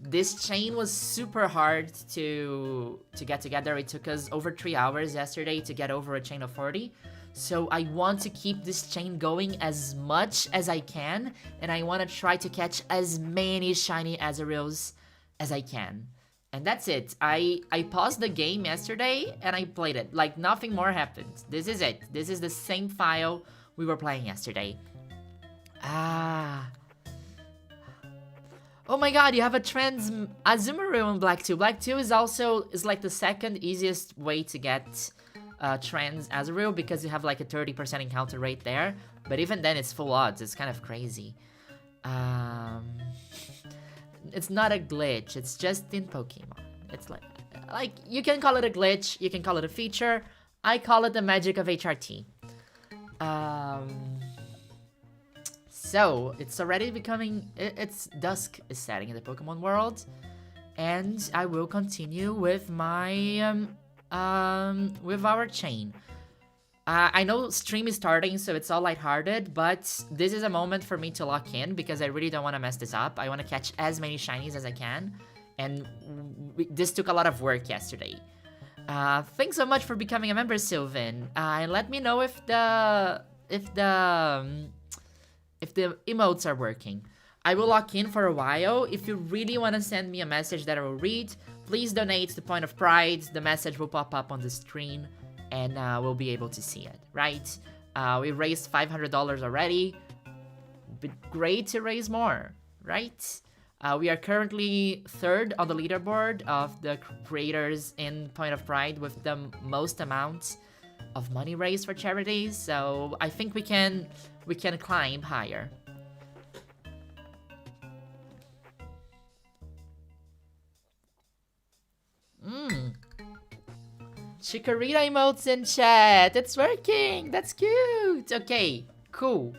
This chain was super hard to get together. It took us over 3 hours yesterday to get over a chain of 40. So I want to keep this chain going as much as I can, and I want to try to catch as many shiny Azurills as I can. And that's it. I paused the game yesterday and I played it. Like, nothing more happened. This is it. This is the same file we were playing yesterday. Ah. Oh my god, you have a trans Azumarill in Black 2. Black 2 is like the second easiest way to get trans Azurill because you have like a 30% encounter rate there. But even then, it's full odds. It's kind of crazy. It's not a glitch. It's just in Pokemon. It's like you can call it a glitch. You can call it a feature. I call it the magic of HRT. So it's already becoming. It's dusk is setting in the Pokemon world, and I will continue with my with our chain. I know stream is starting, so it's all lighthearted, but this is a moment for me to lock in because I really don't want to mess this up. I want to catch as many shinies as I can, and this took a lot of work yesterday. Thanks so much for becoming a member, Sylvan. And let me know if the emotes are working. I will lock in for a while. If you really want to send me a message that I will read, please donate to Point of Pride. The message will pop up on the screen, and we'll be able to see it, right? We raised $500 already, but great to raise more, right? We are currently 3rd on the leaderboard of the creators in Point of Pride with the most amount of money raised for charities, so I think we can climb higher. Chikorita emotes in chat. It's working. That's cute. Okay, cool.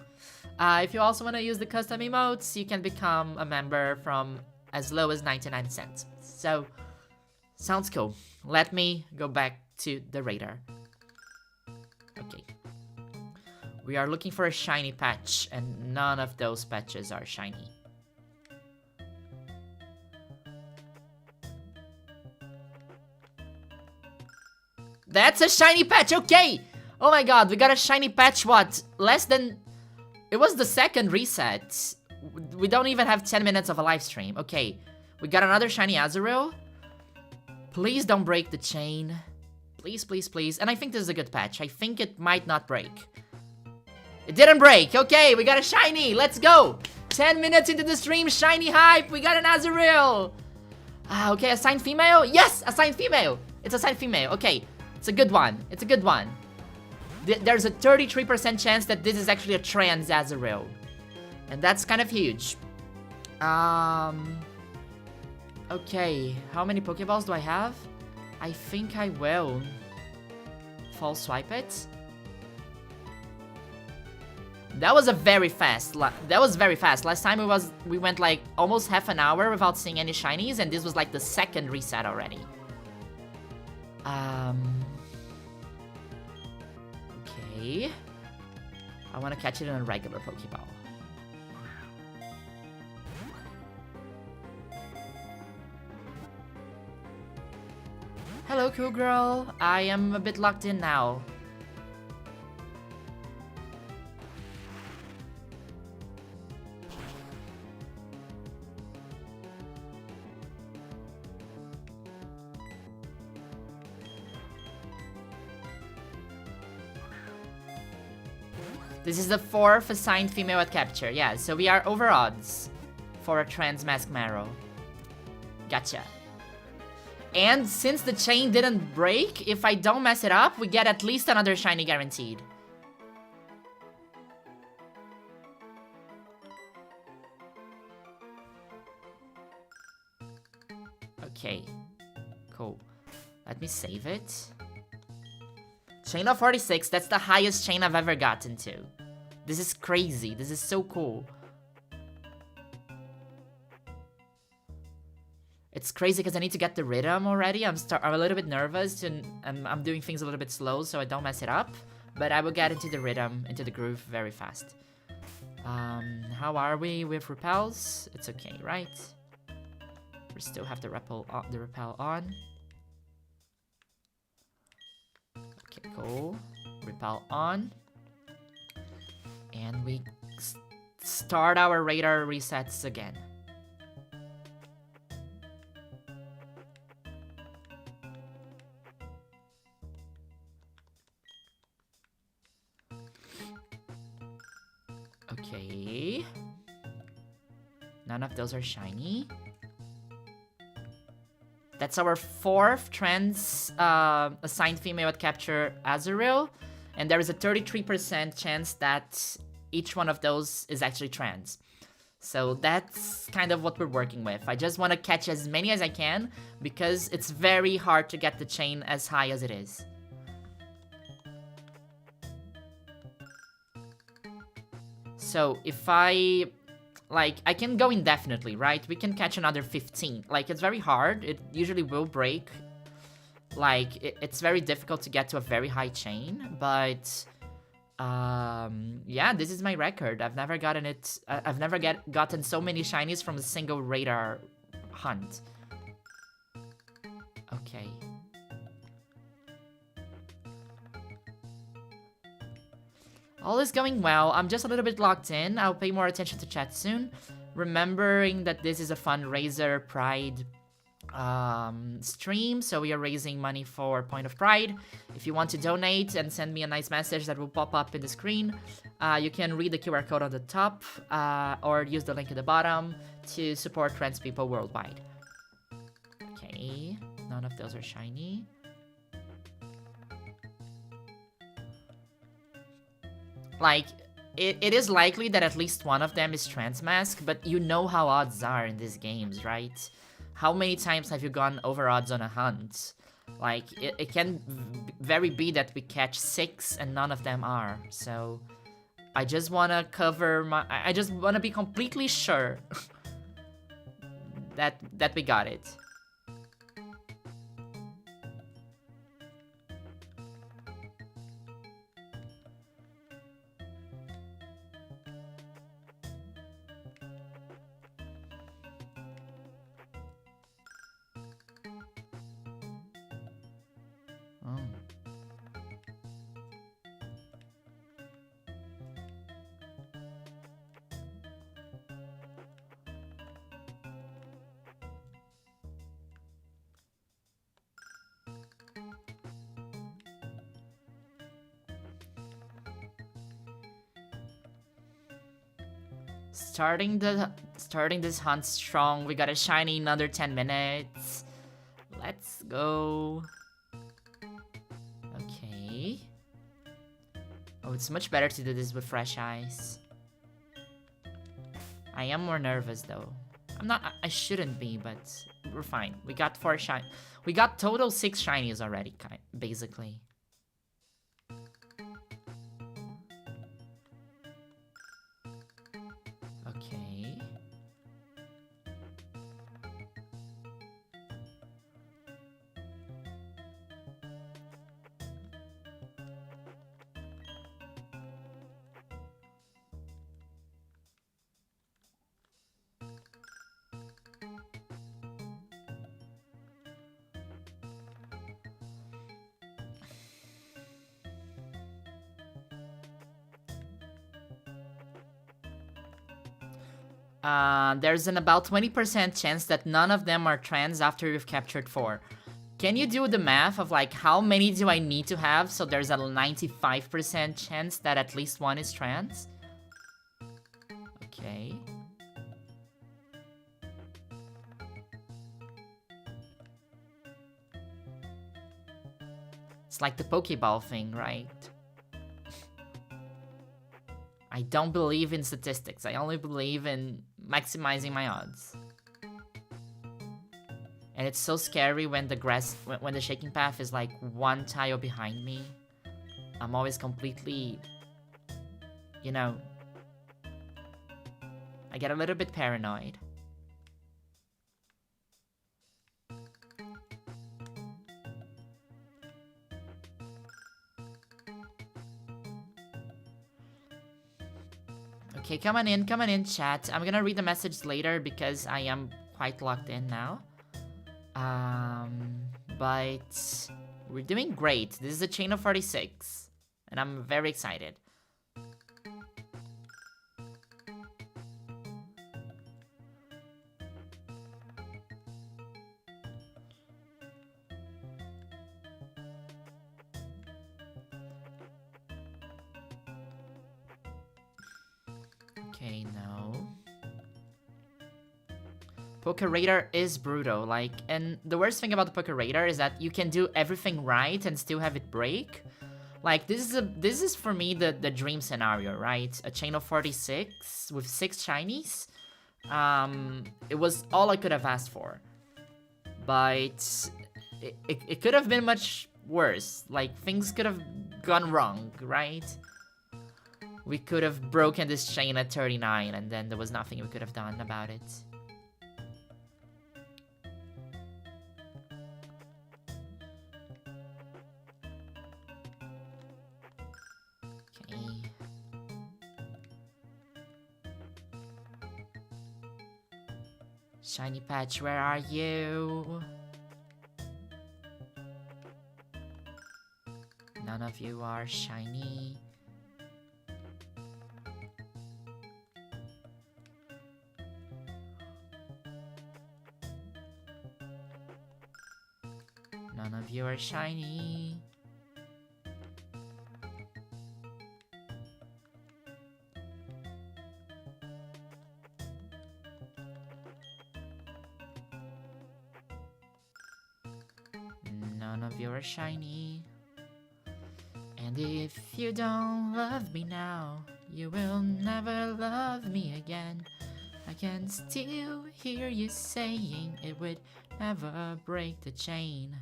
If you also want to use the custom emotes, you can become a member from as low as 99 cents. So, sounds cool. Let me go back to the radar. Okay. We are looking for a shiny patch, and none of those patches are shiny. That's a shiny patch, okay! Oh my god, we got a shiny patch, what? Less than... It was the second reset. We don't even have 10 minutes of a live stream. Okay, we got another shiny Azurill. Please don't break the chain. Please, please, please. And I think this is a good patch. I think it might not break. It didn't break. Okay, we got a shiny. Let's go. 10 minutes into the stream, shiny hype. We got an Azurill. Okay, assigned female. Yes, assigned female. It's assigned female. Okay, it's a good one. It's a good one. There's a 33% chance that this is actually a trans Azurill. And that's kind of huge. Okay, how many Pokeballs do I have? I think I will false swipe it. That was very fast. Last time we went like almost half an hour without seeing any shinies, and this was like the second reset already. Okay. I want to catch it in a regular Pokeball. Hello, cool girl. I am a bit locked in now. This is the 4th assigned female at capture. Yeah, so we are over odds for a trans mask marrow. Gotcha. And since the chain didn't break, if I don't mess it up, we get at least another shiny guaranteed. Okay, cool. Let me save it. Chain of 46, that's the highest chain I've ever gotten to. This is crazy, this is so cool. It's crazy because I need to get the rhythm already. I'm a little bit nervous and I'm doing things a little bit slow so I don't mess it up. But I will get into the rhythm, into the groove very fast. How are we with repels? It's okay, right? We still have the repel on. Okay, cool. Repel on. And we start our radar resets again. Okay. None of those are shiny. That's our 4th trans assigned female at capture Azurill. And there is a 33% chance that each one of those is actually trans. So that's kind of what we're working with. I just want to catch as many as I can because it's very hard to get the chain as high as it is. So if I can go indefinitely, right? We can catch another 15. Like, it's very hard. It usually will break. Like, it's very difficult to get to a very high chain, but yeah, this is my record. I've never gotten it. I've never gotten so many shinies from a single radar hunt. Okay. All is going well. I'm just a little bit locked in. I'll pay more attention to chat soon. Remembering that this is a fundraiser Pride stream, so we are raising money for Point of Pride. If you want to donate and send me a nice message that will pop up in the screen, you can read the QR code on the top or use the link at the bottom to support trans people worldwide. Okay, none of those are shiny. Like, it is likely that at least one of them is trans mask, but you know how odds are in these games, right? How many times have you gone over odds on a hunt? Like, it can very be that we catch 6 and none of them are. So, I just want to cover my... I just want to be completely sure that we got it. Starting this hunt strong. We got a shiny in under 10 minutes. Let's go. Okay. Oh, it's much better to do this with fresh eyes. I am more nervous though. I shouldn't be, but we're fine. We got 4 shiny. We got total 6 shinies already, basically. Okay. There's an about 20% chance that none of them are trans after you've captured 4. Can you do the math of like how many do I need to have so there's a 95% chance that at least one is trans? Okay. It's like the Pokeball thing, right? I don't believe in statistics. I only believe in maximizing my odds. And it's so scary when when the shaking path is like 1 tile behind me. I'm always completely, you know, I get a little bit paranoid. Okay, come on in, chat. I'm gonna read the message later because I am quite locked in now. But we're doing great. This is a chain of 46, and I'm very excited. Okay, no. Pokerradar is brutal, like, and the worst thing about the Pokerradar is that you can do everything right and still have it break. Like, this is for me the dream scenario, right? A chain of 46 with 6 shinies. It was all I could have asked for. But it could have been much worse. Like, things could have gone wrong, right? We could have broken this chain at 39, and then there was nothing we could have done about it. Okay. Shiny Patch, where are you? None of you are shiny. None of you are shiny. None of you are shiny. And if you don't love me now, you will never love me again. I can still hear you saying it would never break the chain.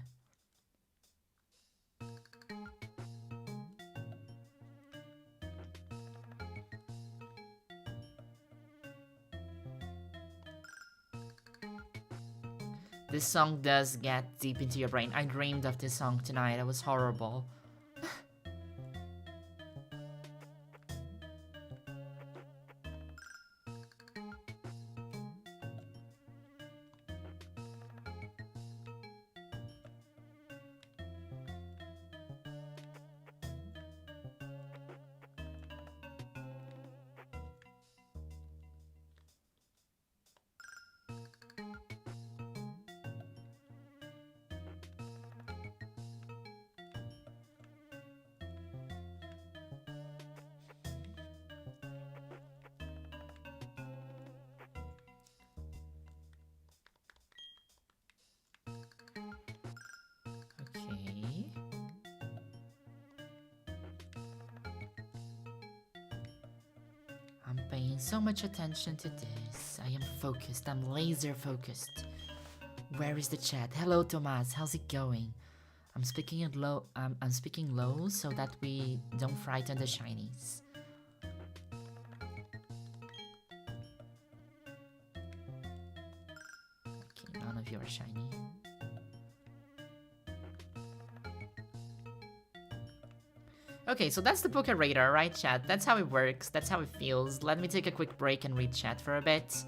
This song does get deep into your brain. I dreamed of this song tonight. It was horrible. Okay. I'm paying so much attention to this. I am focused. I'm laser focused. Where is the chat? Hello, Tomas. How's it going? I'm speaking it low. I'm speaking low so that we don't frighten the shinies. Okay, none of you are shiny. Okay, so that's the Pokerradar, right, chat? That's how it works. That's how it feels. Let me take a quick break and read chat for a bit.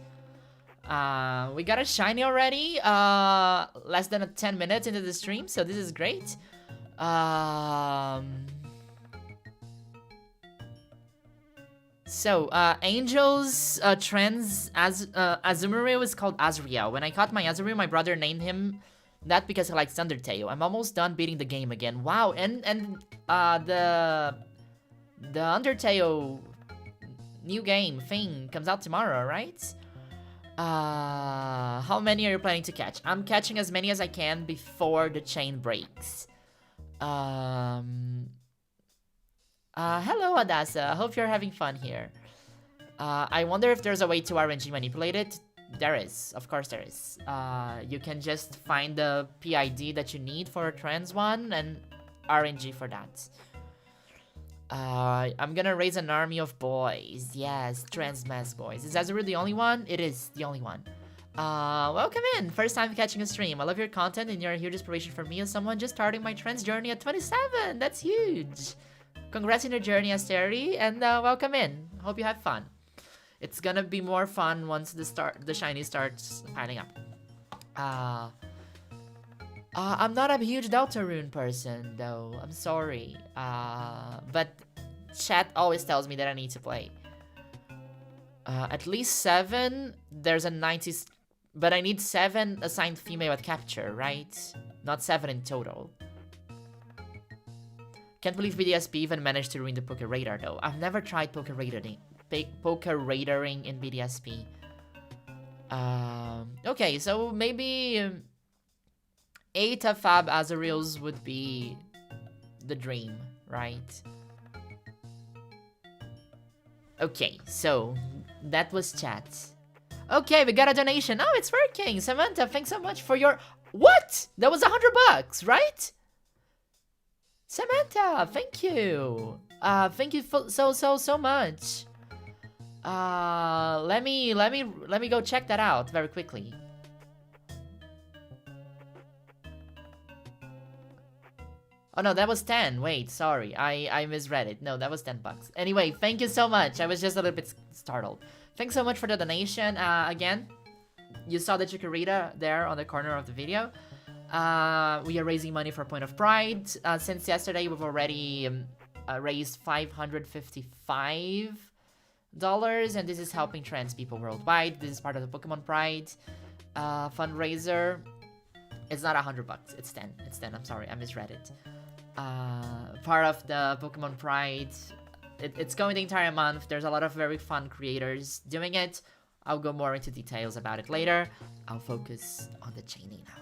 We got a shiny already. Less than 10 minutes into the stream, so this is great. Angel's trends as Azumarill is called Azuriel. When I caught my Azurill, my brother named him that because he likes Undertale. I'm almost done beating the game again. Wow, and the Undertale new game thing comes out tomorrow, right? How many are you planning to catch? I'm catching as many as I can before the chain breaks. Hello, Adasa. I hope you're having fun here. I wonder if there's a way to RNG manipulate it. There is. Of course there is. You can just find the PID that you need for a trans one and RNG for that. I'm gonna raise an army of boys. Yes, trans mask boys. Is Azurill the only one? It is the only one. Welcome in. First time catching a stream. I love your content and you're a huge inspiration for me as someone just starting my trans journey at 27. That's huge. Congrats on your journey, Asteri, and welcome in. Hope you have fun. It's gonna be more fun once the shiny starts piling up. I'm not a huge Deltarune person, though. I'm sorry. But chat always tells me that I need to play. At least 7. There's a 90s... But I need 7 assigned female at capture, right? Not 7 in total. Can't believe BDSP even managed to ruin the Poké Radar, though. I've never tried Poké Radaring in BDSP. Okay, so maybe 8 Fab Azurills would be the dream, right? Okay, so that was chat. Okay, we got a donation. Oh, it's working. Samantha, thanks so much for your... What? That was $100, right? Samantha, thank you. Thank you so much. Let me go check that out very quickly. Oh no, that was 10. Wait, sorry. I misread it. No, that was $10. Anyway, thank you so much. I was just a little bit startled. Thanks so much for the donation. Again, you saw the Chikorita there on the corner of the video. We are raising money for Point of Pride. Since yesterday, we've already raised $555, and this is helping trans people worldwide. This is part of the Pokemon Pride fundraiser. It's not $100. It's 10. It's 10. I'm sorry, I misread it. Part of the Pokemon Pride. It's going the entire month. There's a lot of very fun creators doing it. I'll go more into details about it later. I'll focus on the chaining now.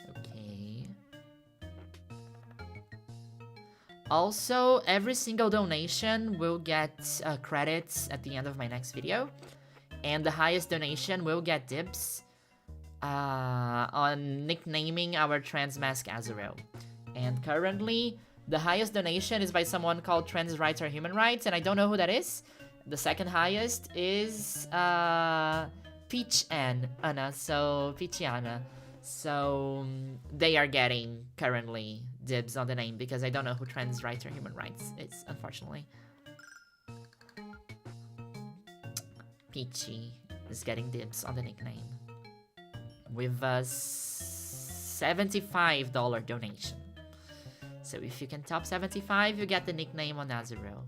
Okay. Also, every single donation will get credits at the end of my next video. And the highest donation will get dibs on nicknaming our trans mask Azurill. And currently, the highest donation is by someone called Trans Rights or Human Rights, and I don't know who that is. The second highest is Peach Anna, so Peachy Anna. So they are getting currently dibs on the name because I don't know who Trans Rights or Human Rights is, unfortunately. Peachy is getting dibs on the nickname with a $75 donation. So if you can top 75, you get the nickname on Azurill.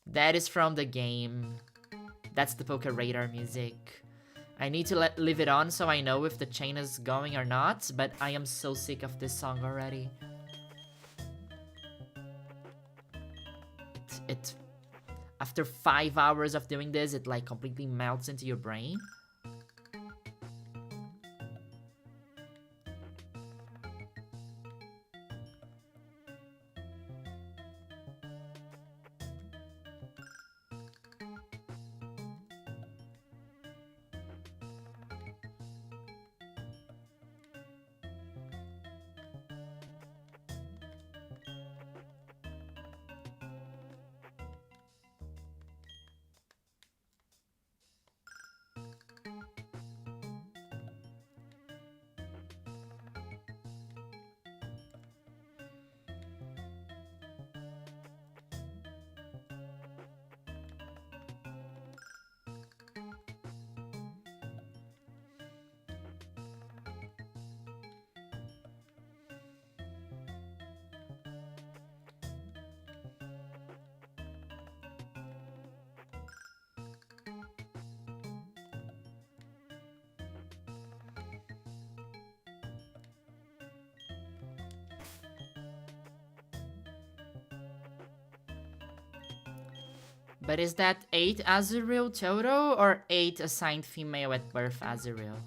That is from the game. That's the Poké Radar music. I need to leave it on so I know if the chain is going or not, but I am so sick of this song already. After 5 hours of doing this, it like completely melts into your brain. But is that 8 Azurill total or 8 assigned female at birth Azurill?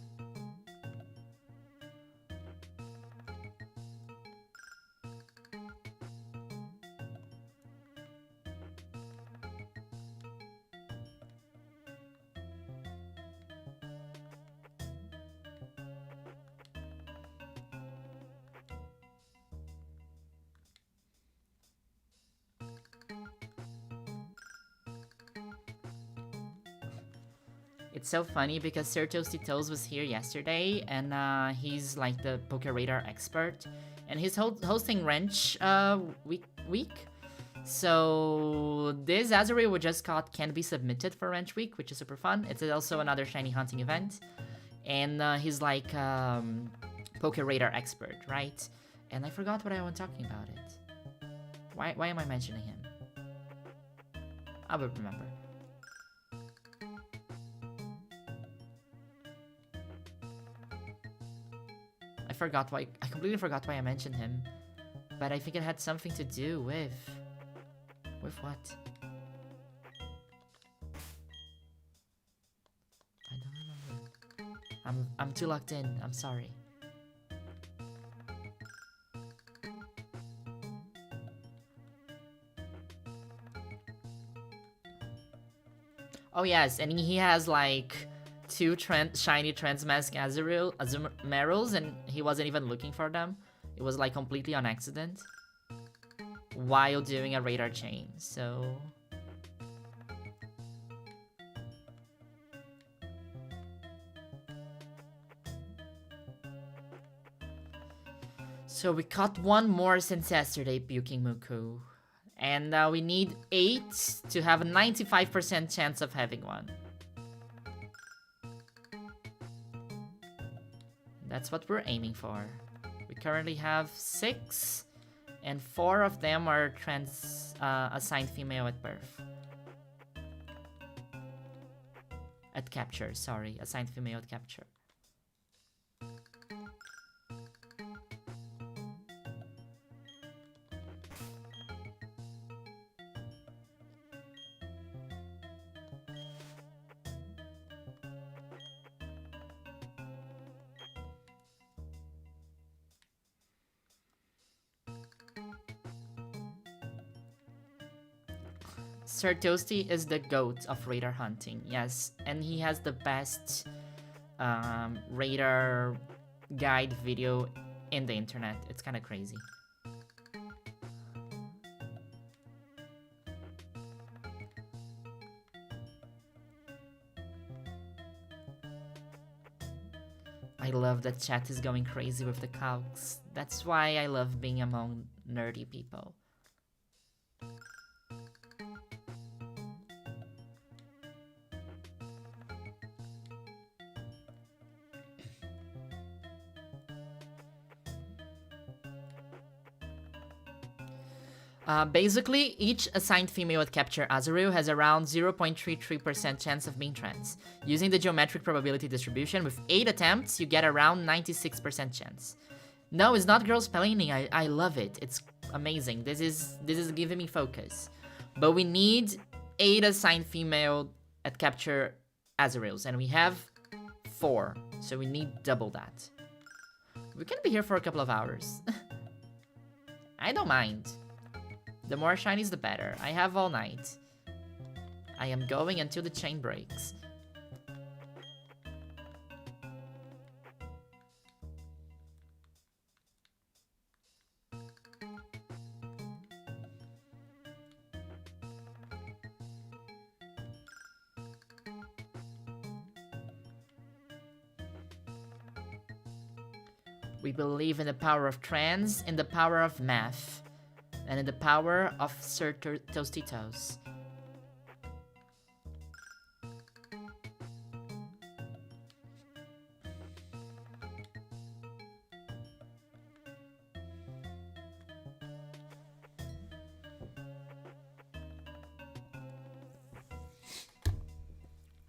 It's so funny because Sir Toasty Toes was here yesterday, and he's like the Poké Radar expert, and he's hosting Wrench week. So this Azurill we just got can be submitted for Ranch Week, which is super fun. It's also another shiny hunting event. And he's like Poke Radar expert, right? And I forgot what I was talking about it. Why am I mentioning him? I will remember. I completely forgot why I mentioned him. But I think it had something to do with what? I don't remember. I'm too locked in. I'm sorry. Oh yes, and he has like 2 shiny Transmask Azurills, and he wasn't even looking for them. It was like completely on accident while doing a radar chain, so... So we caught one more since yesterday, Puking Muku. And we need 8 to have a 95% chance of having one. That's what we're aiming for. We currently have 6, and 4 of them are assigned female at birth. At capture, sorry. Assigned female at capture. Sir Toasty is the goat of radar hunting, yes, and he has the best radar guide video in the internet. It's kind of crazy. I love that chat is going crazy with the calcs. That's why I love being among nerdy people. Basically, each assigned female at capture Azurill has around 0.33% chance of being trans. Using the geometric probability distribution, with 8 attempts, you get around 96% chance. No, it's not girls planning. I love it. It's amazing. This is giving me focus. But we need 8 assigned female at capture Azurills, and we have 4, so we need double that. We can be here for a couple of hours. I don't mind. The more shinies, the better. I have all night. I am going until the chain breaks. We believe in the power of trans, in the power of math, and in the power of Sir Toasty Toes.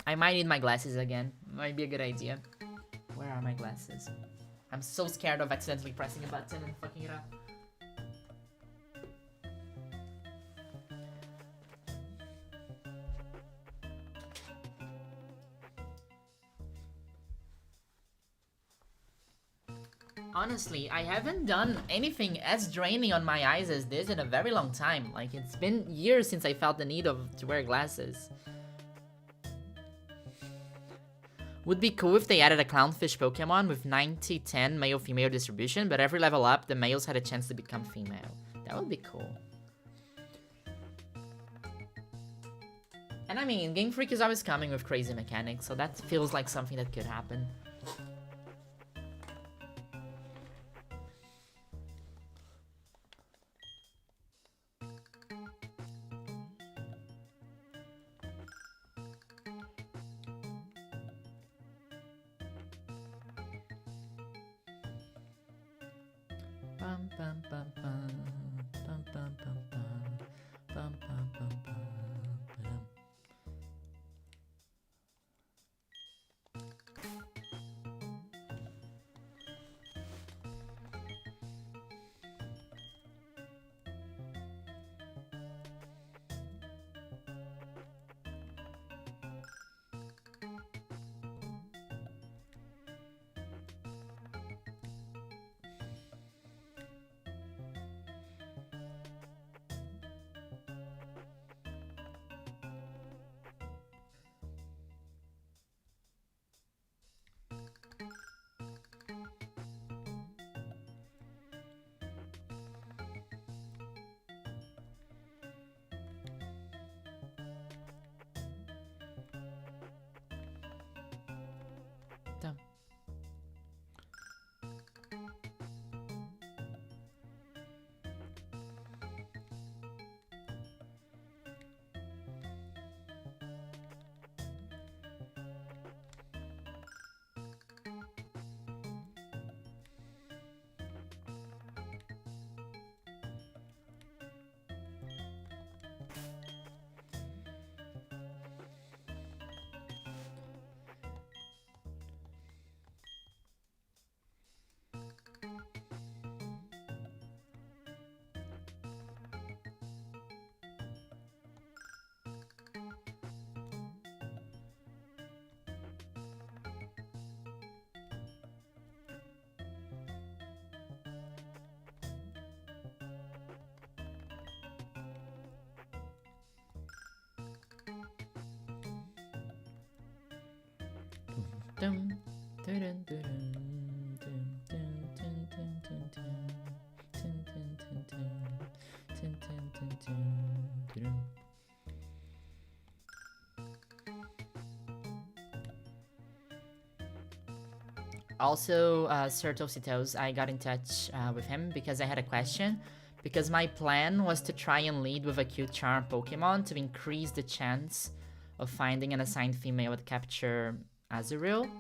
I might need my glasses again. Might be a good idea. Where are my glasses? I'm so scared of accidentally pressing a button and fucking it up. Honestly, I haven't done anything as draining on my eyes as this in a very long time. Like, it's been years since I felt the need to wear glasses. Would be cool if they added a clownfish Pokemon with 90-10 male-female distribution, but every level up, the males had a chance to become female. That would be cool. And I mean, Game Freak is always coming with crazy mechanics, so that feels like something that could happen. Bum bum bum bum bum bum bum bum bum bum bum bum. Dum. Dum, dun, dun, dun, dun, dun, dun, dun, dun, dun. Dun, dun, dun, dun. Dun, dun, dun, dun, dun. Also, Certositos, I got in touch with him because I had a question. Because my plan was to try and lead with a cute charm Pokemon to increase the chance of finding an assigned female that capture Azurill.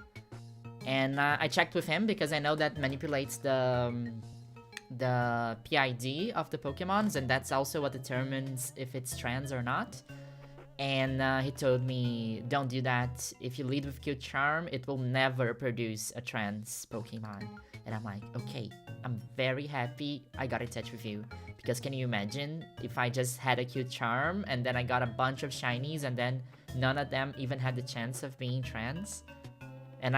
And I checked with him because I know that manipulates the PID of the Pokemons, and that's also what determines if it's trans or not. And he told me, don't do that. If you lead with cute charm, it will never produce a trans Pokemon. And I'm like, okay, I'm very happy I got in touch with you. Because can you imagine if I just had a cute charm and then I got a bunch of shinies and then none of them even had the chance of being trans? And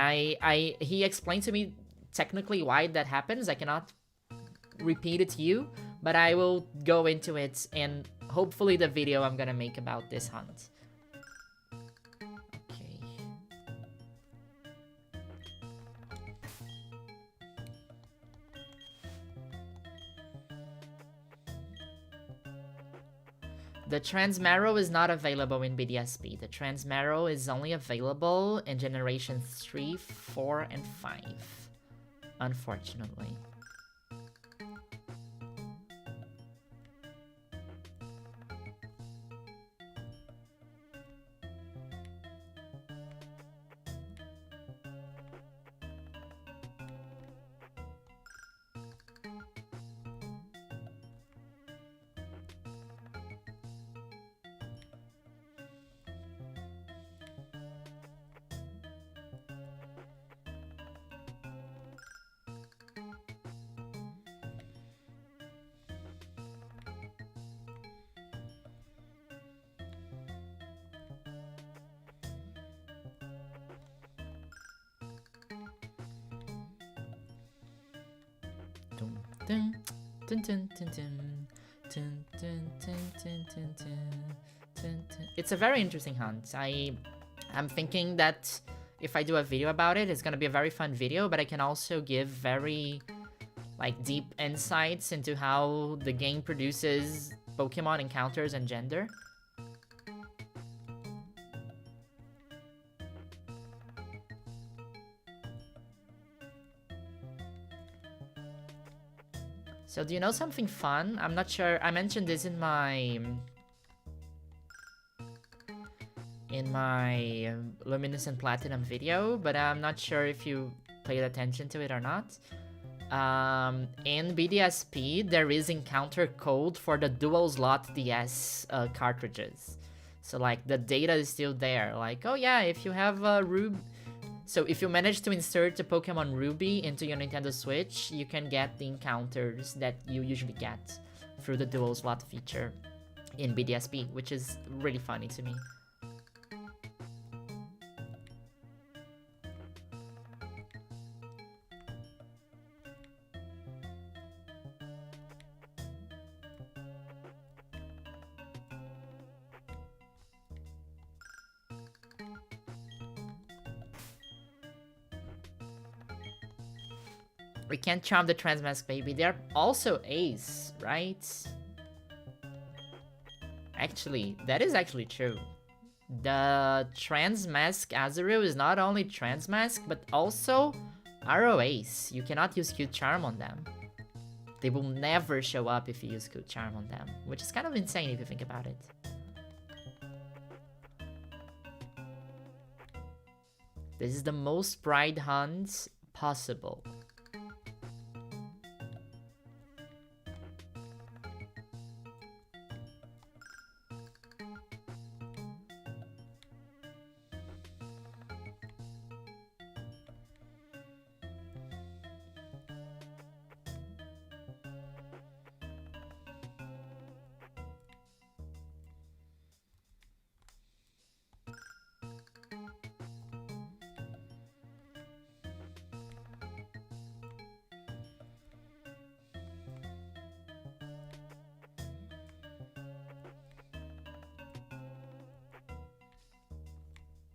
he explained to me technically why that happens. I cannot repeat it to you, but I will go into it and hopefully the video I'm gonna make about this hunt. Okay. The Transmarrow is not available in BDSP. The Transmarrow is only available in generations 3, 4, and 5. Unfortunately. Dun, dun, dun, dun, dun. Dun, dun, dun, dun, dun, dun, dun, dun. It's a very interesting hunt. I'm thinking that if I do a video about it, it's gonna be a very fun video, but I can also give very deep insights into how the game produces Pokemon encounters and gender. So do you know something fun? I'm not sure. I mentioned this in my Luminescent Platinum video, but I'm not sure if you paid attention to it or not. In BDSP, there is encounter code for the dual slot DS cartridges. So like the data is still there. Like, oh yeah, if you have a so if you manage to insert a Pokemon Ruby into your Nintendo Switch, you can get the encounters that you usually get through the dual slot feature in BDSP, which is really funny to me. We can't charm the Transmask baby. They're also Ace, right? Actually, that is actually true. The Transmask Azurill is not only Transmask, but also Arrow Ace. You cannot use Cute Charm on them. They will never show up if you use Cute Charm on them, which is kind of insane if you think about it. This is the most Pride Hunt possible.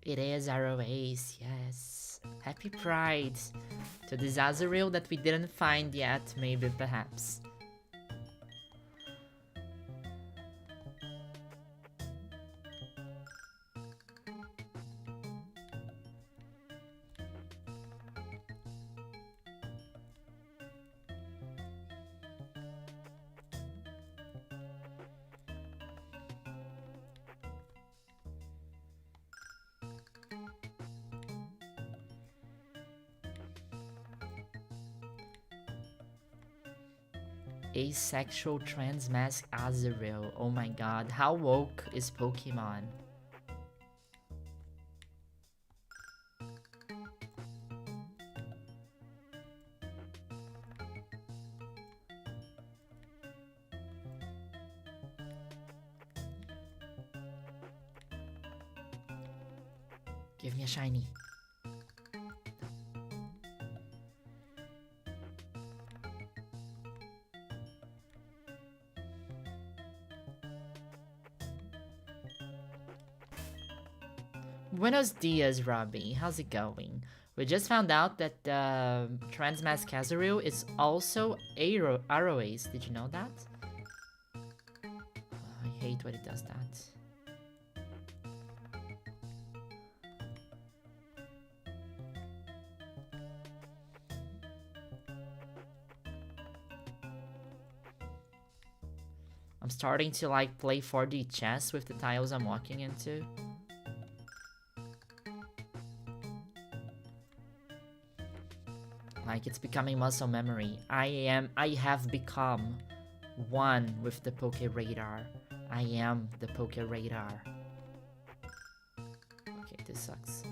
It is Arrow Ace, yes. Happy Pride to this Azurill that we didn't find yet, maybe, perhaps. Asexual Transmask Azurill. Oh my god, how woke is Pokemon? Give me a shiny. Buenos dias, Robbie. How's it going? We just found out that Transmask Azurill is also Arrow Ace. Did you know that? I hate when it does that. I'm starting to like play 4D chess with the tiles I'm walking into. Like, it's becoming muscle memory. I have become one with the Poke Radar. I am the Poke Radar. Okay, this sucks.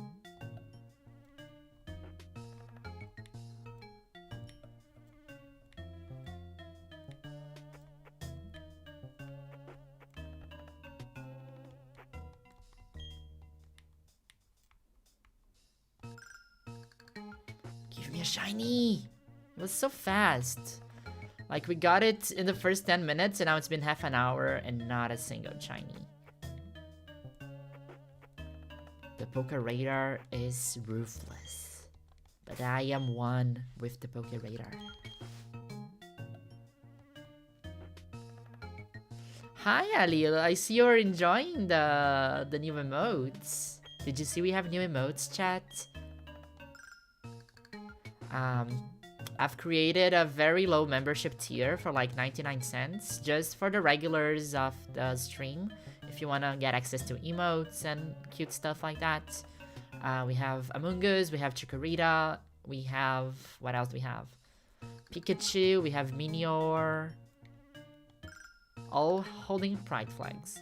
Give me a shiny! It was so fast. Like, we got it in the first 10 minutes and now it's been half an hour and not a single shiny. The Poke Radar is ruthless. But I am one with the Poke Radar. Hi, Alil. I see you're enjoying the new emotes. Did you see we have new emotes, chat? I've created a very low membership tier for like 99 cents just for the regulars of the stream. If you want to get access to emotes and cute stuff like that. We have Among Us, we have Chikorita, we have... what else do we have? Pikachu, we have Meteor. All holding pride flags.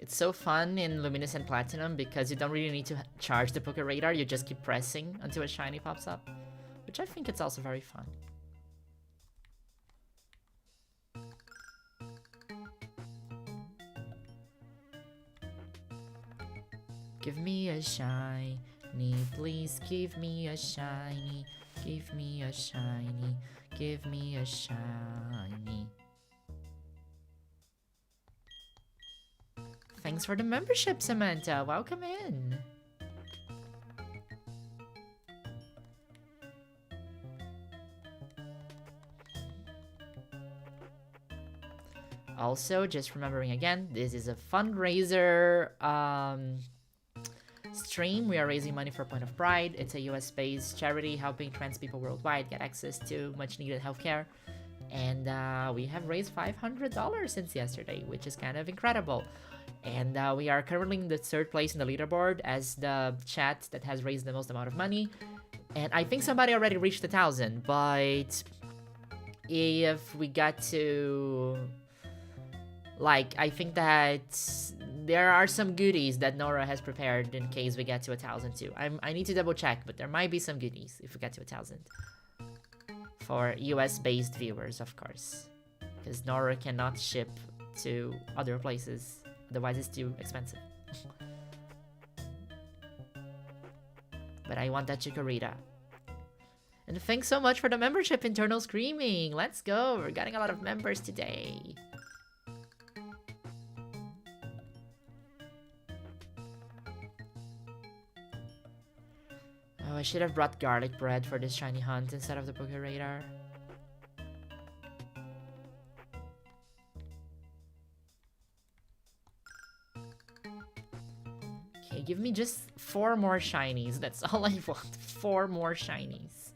It's so fun in Luminescent Platinum because you don't really need to charge the Poké Radar, you just keep pressing until a shiny pops up, which I think it's also very fun. Give me a shiny, please give me a shiny, give me a shiny, give me a shiny. Thanks for the membership, Samantha. Welcome in. Also, just remembering again, this is a fundraiser stream. We are raising money for Point of Pride. It's a US-based charity helping trans people worldwide get access to much-needed healthcare. And we have raised $500 since yesterday, which is kind of incredible. And we are currently in the 3rd place in the leaderboard as the chat that has raised the most amount of money. And I think somebody already reached 1,000, but if we got to... Like, I think that there are some goodies that Nora has prepared in case we get to 1,000 too. I need to double check, but there might be some goodies if we get to 1,000. For US-based viewers, of course. Because Nora cannot ship to other places. Otherwise, it's too expensive. But I want that Chikorita. And thanks so much for the membership, Internal Screaming. Let's go. We're getting a lot of members today. Oh, I should have brought garlic bread for this shiny hunt instead of the Poké Radar. Okay, give me just 4 more shinies. That's all I want. 4 more shinies.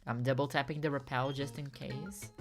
I'm double tapping the repel just in case.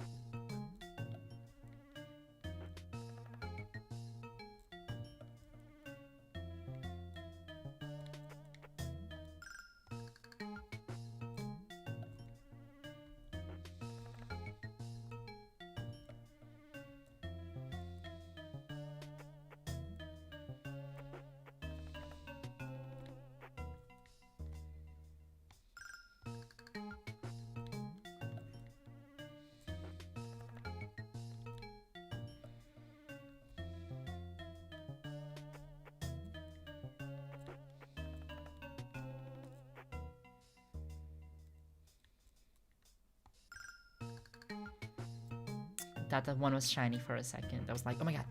That one was shiny for a second. I was like, oh my god.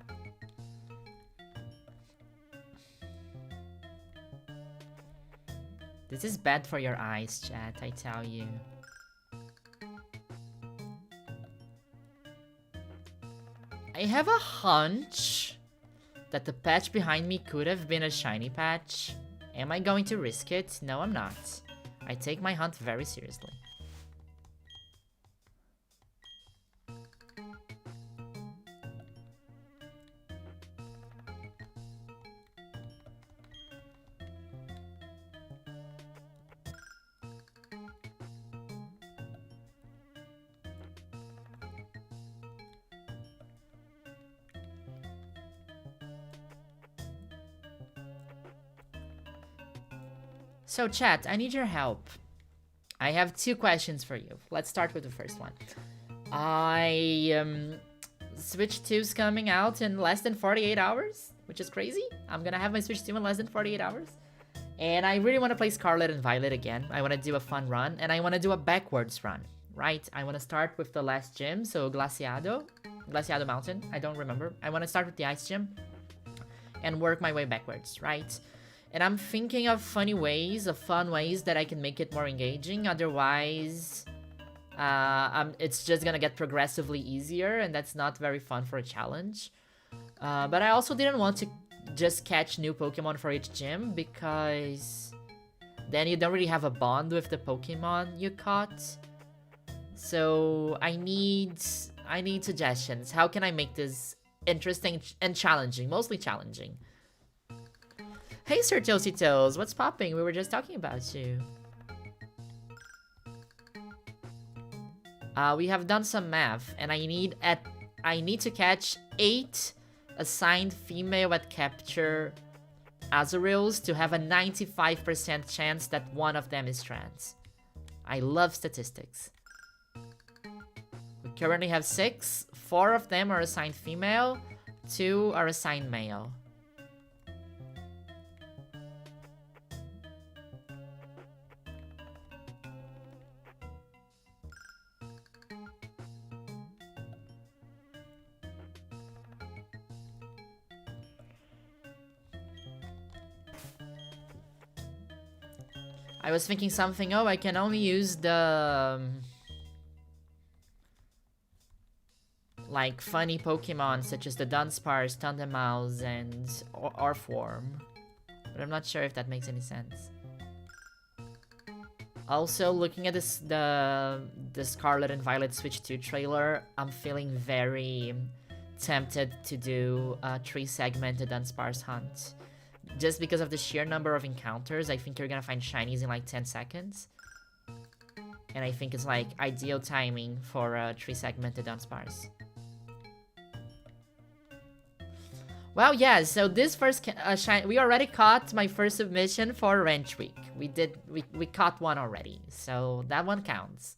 This is bad for your eyes, chat, I tell you. I have a hunch that the patch behind me could have been a shiny patch. Am I going to risk it? No, I'm not. I take my hunt very seriously. So chat, I need your help. I have 2 questions for you. Let's start with the first one. I Switch 2's coming out in less than 48 hours, which is crazy. I'm gonna have my Switch 2 in less than 48 hours. And I really want to play Scarlet and Violet again. I want to do a fun run, and I want to do a backwards run, right? I want to start with the last gym, so Glaciado Mountain, I don't remember. I want to start with the ice gym and work my way backwards, right? And I'm thinking of fun ways that I can make it more engaging. Otherwise, it's just gonna get progressively easier, and that's not very fun for a challenge. But I also didn't want to just catch new Pokemon for each gym, because then you don't really have a bond with the Pokemon you caught. So I need suggestions. How can I make this interesting and challenging? Mostly challenging. Hey, Sir Toasty Toes, what's popping? We were just talking about you. We have done some math, and I need to catch 8 assigned female at capture Azurills to have a 95% chance that one of them is trans. I love statistics. We currently have 6. 4 of them are assigned female, 2 are assigned male. I was thinking something, I can only use the like funny Pokemon such as the Dunsparce, Tundemaus, and Orthworm. But I'm not sure if that makes any sense. Also, looking at the Scarlet and Violet Switch 2 trailer, I'm feeling very tempted to do a 3-segmented Dunsparce hunt. Just because of the sheer number of encounters, I think you're gonna find shinies in like 10 seconds. And I think it's like ideal timing for a 3-segmented Dunsparce. Well, yeah, so this first we already caught my first submission for Wrench Week. We caught one already, so that one counts.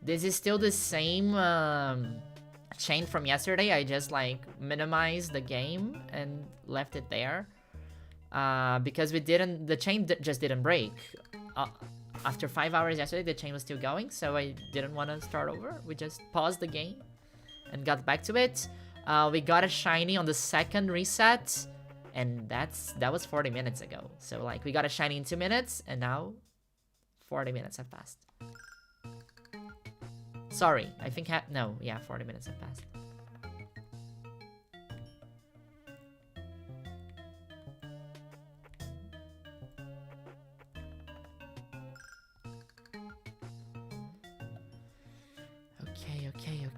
This is still the same chain from yesterday. I just like minimized the game and left it there. Because the chain just didn't break. After 5 hours yesterday, the chain was still going, so I didn't want to start over. We just paused the game and got back to it. We got a shiny on the second reset, and that was 40 minutes ago. So like we got a shiny in 2 minutes, and now 40 minutes have passed. Sorry, I think no, yeah, 40 minutes have passed.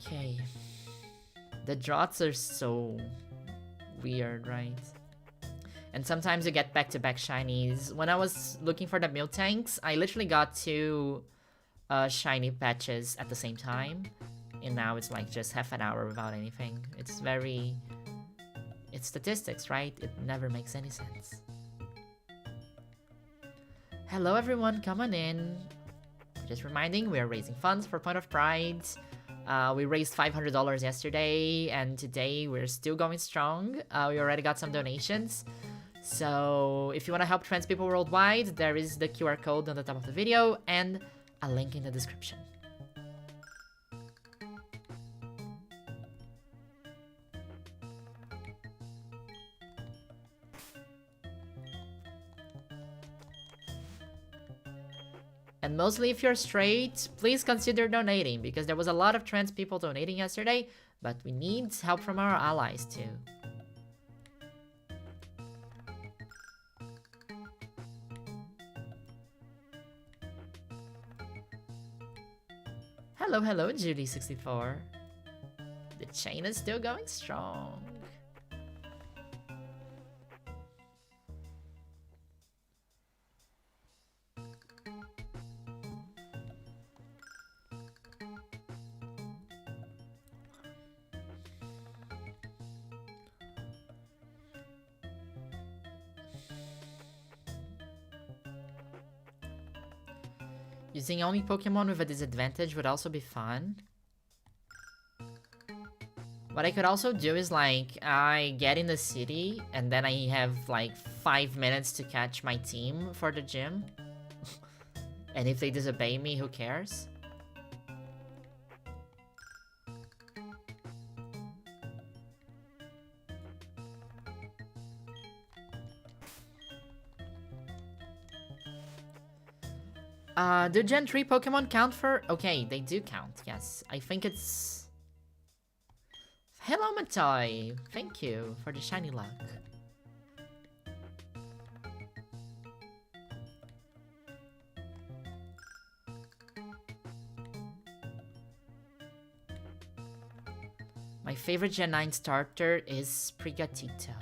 Okay. The drops are so weird, right? And sometimes you get back-to-back shinies. When I was looking for the Miltanks, I literally got 2 shiny patches at the same time, and now it's like just half an hour without anything. It's statistics, right? It never makes any sense. Hello everyone, come on in. Just reminding, we are raising funds for Point of Pride. We raised $500 yesterday, and today we're still going strong. We already got some donations. So if you want to help trans people worldwide, there is the QR code on the top of the video and a link in the description. And mostly if you're straight, please consider donating, because there was a lot of trans people donating yesterday, but we need help from our allies too. Hello, Judy64. The chain is still going strong. Using only Pokemon with a disadvantage would also be fun. What I could also do is like, I get in the city and then I have like 5 minutes to catch my team for the gym. And if they disobey me, who cares? Do Gen 3 Pokemon count for... Okay, they do count, yes. I think it's... Hello, Matoy! Thank you for the shiny luck. My favorite Gen 9 starter is Sprigatito.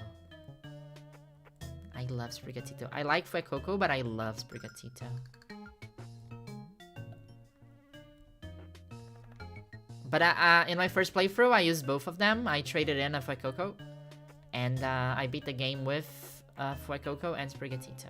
I love Sprigatito. I like Fuecoco, but I love Sprigatito. But in my first playthrough, I used both of them. I traded in a Fuecoco, and I beat the game with Fuecoco and Sprigatito.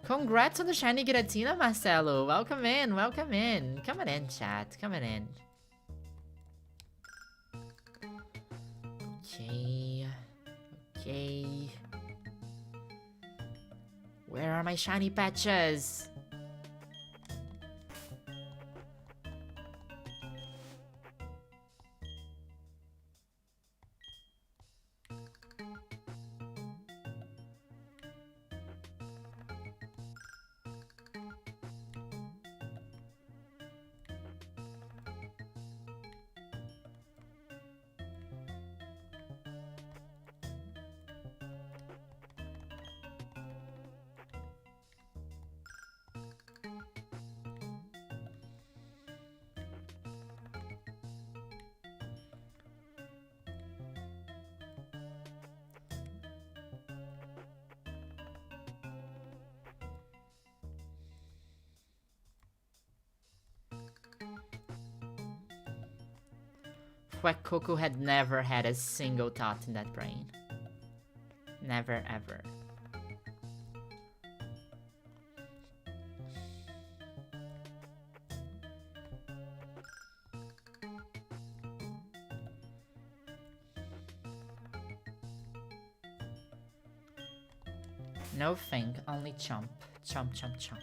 Congrats on the shiny Giratina, Marcelo. Welcome in, welcome in. Coming in, chat. Coming in. Okay. Okay. Where are my shiny patches? Fuecoco had never had a single thought in that brain. Never, ever. No thing, only chomp. Chomp, chomp, chomp.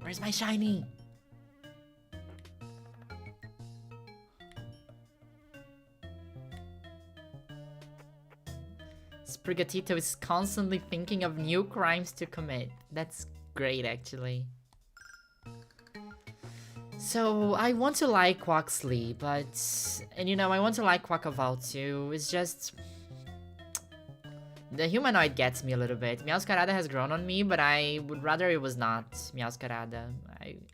Where's my shiny? Sprigatito is constantly thinking of new crimes to commit. That's great, actually. So, I want to like Quaxley, but... And you know, I want to like Quackavow too. It's just... The humanoid gets me a little bit. Meowscarada has grown on me, but I would rather it was not Meowscarada.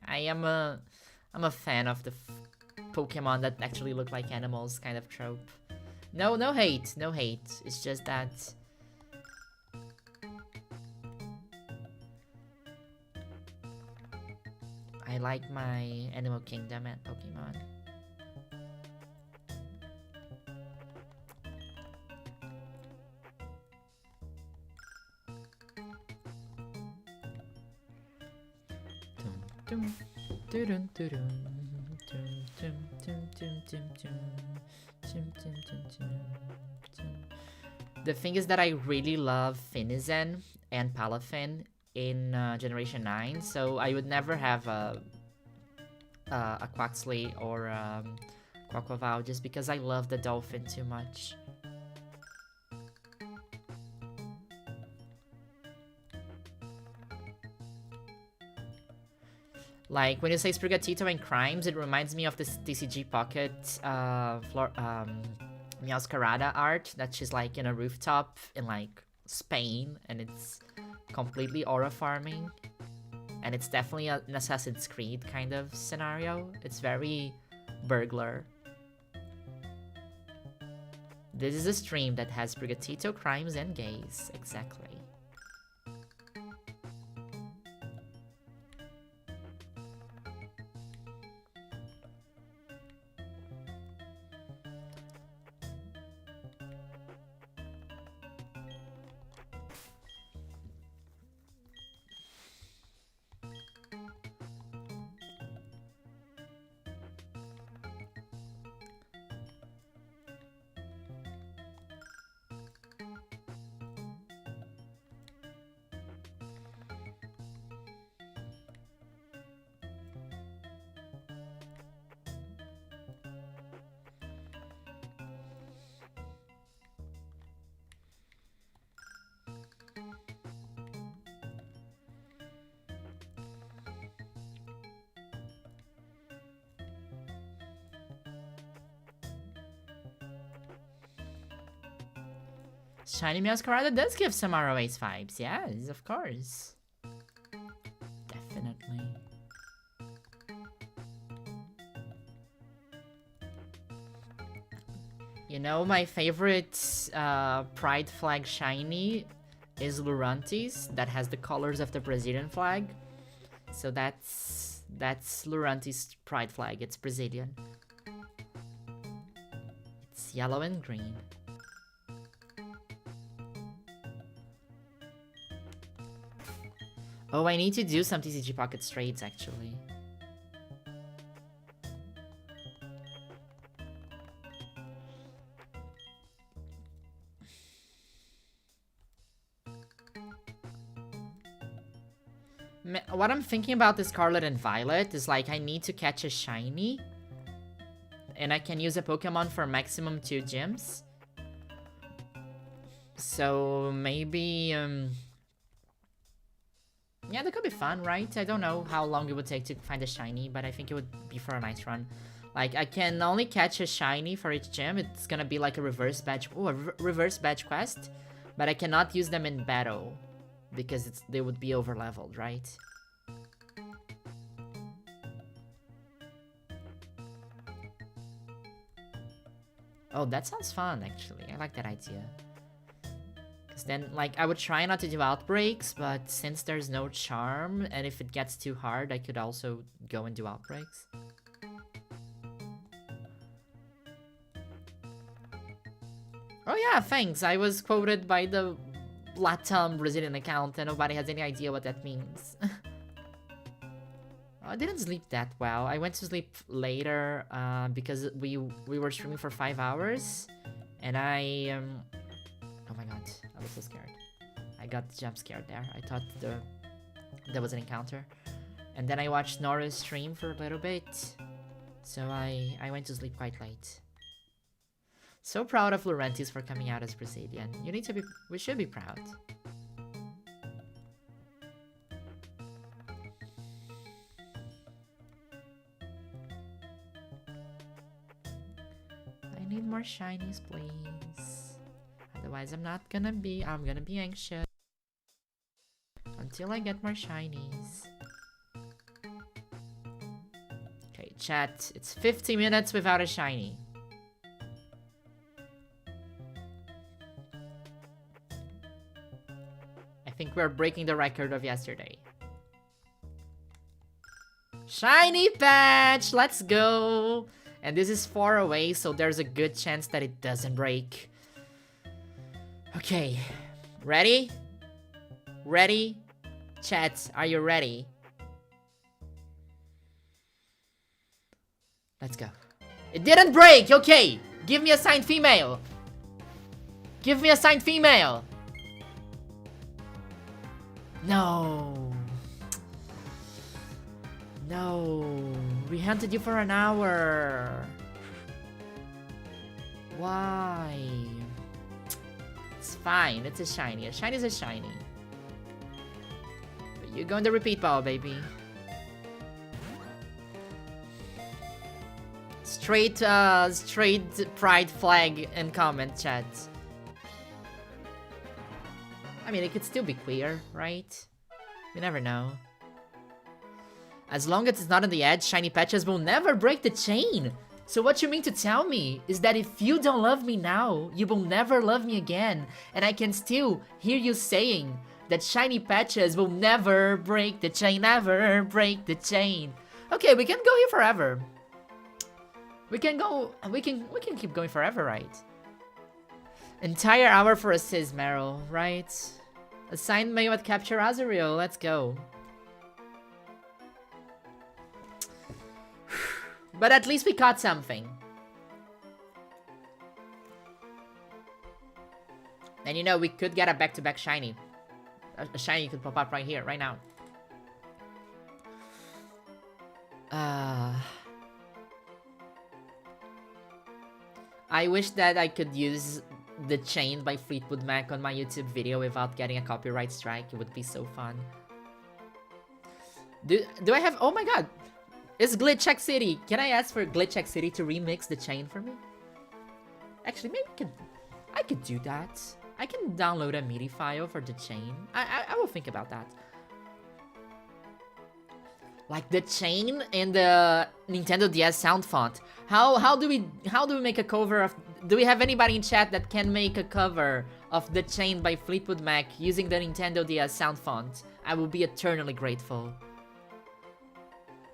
I'm a fan of the Pokemon that actually look like animals kind of trope. No hate, no hate. It's just that... I like my Animal Kingdom and Pokemon. The thing is that I really love Finizen and Palafin in Generation 9, so I would never have a Quaxley or Quackavow just because I love the dolphin too much. Like, when you say Sprigatito and Crimes, it reminds me of this TCG Pocket Meowscarada art that she's like in a rooftop in like Spain, and it's completely aura farming. And it's definitely an Assassin's Creed kind of scenario. It's very burglar. This is a stream that has Brigatito, crimes, and gays. Exactly. Shiny Meowscarada does give some ROH vibes, yes, of course. Definitely. You know, my favorite Pride flag shiny is Lurantis, that has the colors of the Brazilian flag. So that's Lurantis' Pride flag, it's Brazilian. It's yellow and green. Oh, I need to do some TCG Pocket Straights, actually. What I'm thinking about this Scarlet and Violet is like I need to catch a shiny. And I can use a Pokemon for maximum 2 gyms. So maybe... yeah, that could be fun, right? I don't know how long it would take to find a shiny, but I think it would be for a nice run. Like, I can only catch a shiny for each gym. It's gonna be like a reverse badge... Oh, a reverse badge quest. But I cannot use them in battle. Because they would be over-leveled, right? Oh, that sounds fun, actually. I like that idea. Because then, like, I would try not to do outbreaks, but since there's no charm, and if it gets too hard, I could also go and do outbreaks. Oh yeah, thanks. I was quoted by the Latam Brazilian account and nobody has any idea what that means. I didn't sleep that well. I went to sleep later because we were streaming for 5 hours and I oh my god, I was so scared. I got jump scared there. I thought there was an encounter. And then I watched Nora's stream for a little bit. So I went to sleep quite late. So proud of Laurentis for coming out as Brazilian. We should be proud. I need more shinies, please. Otherwise I'm gonna be anxious. Until I get more shinies. Okay, chat. It's 50 minutes without a shiny. I think we're breaking the record of yesterday. Shiny patch! Let's go! And this is far away, so there's a good chance that it doesn't break. Okay. Ready? Ready? Chat, are you ready? Let's go. It didn't break! Okay! Give me a signed female! Give me a signed female! No. No. We hunted you for an hour. Why? It's fine. It's a shiny. A shiny is a shiny. But you're going to repeat ball, baby. Straight pride flag and comment, chat. I mean, it could still be queer, right? We never know. As long as it's not on the edge, shiny patches will never break the chain. So what you mean to tell me is that if you don't love me now, you will never love me again, and I can still hear you saying that shiny patches will never break the chain, never break the chain. Okay, we can go here forever. We can keep going forever, right? Entire hour for a Meryl, right? Assign Mayo at Capture Azurill, let's go. But at least we caught something. And you know, we could get a back-to-back shiny. A shiny could pop up right here, right now. I wish that I could use the chain by Fleetwood Mac on my YouTube video without getting a copyright strike. It would be so fun. Do I have... Oh my god! It's Glitchcheck City! Can I ask for Glitchcheck City to remix the chain for me? Actually, maybe I could do that. I can download a MIDI file for the chain. I will think about that. Like the chain and the Nintendo DS sound font. How do we make a cover of... Do we have anybody in chat that can make a cover of the chain by Fleetwood Mac using the Nintendo DS sound font? I will be eternally grateful.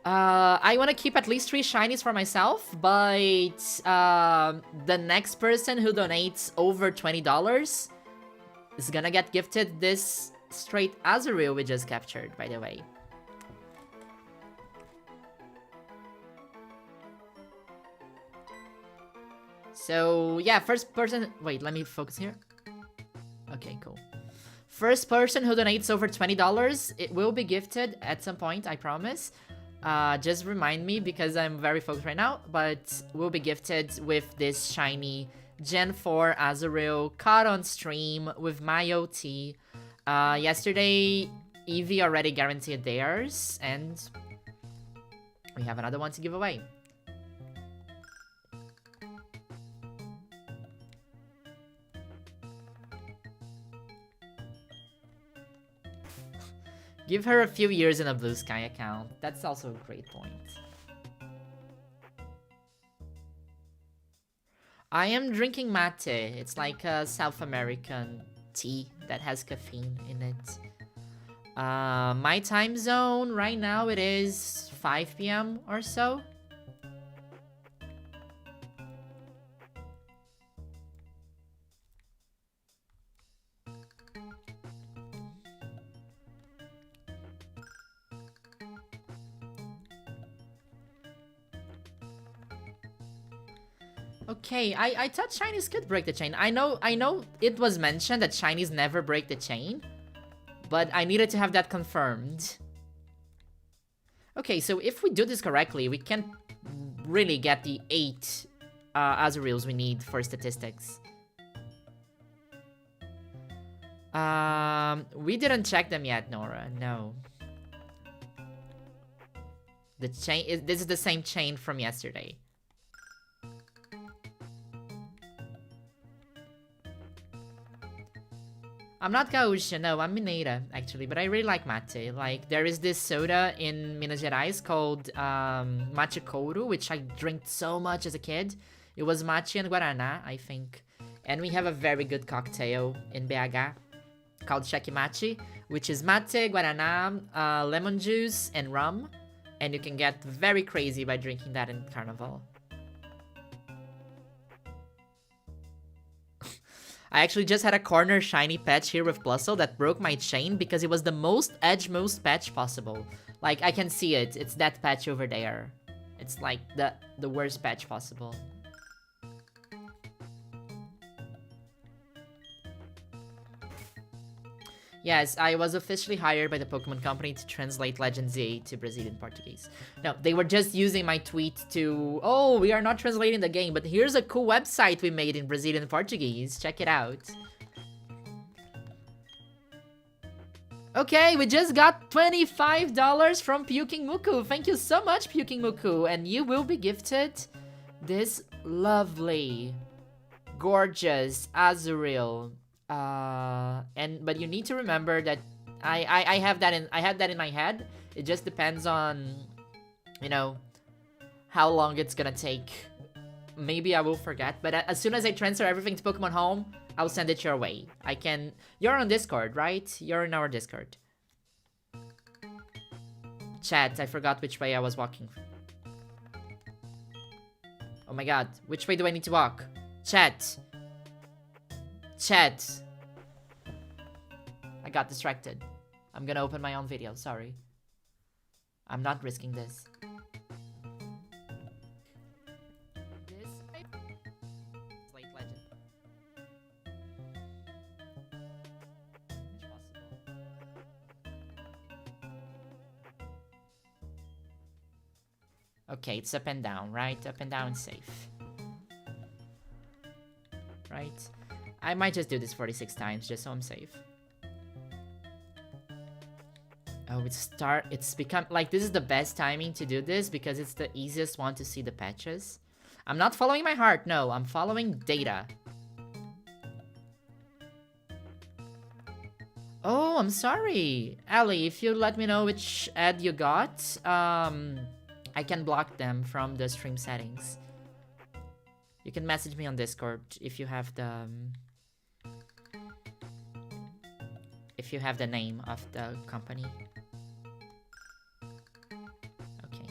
I want to keep at least 3 shinies for myself, but the next person who donates over $20 is gonna get gifted this straight Azurill we just captured, by the way. So, yeah, first person... Wait, let me focus here. Okay, cool. First person who donates over $20, it will be gifted at some point, I promise. Just remind me because I'm very focused right now, but we'll be gifted with this shiny Gen 4 Azurill caught on stream with my OT. Yesterday, Eevee already guaranteed theirs, and we have another one to give away. Give her a few years in a Blue Sky account. That's also a great point. I am drinking mate. It's like a South American tea that has caffeine in it. My time zone right now, it is 5 p.m. or so. Okay, I thought shinies could break the chain. I know it was mentioned that shinies never break the chain, but I needed to have that confirmed. Okay, so if we do this correctly, we can really get the 8 Azurills we need for statistics. We didn't check them yet, Nora. No. The chain this is the same chain from yesterday. I'm not Gaúcha, no, I'm Mineira, actually, but I really like mate. Like, there is this soda in Minas Gerais called Mate Couro, which I drank so much as a kid. It was mate and guaraná, I think. And we have a very good cocktail in BH called Cheque Mate, which is mate, guaraná, lemon juice, and rum. And you can get very crazy by drinking that in Carnival. I actually just had a corner shiny patch here with Plusle that broke my chain because it was the most edge-most patch possible. Like, I can see it. It's that patch over there. It's like the worst patch possible. Yes, I was officially hired by the Pokemon Company to translate Legend Z to Brazilian Portuguese. No, they were just using my tweet to, oh, we are not translating the game, but here's a cool website we made in Brazilian Portuguese. Check it out. Okay, we just got $25 from Puking Muku. Thank you so much, Puking Muku. And you will be gifted this lovely, gorgeous Azurill. But you need to remember that I have that in my head. It just depends on, you know, how long it's gonna take maybe I will forget. But as soon as I transfer everything to Pokemon Home, I'll send it your way. I can... You're on Discord, right? You're in our Discord. Chat, I forgot which way I was walking. Oh my god, which way do I need to walk? Chat. Chat. I got distracted. I'm gonna open my own video, sorry. I'm not risking this. This Slate Legend. Which possible? Okay, it's up and down, right? Up and down is safe. Right? I might just do this 46 times just so I'm safe. Oh, it's become, like, this is the best timing to do this because it's the easiest one to see the patches. I'm not following my heart, no, I'm following data. Oh, I'm sorry. Ali, if you let me know which ad you got, I can block them from the stream settings. You can message me on Discord if you have the... if you have the name of the company. Okay.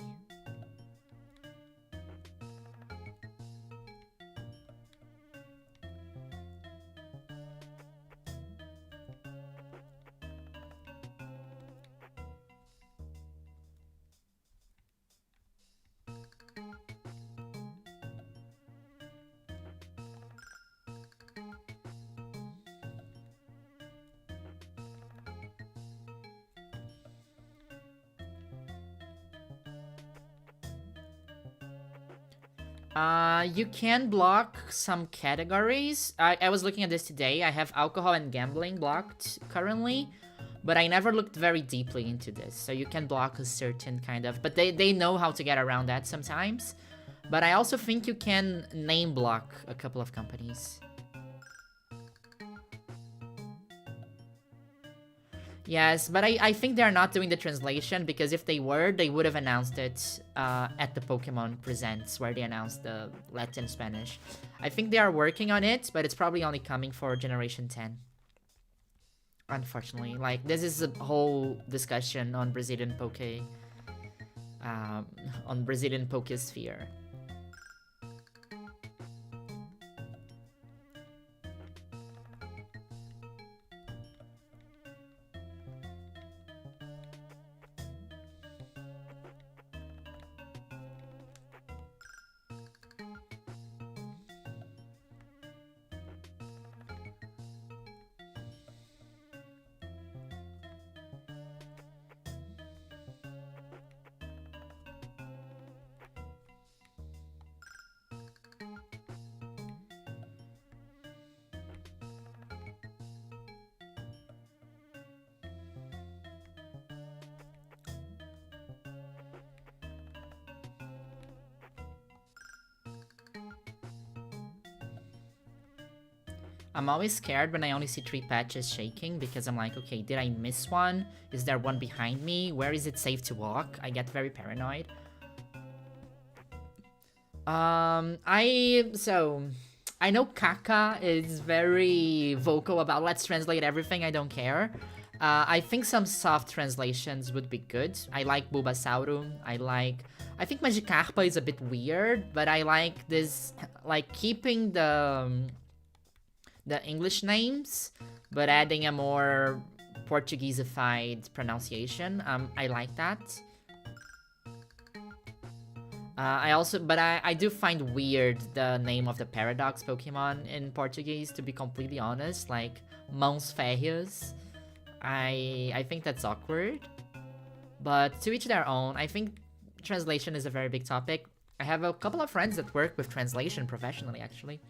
You can block some categories. I was looking at this today. I have alcohol and gambling blocked currently, but I never looked very deeply into this. So you can block a certain kind of... But they know how to get around that sometimes. But I also think you can name block a couple of companies. Yes, but I think they're not doing the translation because if they were, they would have announced it at the Pokemon Presents where they announced the Latin Spanish. I think they are working on it, but it's probably only coming for Generation 10. Unfortunately, like, this is a whole discussion on Brazilian Pokesphere. I'm always scared when I only see 3 patches shaking because I'm like, okay, did I miss one? Is there one behind me? Where is it safe to walk? I get very paranoid. I know Kaka is very vocal about let's translate everything, I don't care. I think some soft translations would be good. I like Bulbasaur. I think Magikarpa is a bit weird, but I like this, like keeping the English names, but adding a more Portuguesified pronunciation. I like that. I do find weird the name of the Paradox Pokemon in Portuguese, to be completely honest, like Mãos Férreas. I think that's awkward, but to each their own. I think translation is a very big topic. I have a couple of friends that work with translation professionally, actually.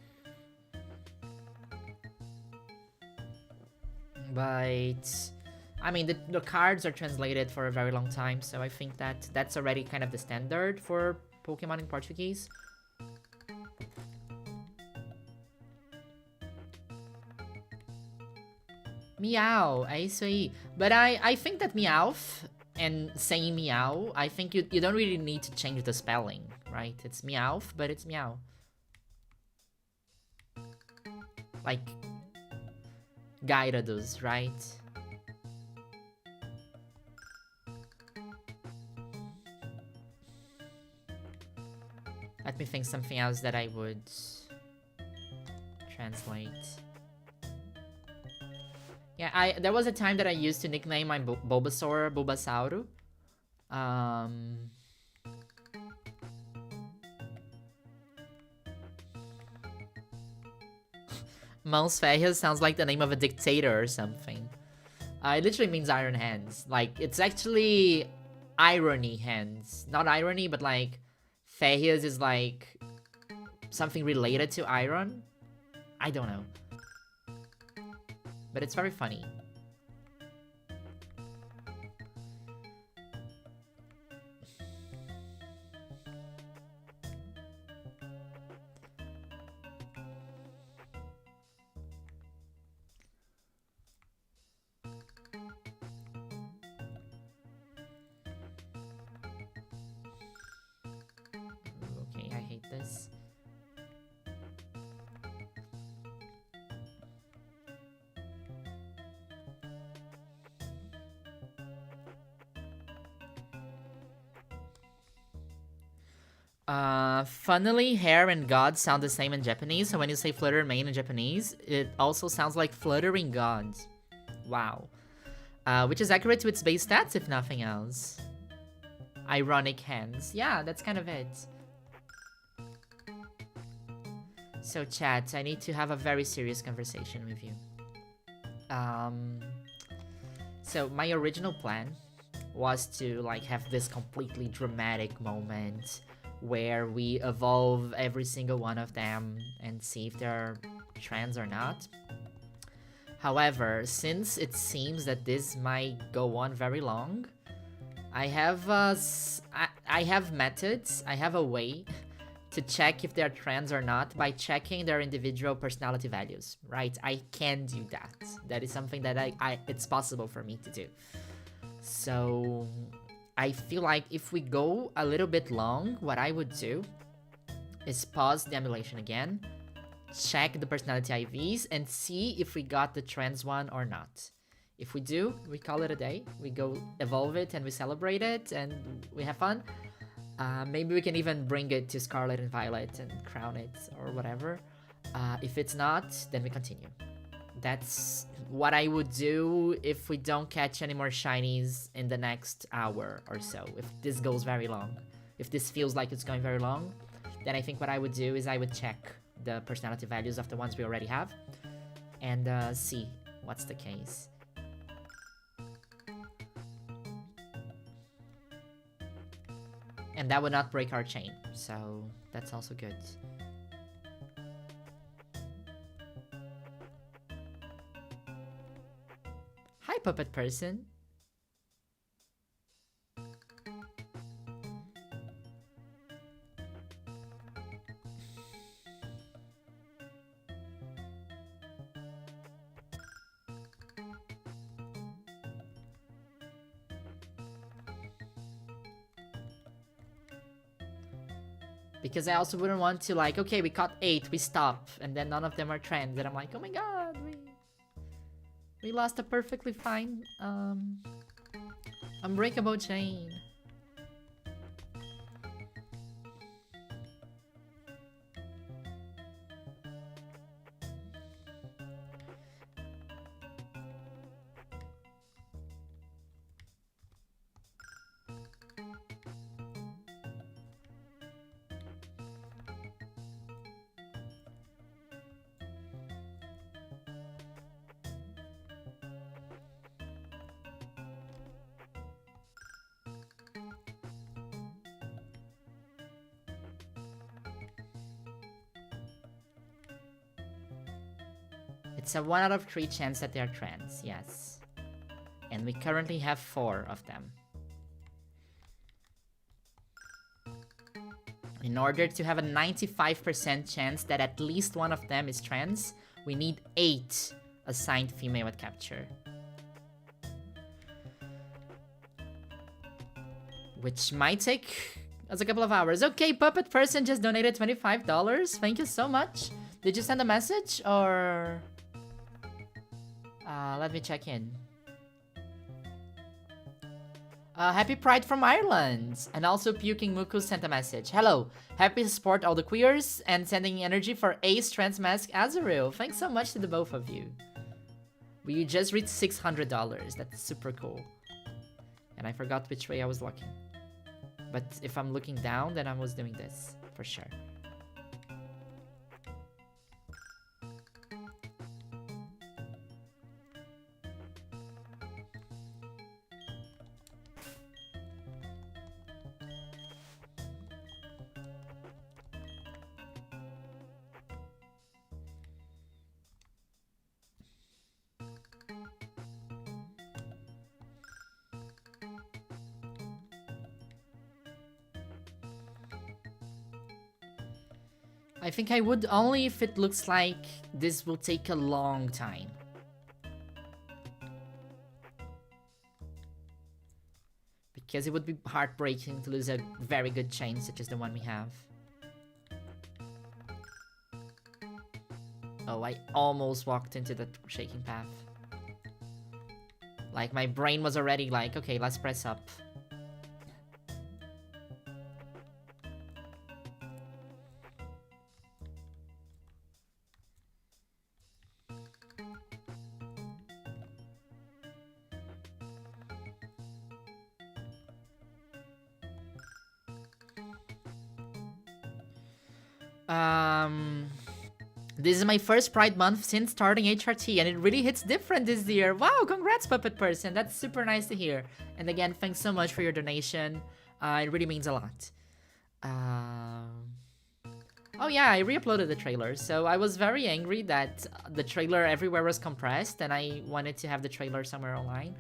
But I mean, the cards are translated for a very long time, so I think that's already kind of the standard for Pokemon in Portuguese. Meow, é isso aí. But I think that Meowth and saying meow, I think you don't really need to change the spelling, right? It's Meowth, but it's meow. like Gyarados, right? Let me think something else that I would translate. Yeah, there was a time that I used to nickname my Bulbasaur Bulbasauro. Mãos Férreas sounds like the name of a dictator or something. It literally means iron hands. Like, it's actually irony hands. Not irony, but like, Férreas is like something related to iron. I don't know. But it's very funny. Okay, I hate this. Funnily, hair and god sound the same in Japanese, so when you say flutter main in Japanese, it also sounds like fluttering god. Wow. Which is accurate to its base stats, if nothing else. Ironic hands. Yeah, that's kind of it. So chat, I need to have a very serious conversation with you. So my original plan was to like have this completely dramatic moment where we evolve every single one of them and see if they're trans or not. However, since it seems that this might go on very long, I have methods, I have a way to check if they're trans or not by checking their individual personality values, right? I can do that. That is something that it's possible for me to do. So I feel like if we go a little bit long, what I would do is pause the emulation again, check the personality IVs, and see if we got the trans one or not. If we do, we call it a day. We go evolve it and we celebrate it and we have fun. Maybe we can even bring it to Scarlet and Violet and crown it or whatever. If it's not, then we continue. That's what I would do if we don't catch any more shinies in the next hour or so. If this goes very long. If this feels like it's going very long, then I think what I would do is I would check the personality values of the ones we already have and see what's the case. And that would not break our chain, so that's also good. Hi, puppet person. Because I also wouldn't want to like, okay, we caught 8, we stop, and then none of them are trans, and I'm like, oh my god, we lost a perfectly fine, unbreakable chain. It's a 1 out of 3 chance that they're trans, yes. And we currently have 4 of them. In order to have a 95% chance that at least one of them is trans, we need 8 assigned female at capture. Which might take us a couple of hours. Okay, Puppet Person just donated $25. Thank you so much. Did you send a message or... let me check in. Happy Pride from Ireland! And also Puking Muku sent a message. Hello, happy to support all the queers and sending energy for Ace Trans Mask Azurill. Thanks so much to the both of you. We just reached $600. That's super cool. And I forgot which way I was looking. But if I'm looking down, then I was doing this, for sure. I think I would only if it looks like this will take a long time. Because it would be heartbreaking to lose a very good chain such as the one we have. Oh, I almost walked into the shaking path. Like, my brain was already like, okay, let's press up. This is my first Pride month since starting HRT, and it really hits different this year. Wow, congrats, Puppet Person. That's super nice to hear. And again, thanks so much for your donation. It really means a lot. Oh yeah, I re-uploaded the trailer. So I was very angry that the trailer everywhere was compressed, and I wanted to have the trailer somewhere online.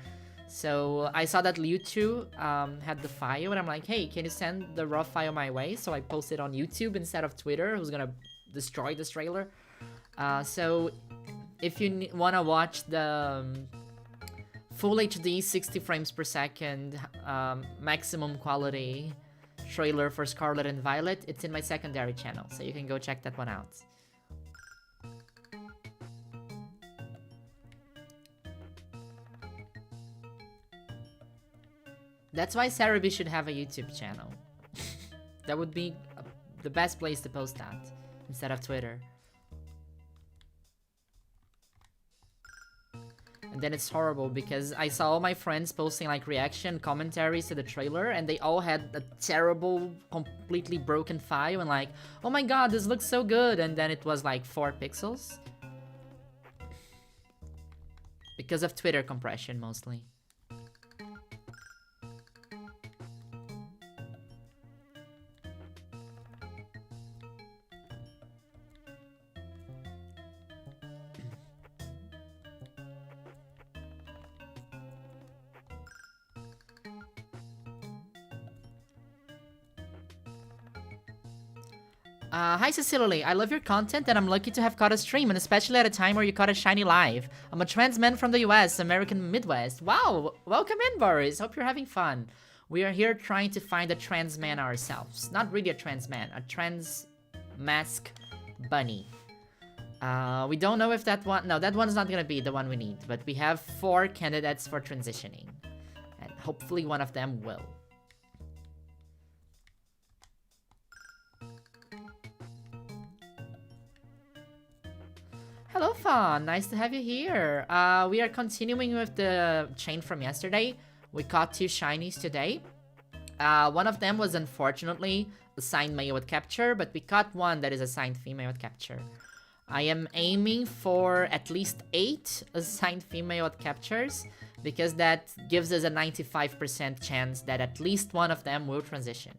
So I saw that Liu2 had the file, and I'm like, hey, can you send the raw file my way? So I posted on YouTube instead of Twitter, who's gonna destroy this trailer. So if you want to watch the full HD 60 frames per second maximum quality trailer for Scarlet and Violet, it's in my secondary channel, so you can go check that one out. That's why Cerebi should have a YouTube channel. That would be the best place to post that instead of Twitter. And then it's horrible because I saw all my friends posting like reaction commentaries to the trailer, and they all had a terrible, completely broken file and like, oh my god, this looks so good, and then it was like 4 pixels. Because of Twitter compression mostly. Hi Cecily, I love your content and I'm lucky to have caught a stream, and especially at a time where you caught a shiny live. I'm a trans man from the US, American Midwest. Wow, welcome in Boris, hope you're having fun. We are here trying to find a trans man ourselves. Not really a trans man, a trans mask bunny. We don't know if that one, no, that one's not gonna be the one we need, but we have 4 candidates for transitioning. And hopefully one of them will. Hello, Fawn. Nice to have you here. We are continuing with the chain from yesterday. We caught 2 shinies today. One of them was unfortunately assigned male at capture, but we caught one that is assigned female at capture. I am aiming for at least 8 assigned female at captures, because that gives us a 95% chance that at least one of them will transition.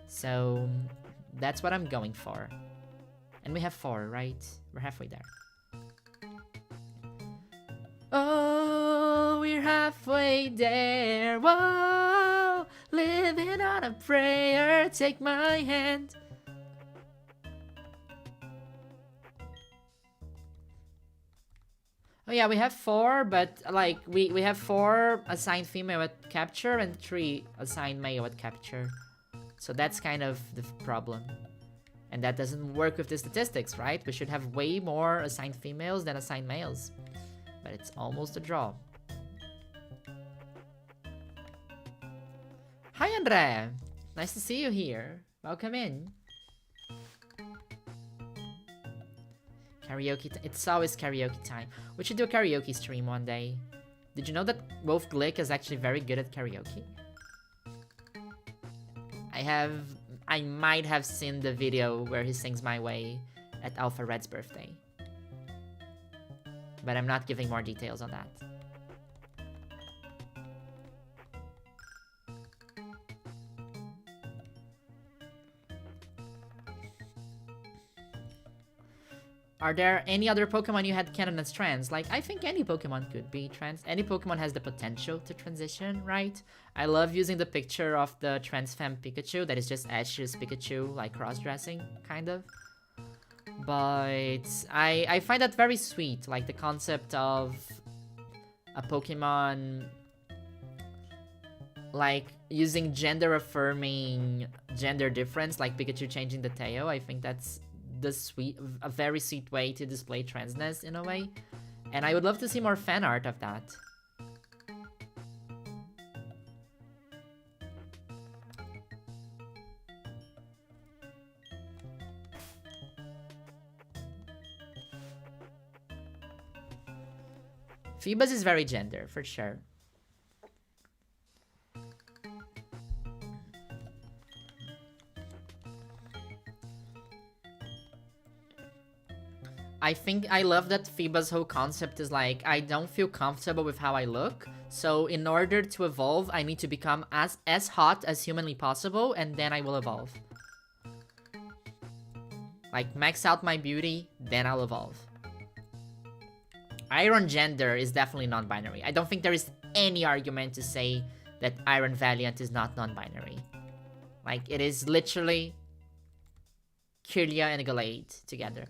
So that's what I'm going for. And we have 4, right? We're halfway there. Oh, we're halfway there. Whoa, living on a prayer. Take my hand. Oh yeah, we have 4, but like we have 4 assigned female at capture and 3 assigned male at capture. So that's kind of the problem. And that doesn't work with the statistics, right? We should have way more assigned females than assigned males. But it's almost a draw. Hi, Andre. Nice to see you here. Welcome in. Karaoke. It's always karaoke time. We should do a karaoke stream one day. Did you know that Wolf Glick is actually very good at karaoke? I might have seen the video where he sings My Way at Alpha Red's birthday. But I'm not giving more details on that. Are there any other Pokemon you had canon as trans? Like, I think any Pokemon could be trans. Any Pokemon has the potential to transition, right? I love using the picture of the trans femme Pikachu that is just Ash's Pikachu, like cross-dressing, kind of. But I find that very sweet, like the concept of a Pokemon like using gender-affirming gender difference, like Pikachu changing the tail. I think that's a very sweet way to display transness in a way, and I would love to see more fan art of that. Phoebus is very gender, for sure. I think I love that Phoeba's whole concept is like, I don't feel comfortable with how I look, so in order to evolve, I need to become as hot as humanly possible, and then I will evolve. Like, max out my beauty, then I'll evolve. Iron gender is definitely non-binary. I don't think there is any argument to say that Iron Valiant is not non-binary. Like, it is literally Kirlia and Gallade together.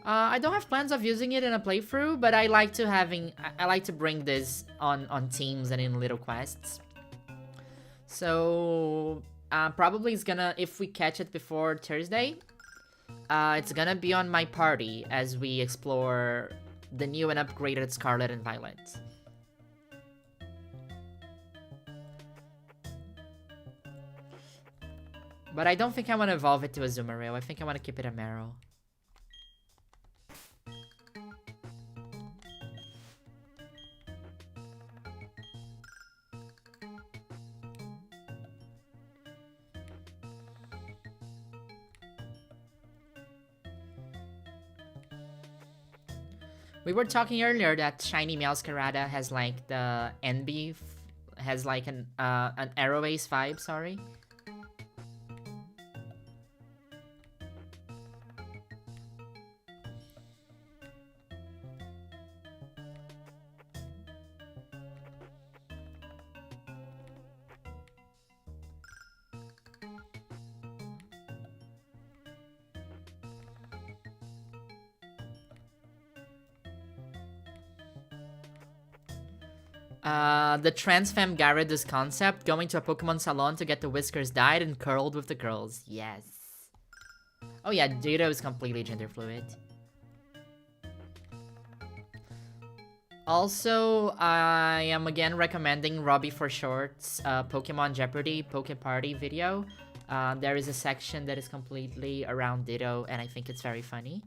I don't have plans of using it in a playthrough, but I like to bring this on teams and in little quests. So probably it's gonna, if we catch it before Thursday, it's gonna be on my party as we explore the new and upgraded Scarlet and Violet. But I don't think I want to evolve it to a Azumarill. I think I want to keep it a Marill. We were talking earlier that Shiny Meowscarada has like the NB, has like an Arrow Ace vibe, sorry. The trans femme Gyarados concept, going to a Pokemon salon to get the whiskers dyed and curled with the girls. Yes. Oh yeah, Ditto is completely gender fluid. Also, I am again recommending Robbie for Short's Pokemon Jeopardy Poke Party video. There is a section that is completely around Ditto, and I think it's very funny.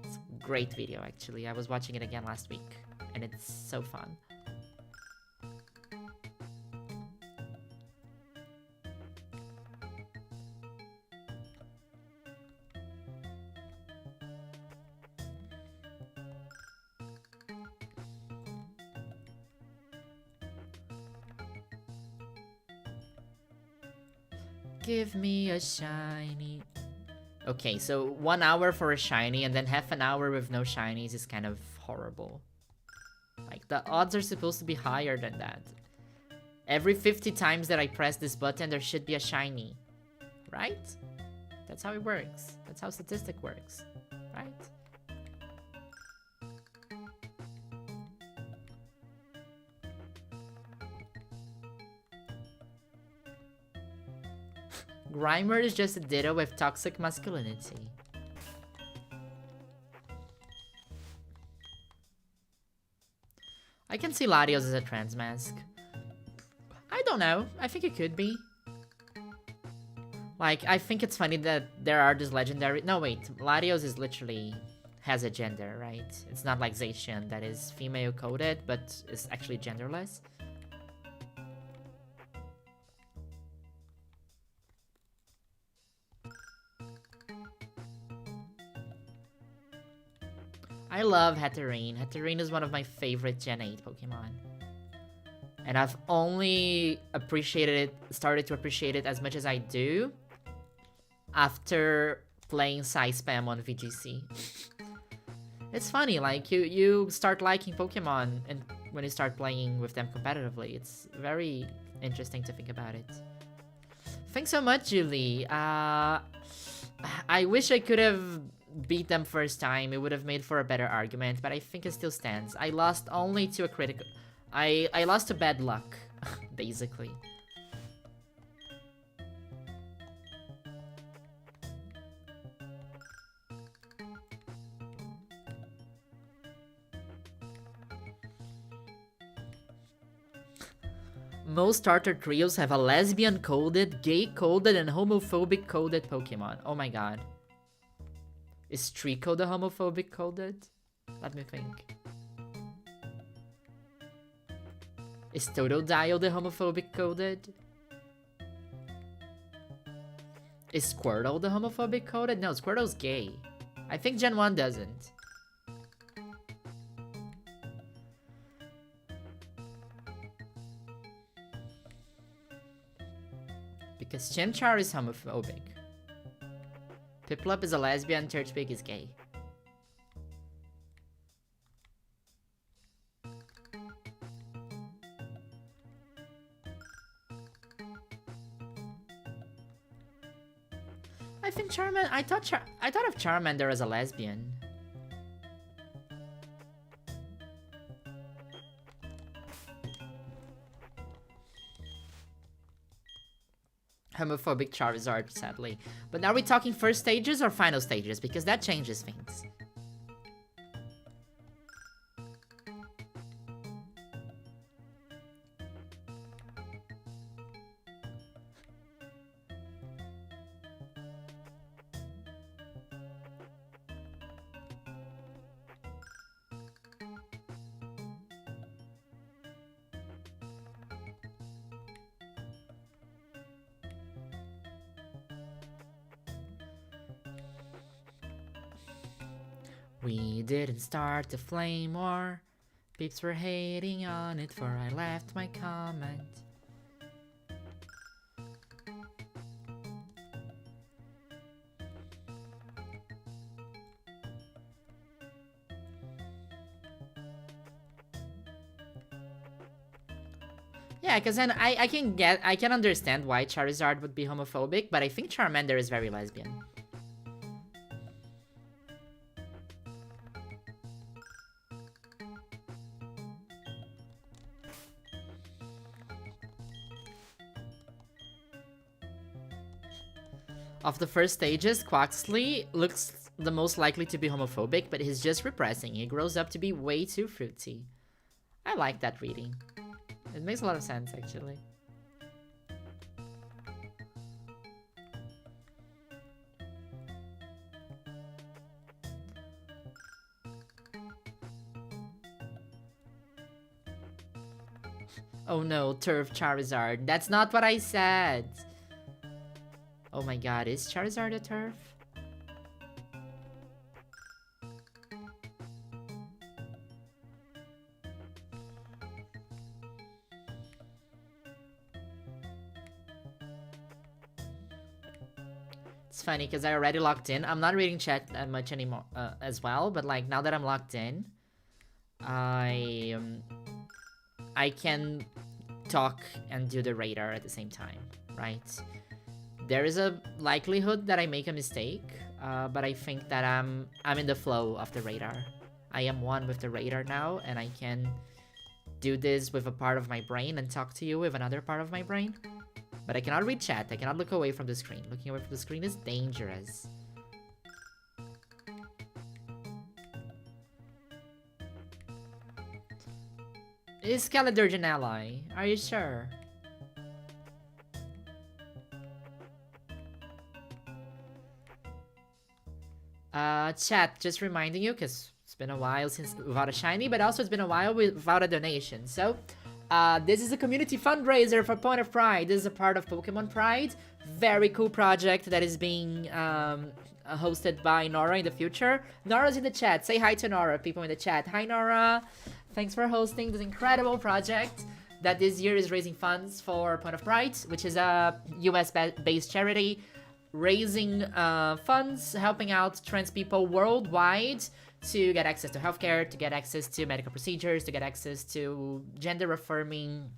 It's a great video, actually. I was watching it again last week, and it's so fun. Give me a shiny. Okay, so 1 hour for a shiny and then half an hour with no shinies is kind of horrible. Like, the odds are supposed to be higher than that. Every 50 times that I press this button, there should be a shiny. Right? That's how it works. That's how statistic works. Right? Grimer is just a ditto with toxic masculinity. I can see Latios as a trans mask. I don't know. I think it could be. Like, I think it's funny that there are these legendary... No, wait. Latios is literally... has a gender, right? It's not like Zacian that is female coded, but is actually genderless. I love Hatterene. Hatterene is one of my favorite Gen 8 Pokemon. And I've only started to appreciate it as much as I do after playing Psy Spam on VGC. It's funny, like, you start liking Pokemon and when you start playing with them competitively. It's very interesting to think about it. Thanks so much, Julie. I wish I could have beat them first time. It would have made for a better argument, but I think it still stands. I lost only to a critical... I lost to bad luck, basically. Most starter trios have a lesbian-coded, gay-coded, and homophobic-coded Pokemon. Oh my god. Is Trico the homophobic-coded? Let me think. Is Totodile the homophobic-coded? Is Squirtle the homophobic-coded? No, Squirtle's gay. I think Gen 1 doesn't. Because Chimchar is homophobic. Piplup is a lesbian, Turtwig is gay. I think I thought of Charmander as a lesbian. Homophobic Charizard, sadly. But are we talking first stages or final stages? Because that changes things. We didn't start the flame war. Peeps were hating on it for I left my comment. Yeah, because then I can understand why Charizard would be homophobic, but I think Charmander is very lesbian. Of the first stages, Quaxley looks the most likely to be homophobic, but he's just repressing. He grows up to be way too fruity. I like that reading. It makes a lot of sense, actually. Oh no, Turf Charizard. That's not what I said. Oh my god, is Charizard a turf? It's funny because I already locked in. I'm not reading chat that much anymore as well, but like now that I'm locked in, I can talk and do the radar at the same time, right? There is a likelihood that I make a mistake, but I think that I'm in the flow of the radar. I am one with the radar now, and I can do this with a part of my brain and talk to you with another part of my brain. But I cannot read chat. I cannot look away from the screen. Looking away from the screen is dangerous. Is Caledurge an ally? Are you sure? Chat, just reminding you, because it's been a while since without a shiny, but also it's been a while without a donation. So, this is a community fundraiser for Point of Pride. This is a part of Pokemon Pride. Very cool project that is being hosted by Nora in the future. Nora's in the chat. Say hi to Nora, people in the chat. Hi, Nora. Thanks for hosting this incredible project that this year is raising funds for Point of Pride, which is a US-based charity raising funds, helping out trans people worldwide to get access to healthcare, to get access to medical procedures, to get access to gender-affirming,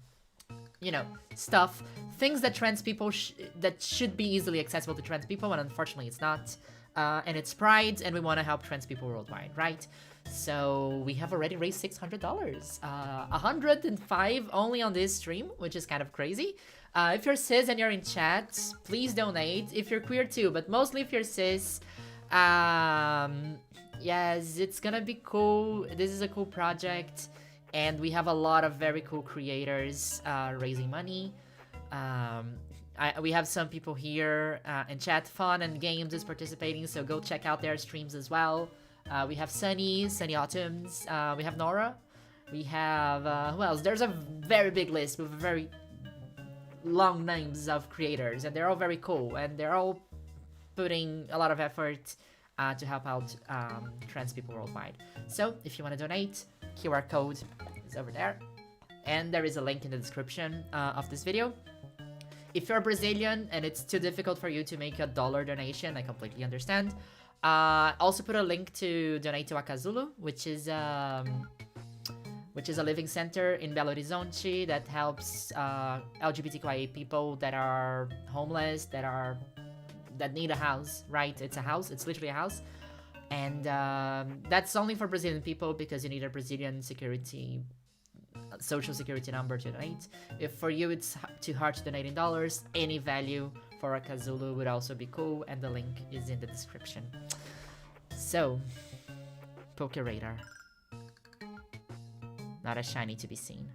you know, stuff. Things that trans people that should be easily accessible to trans people, and unfortunately it's not. And it's Pride, and we want to help trans people worldwide, right? So we have already raised $600. 105 only on this stream, which is kind of crazy. If you're cis and you're in chat, please donate. If you're queer too, but mostly if you're cis. Yes, it's gonna be cool. This is a cool project, and we have a lot of very cool creators raising money. We have some people here in chat. Fun and Games is participating, so go check out their streams as well. We have Sunny Autumns. We have Nora. We have who else? There's a very big list with very long names of creators, and they're all very cool, and they're all putting a lot of effort to help out trans people worldwide. So if you want to donate, QR code is over there, and there is a link in the description of this video. If you're Brazilian and it's too difficult for you to make a $1 donation, I completely understand. Also put a link to donate to Akazulu, which is a living center in Belo Horizonte that helps LGBTQIA people that are homeless, that need a house, right? It's a house, it's literally a house. And that's only for Brazilian people because you need a Brazilian social security number to donate. If for you it's too hard to donate in dollars, any value for Akazulu would also be cool, and the link is in the description. So, Pokeradar. Not a shiny to be seen.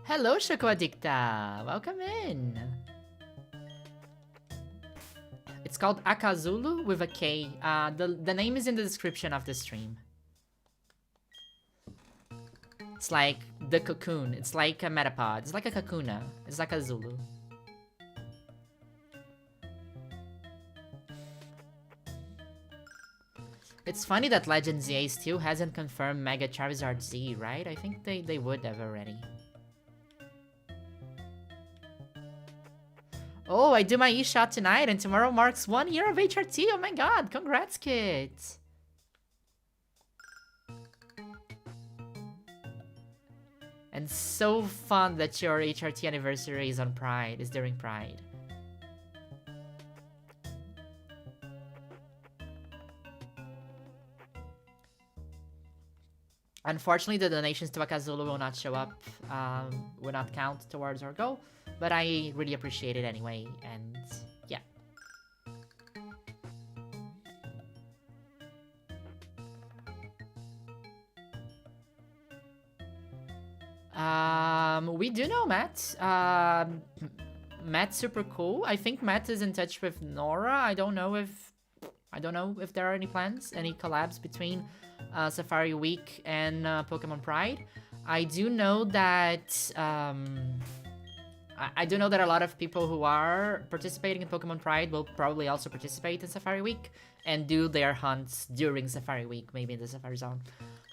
Hello, Choco Adicta! Welcome in! It's called Akazulu with a K. The name is in the description of the stream. It's like the cocoon. It's like a metapod. It's like a kakuna. It's Akazulu. It's funny that Legends EA still hasn't confirmed Mega Charizard Z, right? I think they would have already. Oh, I do my e-shot tonight, and tomorrow marks 1 year of HRT. Oh my god, congrats, Kit. And so fun that your HRT anniversary is on Pride, is during Pride. Unfortunately, the donations to Akazulu will not show up, will not count towards our goal, but I really appreciate it anyway, and yeah. We do know Matt. Matt's super cool. I think Matt is in touch with Nora. I don't know if there are any plans, any collabs between Safari Week and Pokemon Pride. I do know that I do know that a lot of people who are participating in Pokemon Pride will probably also participate in Safari Week and do their hunts during Safari Week, maybe in the Safari Zone.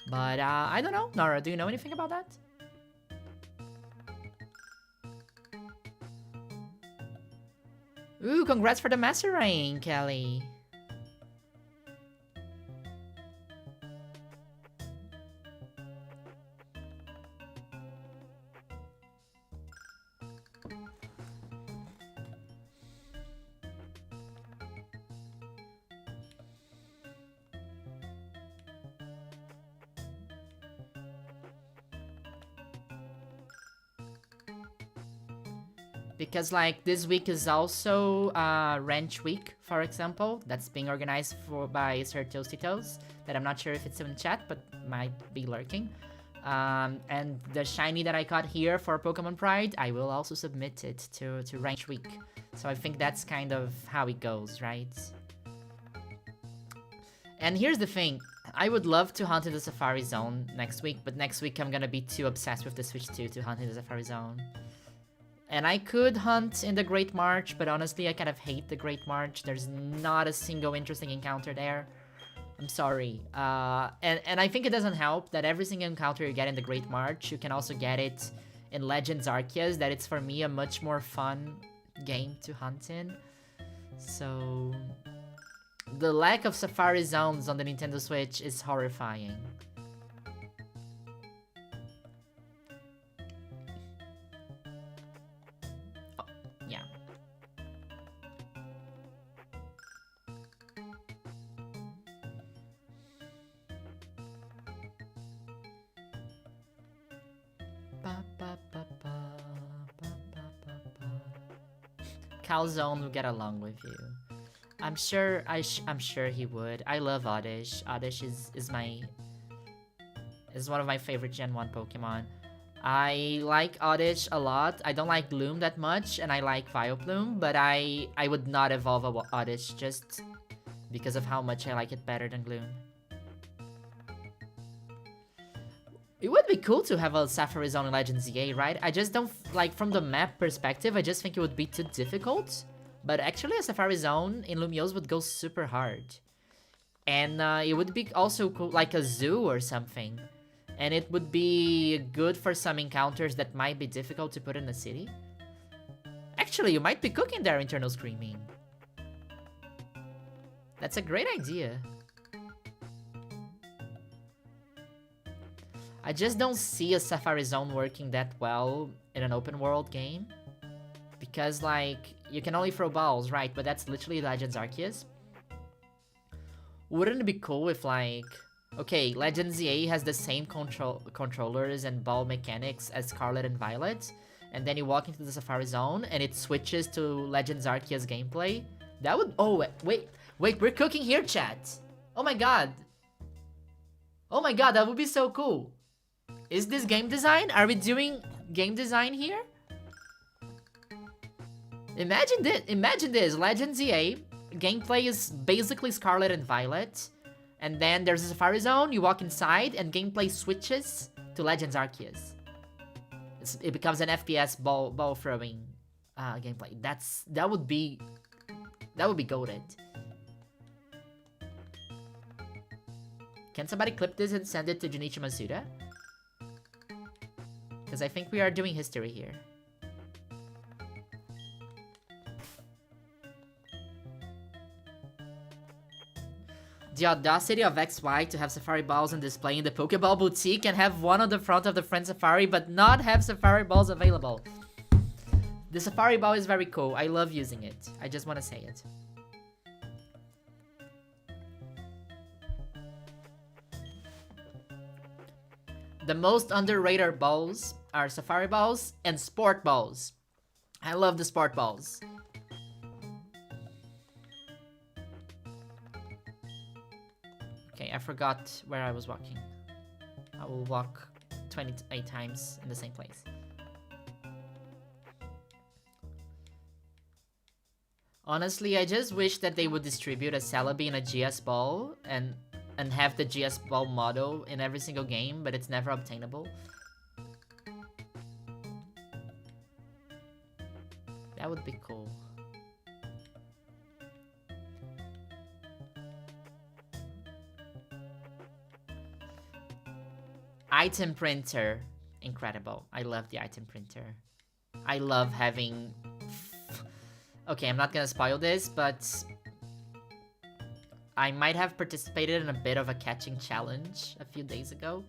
But I don't know. Nora, do you know anything about that? Ooh, congrats for the Master Rank, Kelly. Because like this week is also Wrench Week, for example. That's being organized by Sir Toastitos. That I'm not sure if it's in chat, but might be lurking. And the shiny that I caught here for Pokemon Pride, I will also submit it to Wrench Week. So I think that's kind of how it goes, right? And here's the thing. I would love to hunt in the Safari Zone next week, but next week I'm gonna be too obsessed with the Switch 2 to hunt in the Safari Zone. And I could hunt in the Great March, but honestly I kind of hate the Great March. There's not a single interesting encounter there. I'm sorry. And I think it doesn't help that every single encounter you get in the Great March, you can also get it in Legends Arceus, that it's for me a much more fun game to hunt in. So the lack of Safari Zones on the Nintendo Switch is horrifying. Oh, yeah. Calzone will get along with you. I'm sure he would. I love Oddish. Oddish is one of my favorite Gen 1 Pokemon. I like Oddish a lot. I don't like Gloom that much, and I like Vileplume, but I would not evolve a Oddish just because of how much I like it better than Gloom. It would be cool to have a Safari Zone in Legends EA, right? I just don't, like, from the map perspective, I just think it would be too difficult. But actually, a Safari Zone in Lumiose would go super hard. And it would be also cool, like a zoo or something. And it would be good for some encounters that might be difficult to put in the city. Actually, you might be cooking there, Internal Screaming. That's a great idea. I just don't see a Safari Zone working that well in an open world game. Because, like, you can only throw balls, right? But that's literally Legends Arceus. Wouldn't it be cool if, like... Okay, Legends EA has the same controllers and ball mechanics as Scarlet and Violet. And then you walk into the Safari Zone and it switches to Legends Arceus gameplay. That would... Oh, wait, we're cooking here, chat. Oh my god. Oh my god, that would be so cool. Is this game design? Are we doing game design here? Imagine this. Legends EA, gameplay is basically Scarlet and Violet. And then there's a Safari Zone, you walk inside, and gameplay switches to Legends Arceus. It becomes an FPS ball throwing gameplay. That would be goated. Can somebody clip this and send it to Junichi Masuda? Because I think we are doing history here. The audacity of XY to have Safari Balls on display in the Pokeball Boutique and have one on the front of the Friend Safari but not have Safari Balls available. The Safari Ball is very cool. I love using it. I just want to say it. The most underrated balls are Safari Balls and Sport Balls. I love the Sport Balls. Okay, I forgot where I was walking. I will walk 28 times in the same place. Honestly, I just wish that they would distribute a Celebi and a GS Ball and have the GS Ball model in every single game, but it's never obtainable. That would be cool. Item printer. Incredible. I love the item printer. I love having... Okay, I'm not gonna spoil this, but... I might have participated in a bit of a catching challenge a few days ago.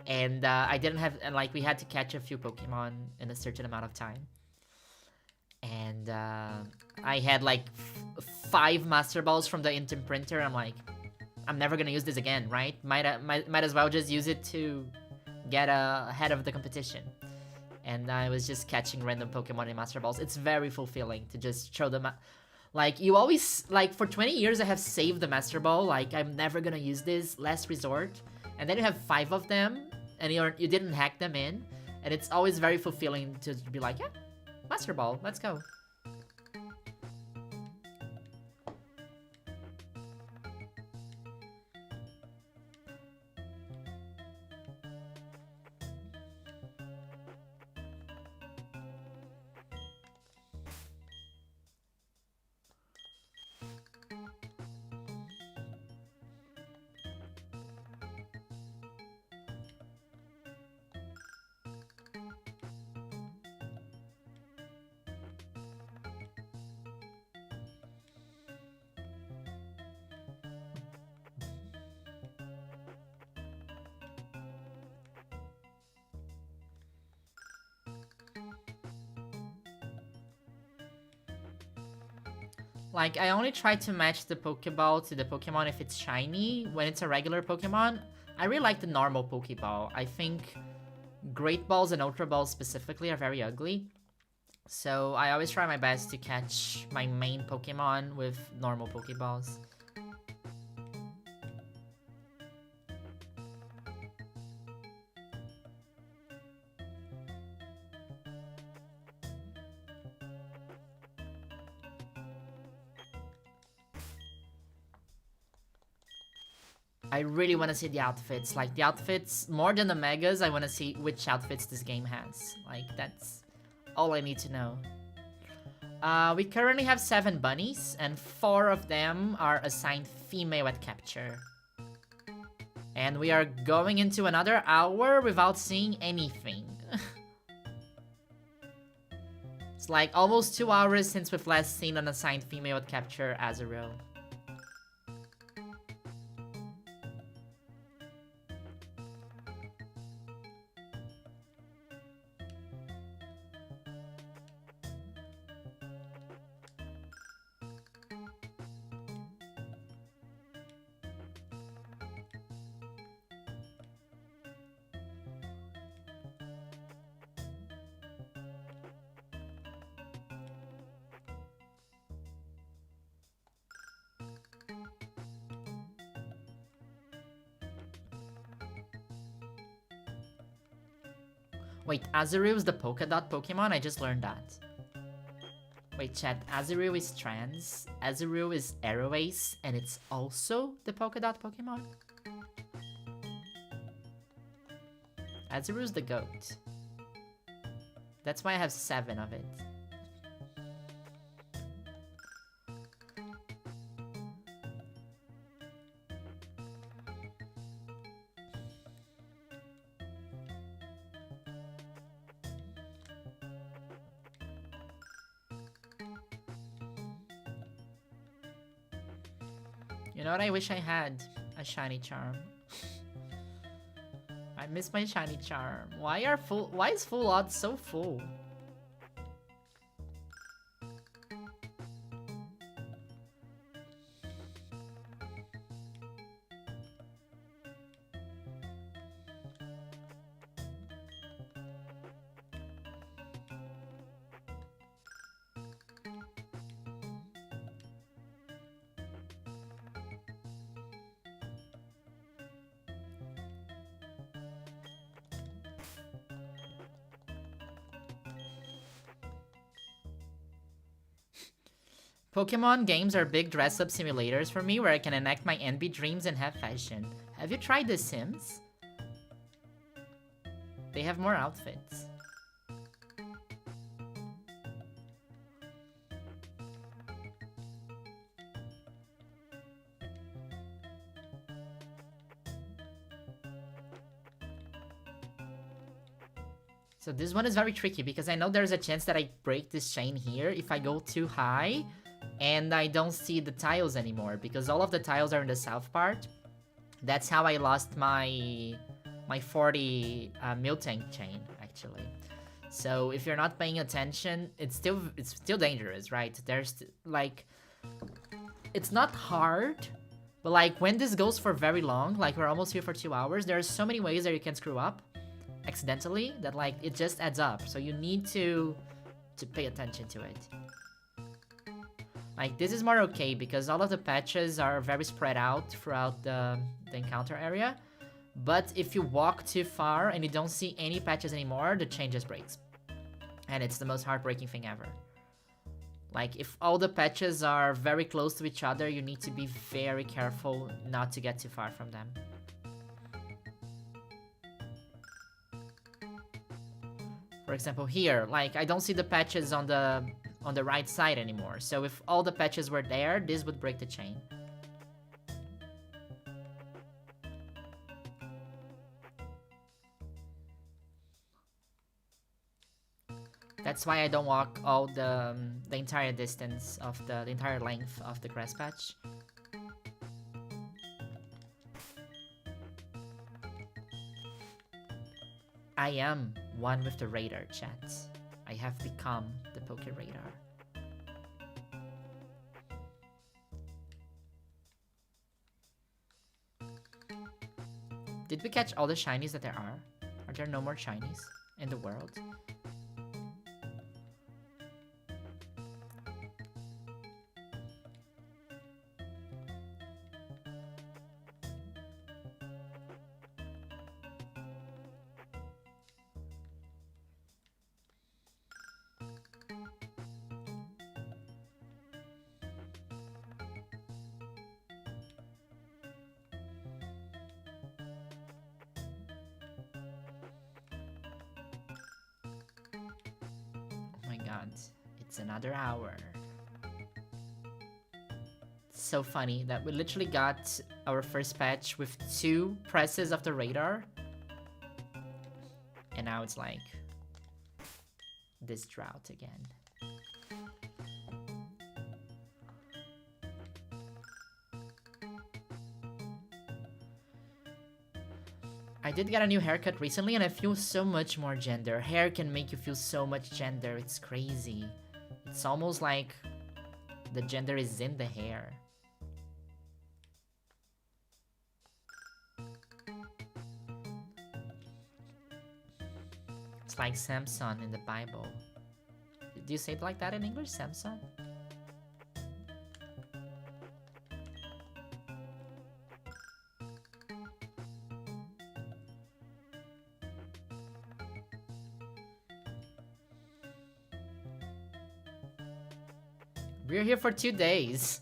And I didn't have... And like, we had to catch a few Pokemon in a certain amount of time. And I had like 5 Master Balls from the item printer. I'm like... I'm never gonna use this again, right? Might as well just use it to get ahead of the competition. and I was just catching random Pokemon in Master Balls. It's very fulfilling to just show them. Like, you always, like, for 20 years I have saved the Master Ball, like, I'm never gonna use this, last resort. And then you have 5 of them, and you didn't hack them in, and it's always very fulfilling to be like, yeah, Master Ball, let's go. Like, I only try to match the Pokeball to the Pokemon if it's shiny. When it's a regular Pokemon, I really like the normal Pokeball. I think Great Balls and Ultra Balls specifically are very ugly. So I always try my best to catch my main Pokemon with normal Pokeballs. I really want to see the outfits. Like, the outfits, more than the megas, I want to see which outfits this game has. Like, that's all I need to know. We currently have 7 bunnies, and 4 of them are assigned female at capture. And we are going into another hour without seeing anything. It's like almost 2 hours since we've last seen an assigned female at capture Azurill. Wait, Azurill is the polka dot Pokemon? I just learned that. Wait, chat, Azurill is trans, Azurill is Arrow Ace, and it's also the polka dot Pokemon? Azurill's the goat. That's why I have 7 of it. You know what I wish I had? A shiny charm. I miss my shiny charm. Why is full odds so full? Pokemon games are big dress-up simulators for me where I can enact my NB dreams and have fashion. Have you tried The Sims? They have more outfits. So this one is very tricky because I know there's a chance that I break this chain here if I go too high and I don't see the tiles anymore because all of the tiles are in the south part. That's how I lost my 40 Miltank chain actually. So if you're not paying attention, it's still dangerous, right? There's like, it's not hard, but like when this goes for very long, like we're almost here for 2 hours, there are so many ways that you can screw up. accidentally that like it just adds up. So you need to pay attention to it. Like, this is more okay because all of the patches are very spread out throughout the encounter area. But if you walk too far and you don't see any patches anymore, the chain just breaks. And it's the most heartbreaking thing ever. Like, if all the patches are very close to each other, you need to be very careful not to get too far from them. For example, here, like, I don't see the patches on the right side anymore. So if all the patches were there, this would break the chain. That's why I don't walk all the entire distance of the entire length of the grass patch. I am one with the radar, chat. I have become the Poke Radar. Did we catch all the shinies that there are? Are there no more shinies in the world? It's another hour. It's so funny that we literally got our first patch with 2 presses of the radar. And now it's like this drought again. I did get a new haircut recently and I feel so much more gender. Hair can make you feel so much gender, it's crazy. It's almost like the gender is in the hair. It's like Samson in the Bible. Do you say it like that in English, Samson? We're here for 2 days.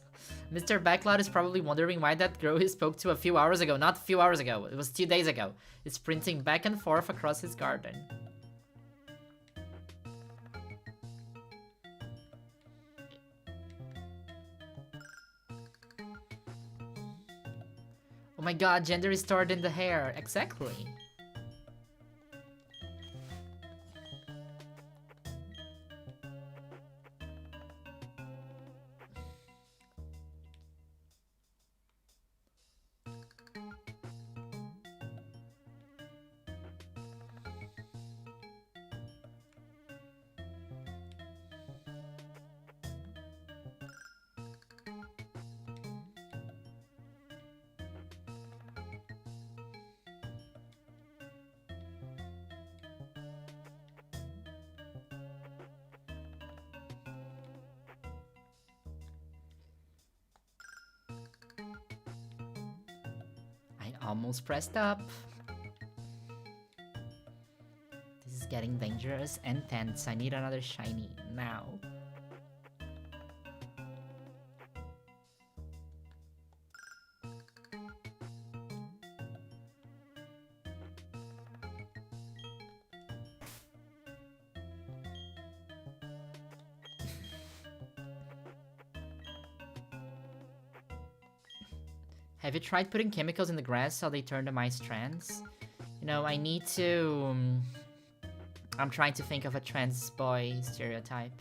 Mr. Backlot is probably wondering why that girl he spoke to a few hours ago, not a few hours ago, it was 2 days ago, is sprinting back and forth across his garden. Oh my god, gender is stored in the hair, exactly. Almost pressed up. This is getting dangerous and tense. I need another shiny now. Have you tried putting chemicals in the grass so they turn the mice trans? You know, I need to... I'm trying to think of a trans boy stereotype.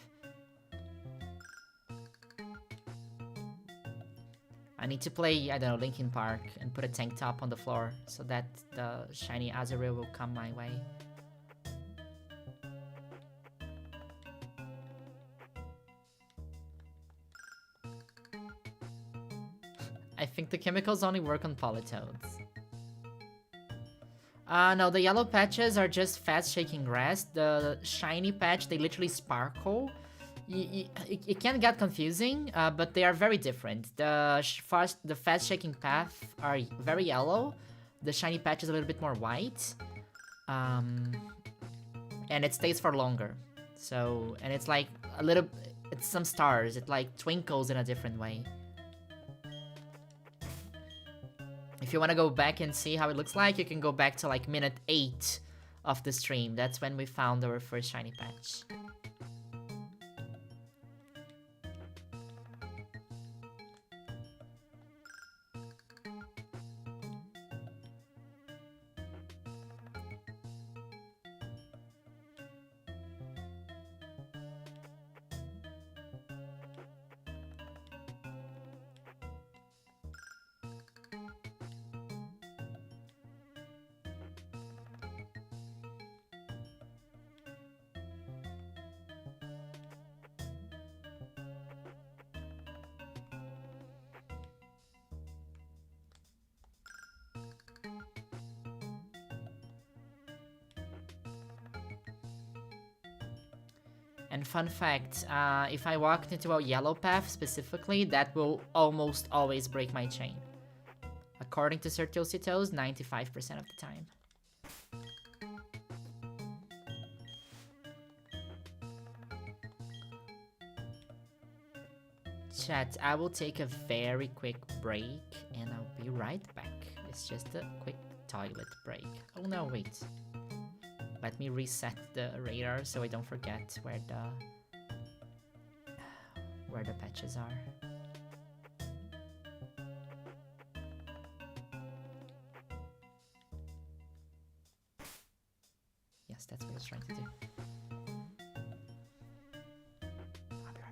I need to play, I don't know, Linkin Park and put a tank top on the floor so that the shiny Azurill will come my way. I think the chemicals only work on Polytoads. No, the yellow patches are just fast shaking grass. The shiny patch, they literally sparkle. It can get confusing, but they are very different. The fast shaking path are very yellow. The shiny patch is a little bit more white. And it stays for longer. So, and it's like a little, it's some stars. It like twinkles in a different way. If you want to go back and see how it looks like, you can go back to like minute 8 of the stream. That's when we found our first shiny patch. And fun fact, if I walked into a yellow path specifically, that will almost always break my chain. According to Certositos, 95% of the time. Chat, I will take a very quick break and I'll be right back. It's just a quick toilet break. Oh no, wait. Let me reset the radar so I don't forget where the patches are. Yes, that's what I was trying to do. I'll be right back.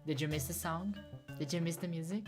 Did you miss the song? Did you miss the music?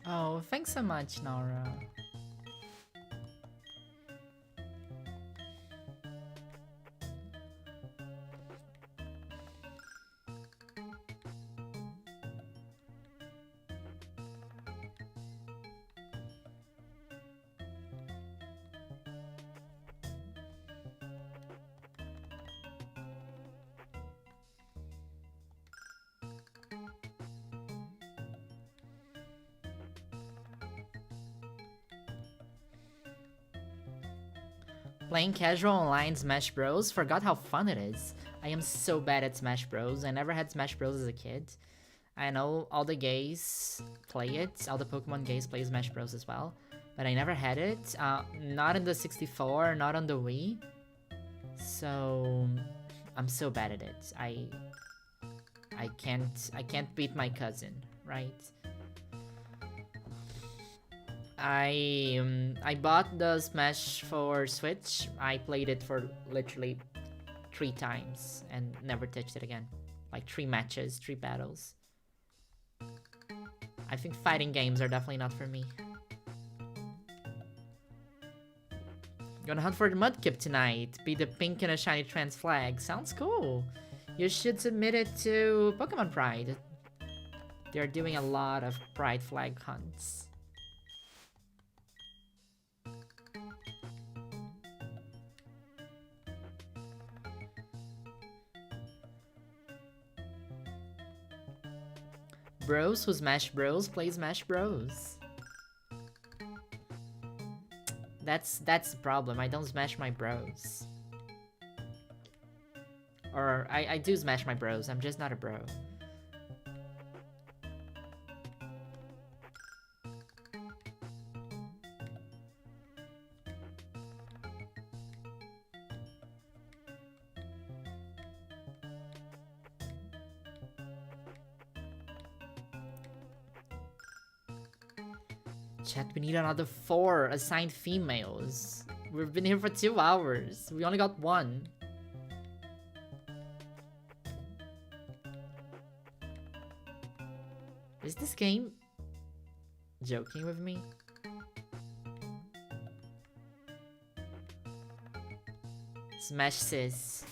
Oh, thanks so much, Nora. Playing casual online Smash Bros. Forgot how fun it is. I am so bad at Smash Bros. I never had Smash Bros. As a kid. I know all the gays play it. All the Pokemon gays play Smash Bros. As well. But I never had it. Not in the 64, not on the Wii. So I'm so bad at it. I can't beat my cousin, right? I bought the Smash for Switch. I played it for literally 3 times and never touched it again. Like 3 matches, 3 battles. I think fighting games are definitely not for me. Gonna hunt for the Mudkip tonight. Be the pink and a shiny trans flag. Sounds cool. You should submit it to Pokemon Pride. They're doing a lot of Pride flag hunts. Bros who Smash Bros play Smash Bros. That's the problem. I don't smash my bros. Or I do smash my bros. I'm just not a bro. Chat, we need another 4 assigned females. We've been here for 2 hours. We only got 1. Is this game joking with me? Smash sis.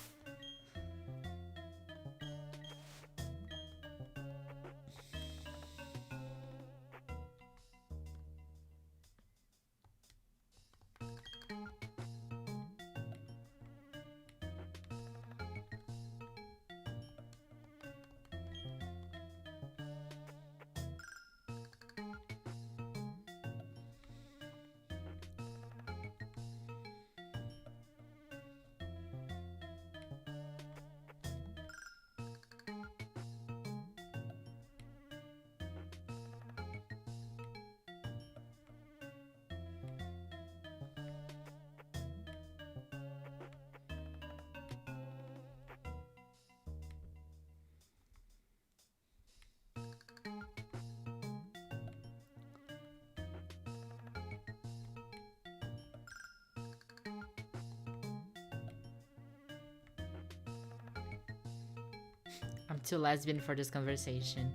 I'm too lesbian for this conversation.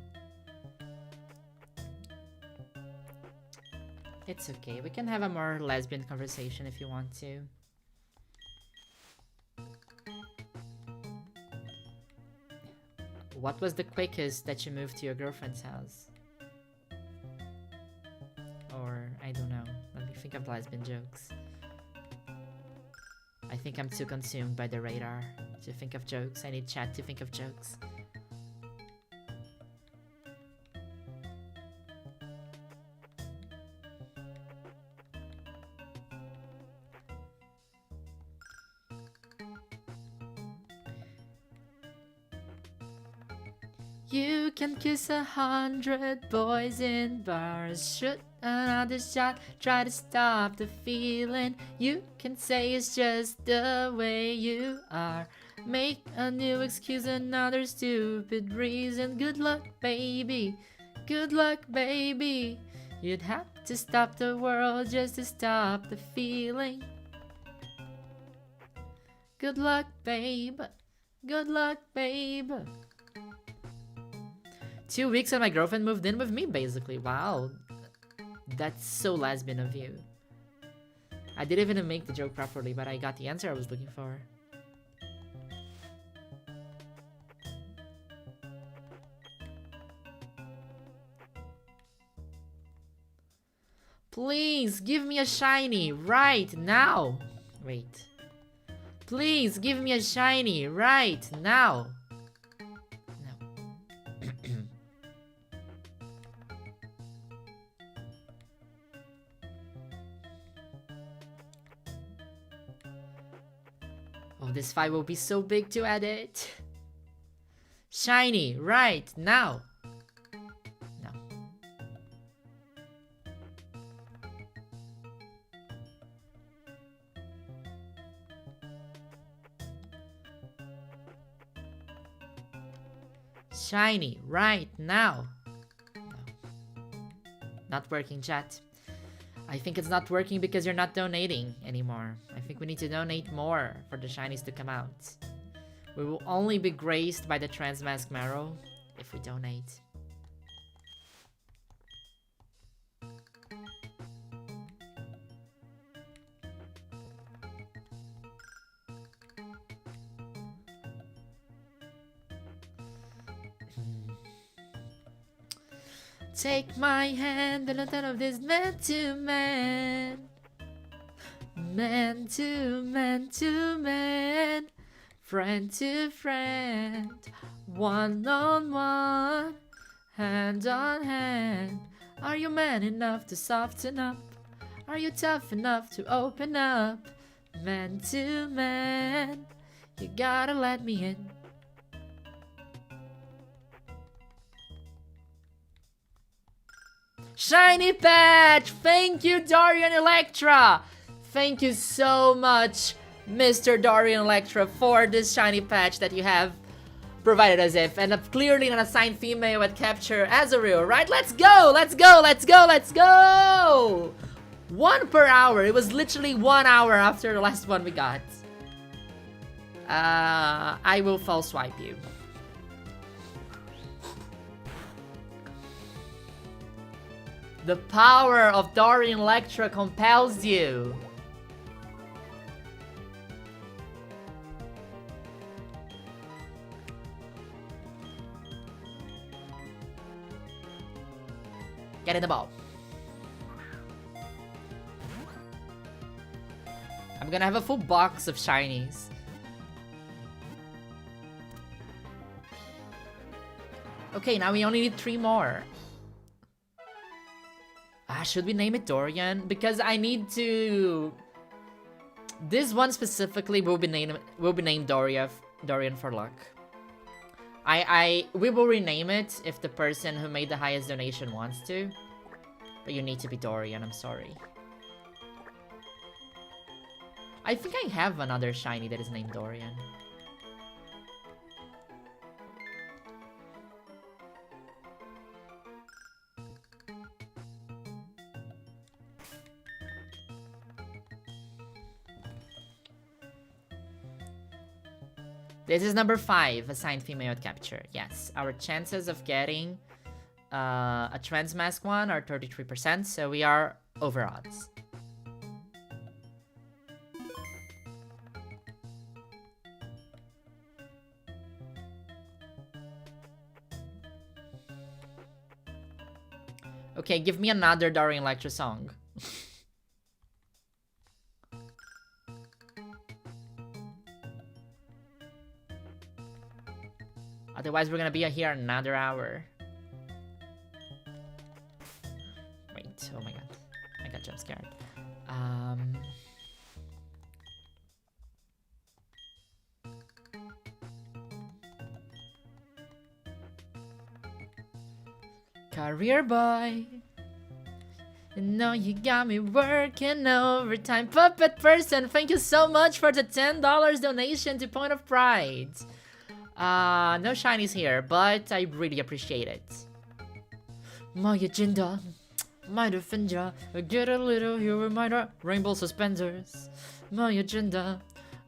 It's okay, we can have a more lesbian conversation if you want to. What was the quickest that you moved to your girlfriend's house? Or, I don't know, let me think of lesbian jokes. I think I'm too consumed by the radar to think of jokes. I need chat to think of jokes. You can kiss 100 boys in bars. Shoot another shot, try to stop the feeling. You can say it's just the way you are. Make a new excuse, another stupid reason. Good luck, baby. Good luck, baby. You'd have to stop the world just to stop the feeling. Good luck, babe. Good luck, babe. 2 weeks and my girlfriend moved in with me, basically. Wow. That's so lesbian of you. I didn't even make the joke properly, but I got the answer I was looking for. Please, give me a shiny right now. Wait. Please, give me a shiny right now. No. Oh, this file will be so big to edit. Shiny right now. No. Shiny right now. No. Not working, chat. I think it's not working because you're not donating anymore. I think we need to donate more for the shinies to come out. We will only be graced by the Transmask Marrow if we donate. Take my hand and none of this man to man. Man to man to man. Friend to friend. One on one. Hand on hand. Are you man enough to soften up? Are you tough enough to open up? Man to man. You gotta let me in. Shiny patch! Thank you, Dorian Electra! Thank you so much, Mr. Dorian Electra, for this shiny patch that you have provided us with. And clearly an assigned female at capture Azurill, right? Let's go! Let's go! Let's go! Let's go! 1 per hour. It was literally 1 hour after the last one we got. I will false swipe you. The power of Dorian Electra compels you. Get in the ball. I'm gonna have a full box of shinies. Okay, now we only need 3 more. Should we name it Dorian? Because I need to... This one specifically will be named Dorian for luck. We will rename it if the person who made the highest donation wants to. But you need to be Dorian, I'm sorry. I think I have another shiny that is named Dorian. This is number 5, assigned female at capture. Yes, our chances of getting a Transmask one are 33%, so we are over odds. Okay, give me another Dorian Electra song. Otherwise, we're gonna be here another hour. Wait, oh my god. I got jump scared. Career boy. You know you got me working overtime. Puppet person, thank you so much for the $10 donation to Point of Pride. No shinies here, but I really appreciate it. My agenda, my defender, get a little here with my rainbow suspenders. My agenda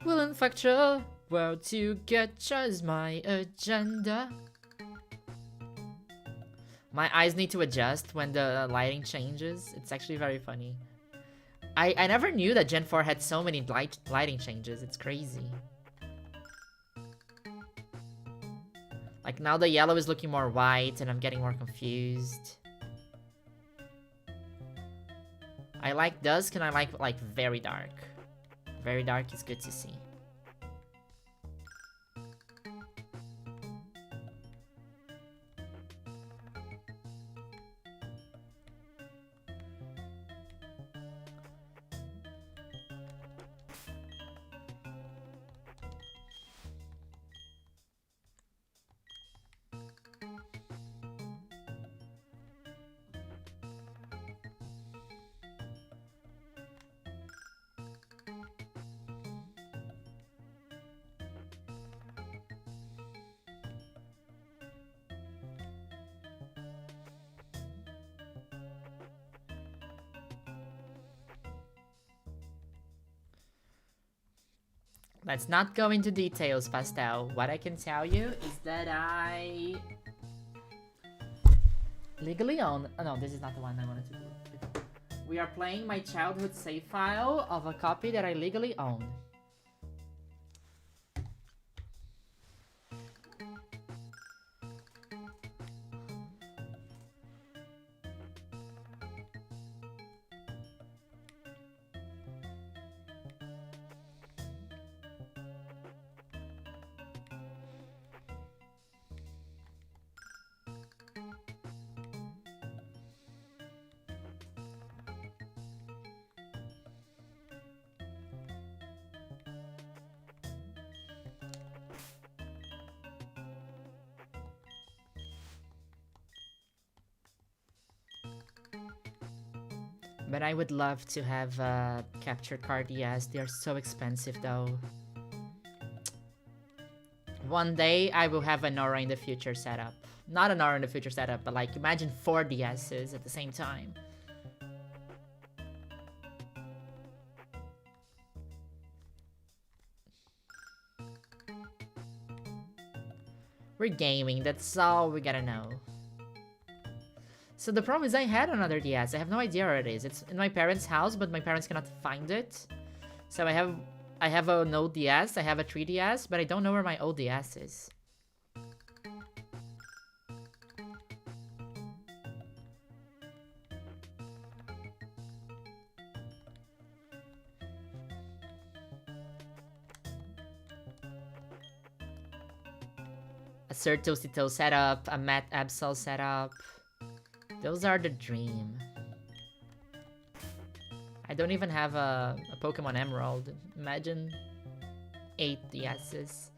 will infect you. Well, to get you is my agenda. My eyes need to adjust when the lighting changes. It's actually very funny. I never knew that Gen 4 had so many lighting changes. It's crazy. Like now the yellow is looking more white and I'm getting more confused. I like dusk and I like very dark. Very dark is good to see. Let's not go into details, Pastel. What I can tell you is that I legally own... Oh no, this is not the one I wanted to do. We are playing my childhood save file of a copy that I legally own. But I would love to have a capture card, yes. They are so expensive though. One day I will have an Aura in the Future setup. Not an Aura in the Future setup, but like imagine 4 DSs at the same time. We're gaming, that's all we gotta know. So the problem is I had another DS. I have no idea where it is. It's in my parents' house, but my parents cannot find it. So I have an old DS, I have a 3DS, but I don't know where my old DS is. A Sir Toastito setup, a Matt Absol setup. Those are the dream. I don't even have a Pokemon Emerald. Imagine 8 DSs.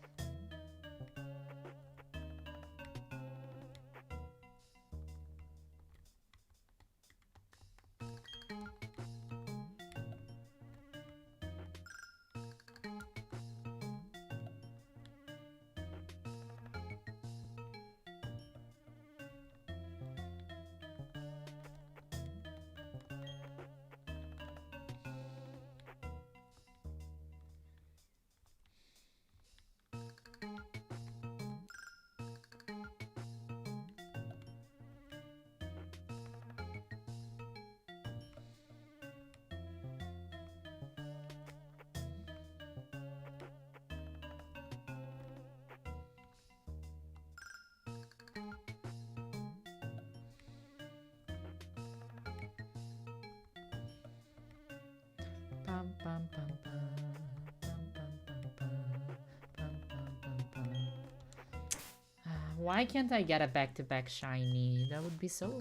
Why can't I get a back-to-back shiny? I would be so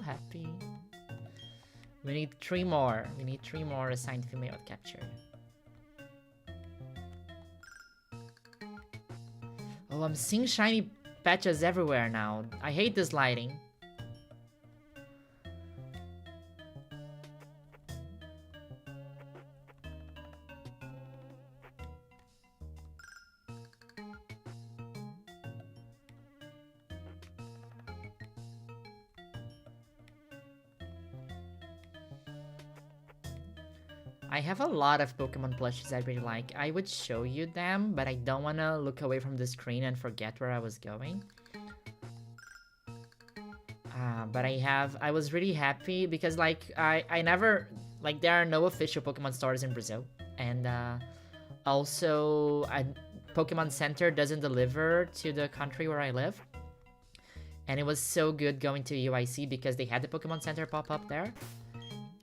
happy. We need 3 more. We need 3 more assigned female capture. Oh, I'm seeing shiny patches everywhere now. I hate this lighting. I have a lot of Pokemon plushies I really like. I would show you them, but I don't want to look away from the screen and forget where I was going. But I was really happy because like I never, like there are no official Pokemon stores in Brazil, and also Pokemon Center doesn't deliver to the country where I live, and it was so good going to UIC because they had the Pokemon Center pop up there,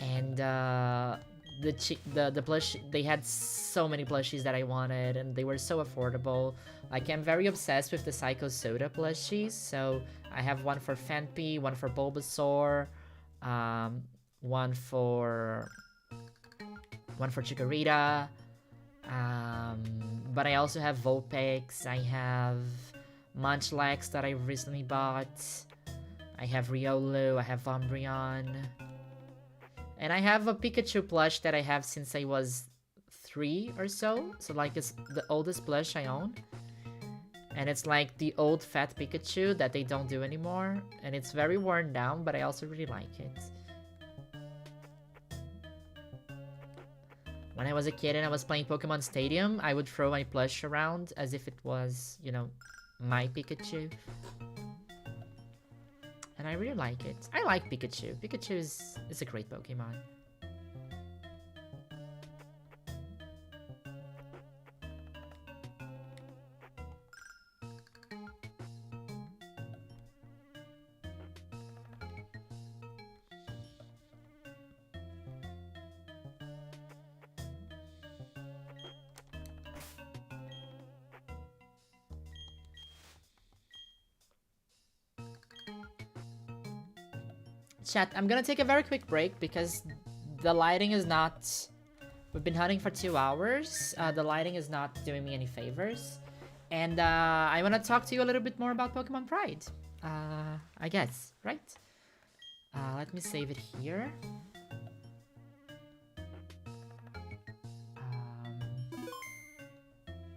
and the plush, they had so many plushies that I wanted, and they were so affordable. Like I'm very obsessed with the Psycho Soda plushies, so I have one for Phanpy, one for Bulbasaur, um, one for Chikorita, but I also have Vulpix, I have Munchlax that I recently bought, I have Riolu, I have Umbreon, and I have a Pikachu plush that I have since I was 3 or so. So like it's the oldest plush I own. And it's like the old fat Pikachu that they don't do anymore. And it's very worn down, but I also really like it. When I was a kid and I was playing Pokemon Stadium, I would throw my plush around as if it was, you know, my Pikachu. And I really like it. I like Pikachu. Pikachu is a great Pokemon. Chat, I'm gonna take a very quick break because the lighting is not... We've been hunting for 2 hours. The lighting is not doing me any favors. And I want to talk to you a little bit more about Pokemon Pride. I guess, right? Let me save it here.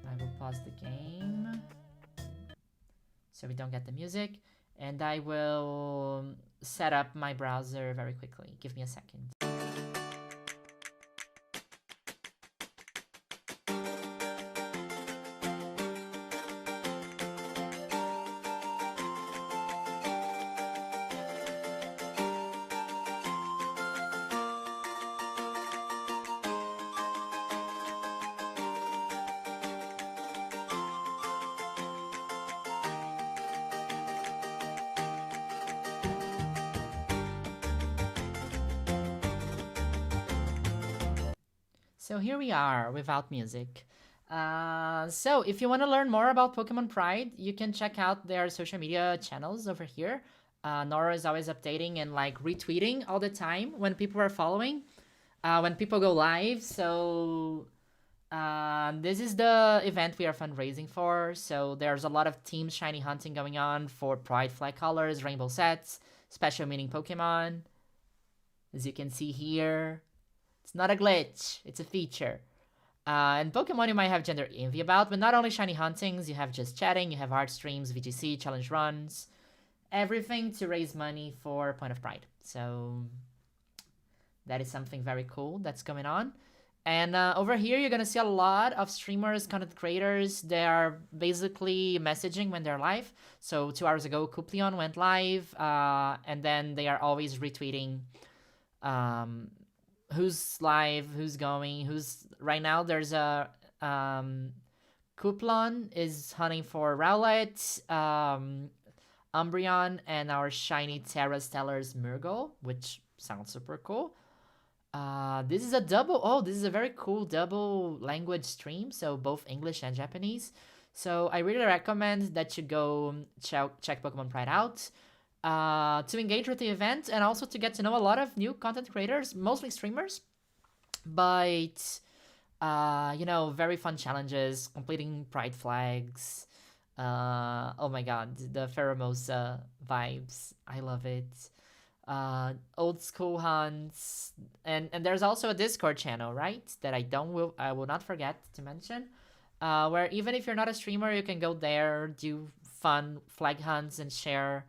I will pause the game so we don't get the music. And I will set up my browser very quickly. Give me a second. So here we are without music. So if you want to learn more about Pokemon Pride, you can check out their social media channels over here. Nora is always updating and like retweeting all the time when people are following, when people go live. So this is the event we are fundraising for. So there's a lot of team shiny hunting going on for Pride flag colors, rainbow sets, special meaning Pokemon. As you can see here. It's not a glitch, it's a feature. And Pokemon you might have gender envy about, but not only shiny huntings, you have just chatting, you have art streams, VGC, challenge runs, everything to raise money for Point of Pride. So that is something very cool that's going on. And over here, you're gonna see a lot of streamers, content creators. They are basically messaging when they're live. So 2 hours ago, Kuplion went live, and then they are always retweeting who's live, who's going, who's... Right now, there's a... Kuplon is hunting for Rowlet, Umbreon, and our shiny Terra Stellar's Murgle, which sounds super cool. This is a double... Oh, this is a very cool double language stream, so both English and Japanese. So I really recommend that you go check Pokemon Pride out. To engage with the event and also to get to know a lot of new content creators, mostly streamers, but you know, very fun challenges, completing pride flags. Oh my god, the Pheromosa vibes, I love it. Old school hunts, and there's also a Discord channel, right, that I will not forget to mention, where even if you're not a streamer, you can go there, do fun flag hunts and share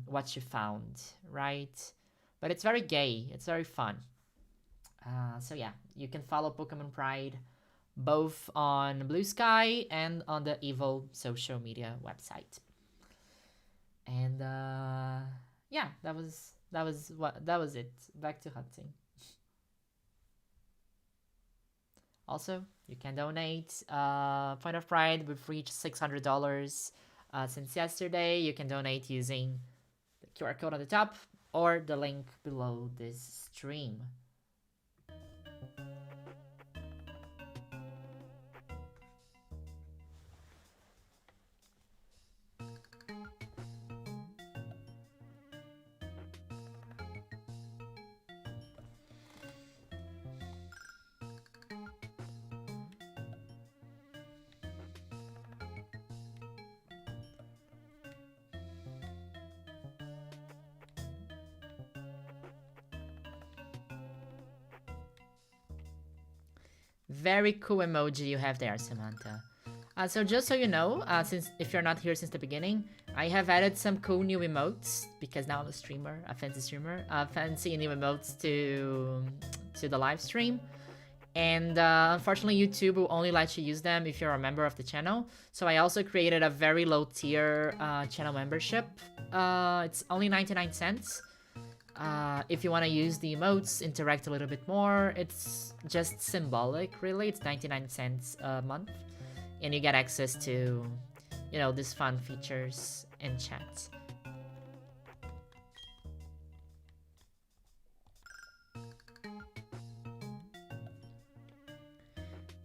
what you found, right? But it's very gay, it's very fun. So yeah, you can follow Pokemon Pride both on Blue Sky and on the Evo social media website. And yeah, that was it. Back to hunting. Also, you can donate. Point of Pride, we've reached $600 since yesterday. You can donate using the QR code on the top or the link below this stream. Very cool emoji you have there, Samantha. So just so you know, since if you're not here since the beginning, I have added some cool new emotes because now I'm a streamer, a fancy streamer. Fancy new emotes to the live stream. And unfortunately, YouTube will only let you use them if you're a member of the channel. So I also created a very low tier channel membership. It's only 99 cents. If you want to use the emotes, interact a little bit more, it's just symbolic, really. It's 99 cents a month. And you get access to, you know, these fun features in chat.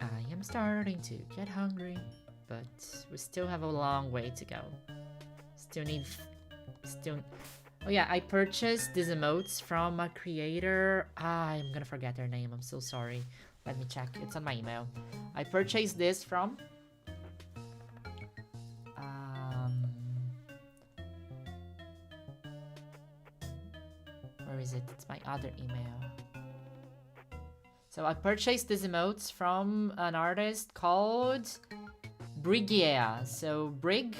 I am starting to get hungry, but we still have a long way to go. Oh yeah, I purchased these emotes from a creator. I'm gonna forget their name, I'm so sorry. Let me check, it's on my email. I purchased this from... where is it? It's my other email. So I purchased these emotes from an artist called Brigiea. So Brig,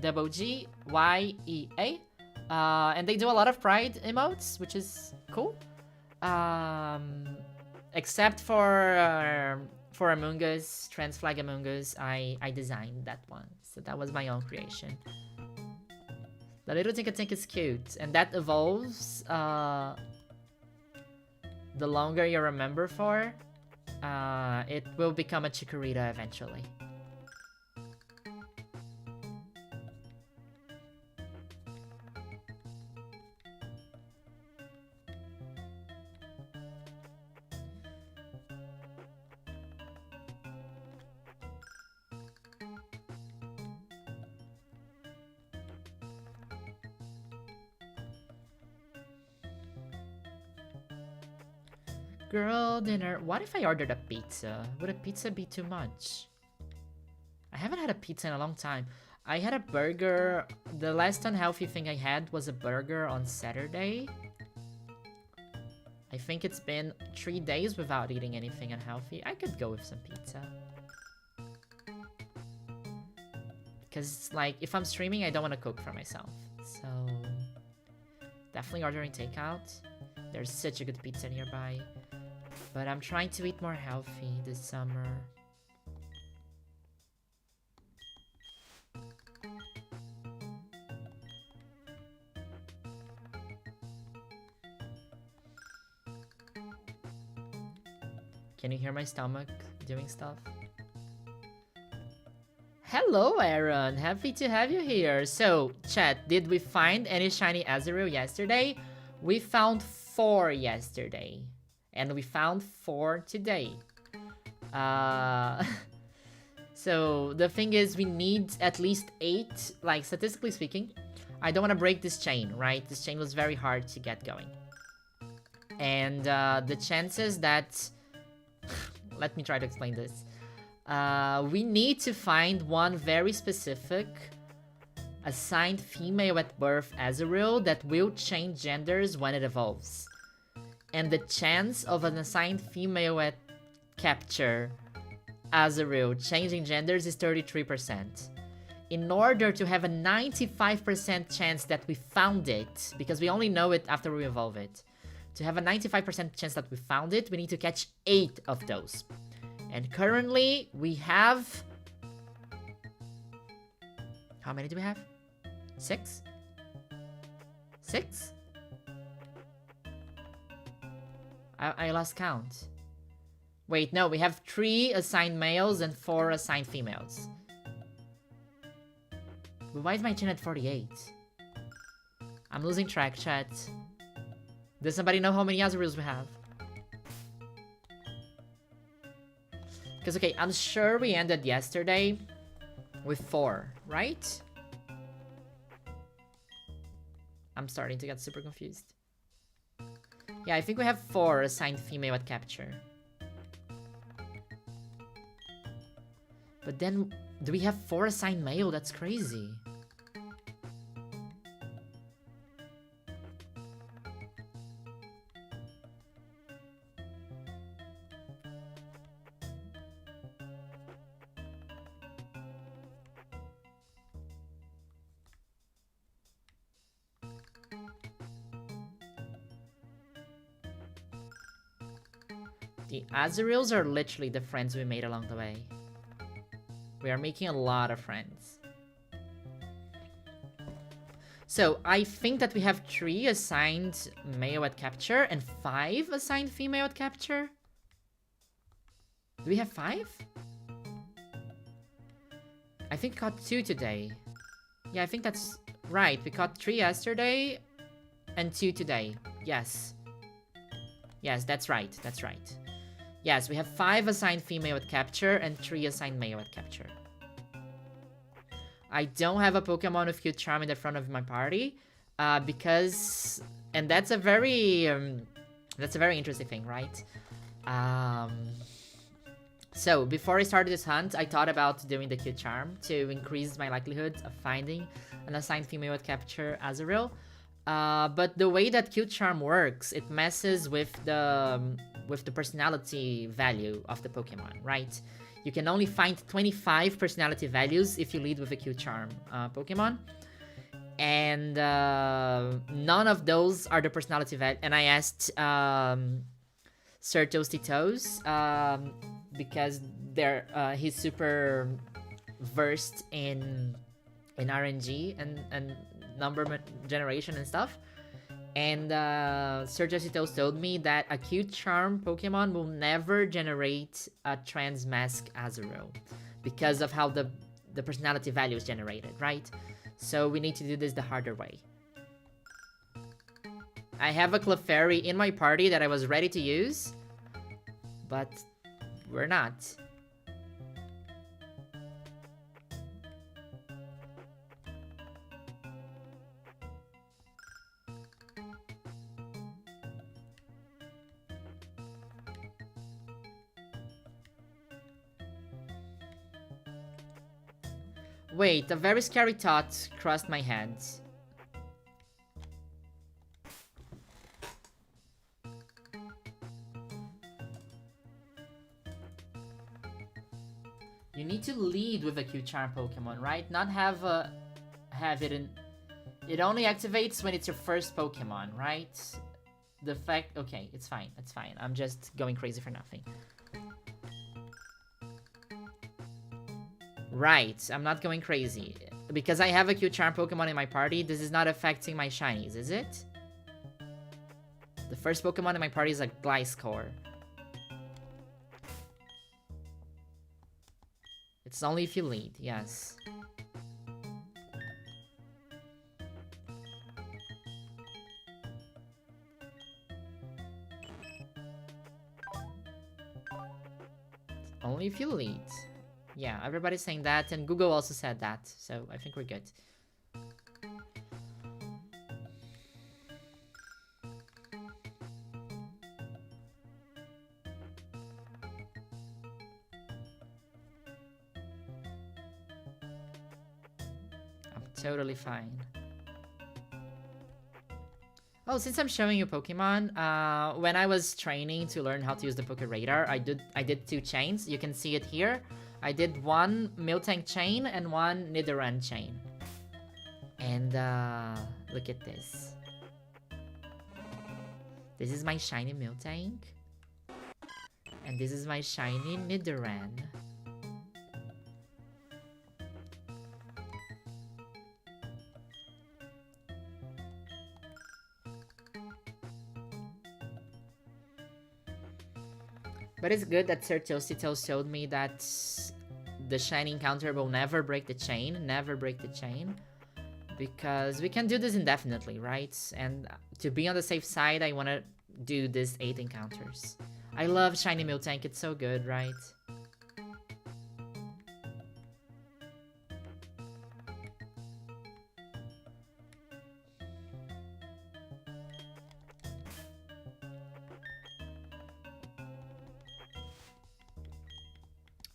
G-Y-E-A. And they do a lot of Pride emotes, which is cool. Except for Among Us, Trans Flag Among Us, I designed that one. So that was my own creation. The little Tinkatink is cute, and that evolves the longer you remember for. It will become a Chikorita eventually. Girl dinner. What if I ordered a pizza? Would a pizza be too much? I haven't had a pizza in a long time. I had a burger. The last unhealthy thing I had was a burger on Saturday. I think it's been 3 days without eating anything unhealthy. I could go with some pizza. Because, like, if I'm streaming, I don't want to cook for myself. So, definitely ordering takeout. There's such a good pizza nearby. But I'm trying to eat more healthy this summer. Can you hear my stomach doing stuff? Hello, Aaron. Happy to have you here. So, chat, did we find any shiny Azurill yesterday? We found 4 yesterday. And we found 4 today. So, the thing is, we need at least 8, like, statistically speaking. I don't want to break this chain, right? This chain was very hard to get going. And the chances that... Let me try to explain this. We need to find one very specific assigned female at birth Azurill that will change genders when it evolves. And the chance of an assigned female at capture Azurill changing genders is 33%. In order to have a 95% chance that we found it, because we only know it after we evolve it, to have a 95% chance that we found it, we need to catch 8 of those. And currently, we have... How many do we have? 6? 6? I lost count. Wait, no, we have 3 assigned males and 4 assigned females. But why is my chin at 48? I'm losing track, chat. Does somebody know how many Azurills we have? Because, okay, I'm sure we ended yesterday with 4, right? I'm starting to get super confused. Yeah, I think we have 4 assigned female at capture. But then, do we have 4 assigned male? That's crazy. The Azurills are literally the friends we made along the way. We are making a lot of friends. So, I think that we have 3 assigned male at capture and 5 assigned female at capture. Do we have 5? I think we caught 2 today. Yeah, I think that's right. We caught 3 yesterday and 2 today. Yes. Yes, that's right. That's right. Yes, we have 5 assigned female at capture and 3 assigned male at capture. I don't have a Pokemon with cute charm in the front of my party, because, and that's a very interesting thing, right? So before I started this hunt, I thought about doing the cute charm to increase my likelihood of finding an assigned female at capture Azurill. But the way that cute charm works, it messes with the personality value of the Pokemon, right? You can only find 25 personality values if you lead with a cute charm Pokemon. And none of those are the personality value. And I asked Sir Toasty Toes, because he's super versed in RNG and number generation and stuff. And Sir Toasty Toes told me that a cute charm Pokemon will never generate a Transmask Azurill because of how the personality value is generated, right? So we need to do this the harder way. I have a Clefairy in my party that I was ready to use, but we're not. Wait, a very scary thought crossed my head. You need to lead with a cute charm Pokemon, right? Not have it in... It only activates when it's your first Pokemon, right? The fact... Okay, it's fine, it's fine. I'm just going crazy for nothing. Right, I'm not going crazy. Because I have a cute charm Pokemon in my party, this is not affecting my shinies, is it? The first Pokemon in my party is a Gliscor. It's only if you lead, yes. Only if you lead. Yeah, everybody's saying that, and Google also said that, so I think we're good. I'm totally fine. Oh, since I'm showing you Pokemon, when I was training to learn how to use the Poké Radar, I did 2 chains. You can see it here. I did 1 Miltank chain and 1 Nidoran chain. And look at this. This is my shiny Miltank. And this is my shiny Nidoran. But it's good that Sir Toastito showed me that the shiny encounter will never break the chain. Never break the chain. Because we can do this indefinitely, right? And to be on the safe side, I want to do this 8 encounters. I love shiny Miltank. It's so good, right?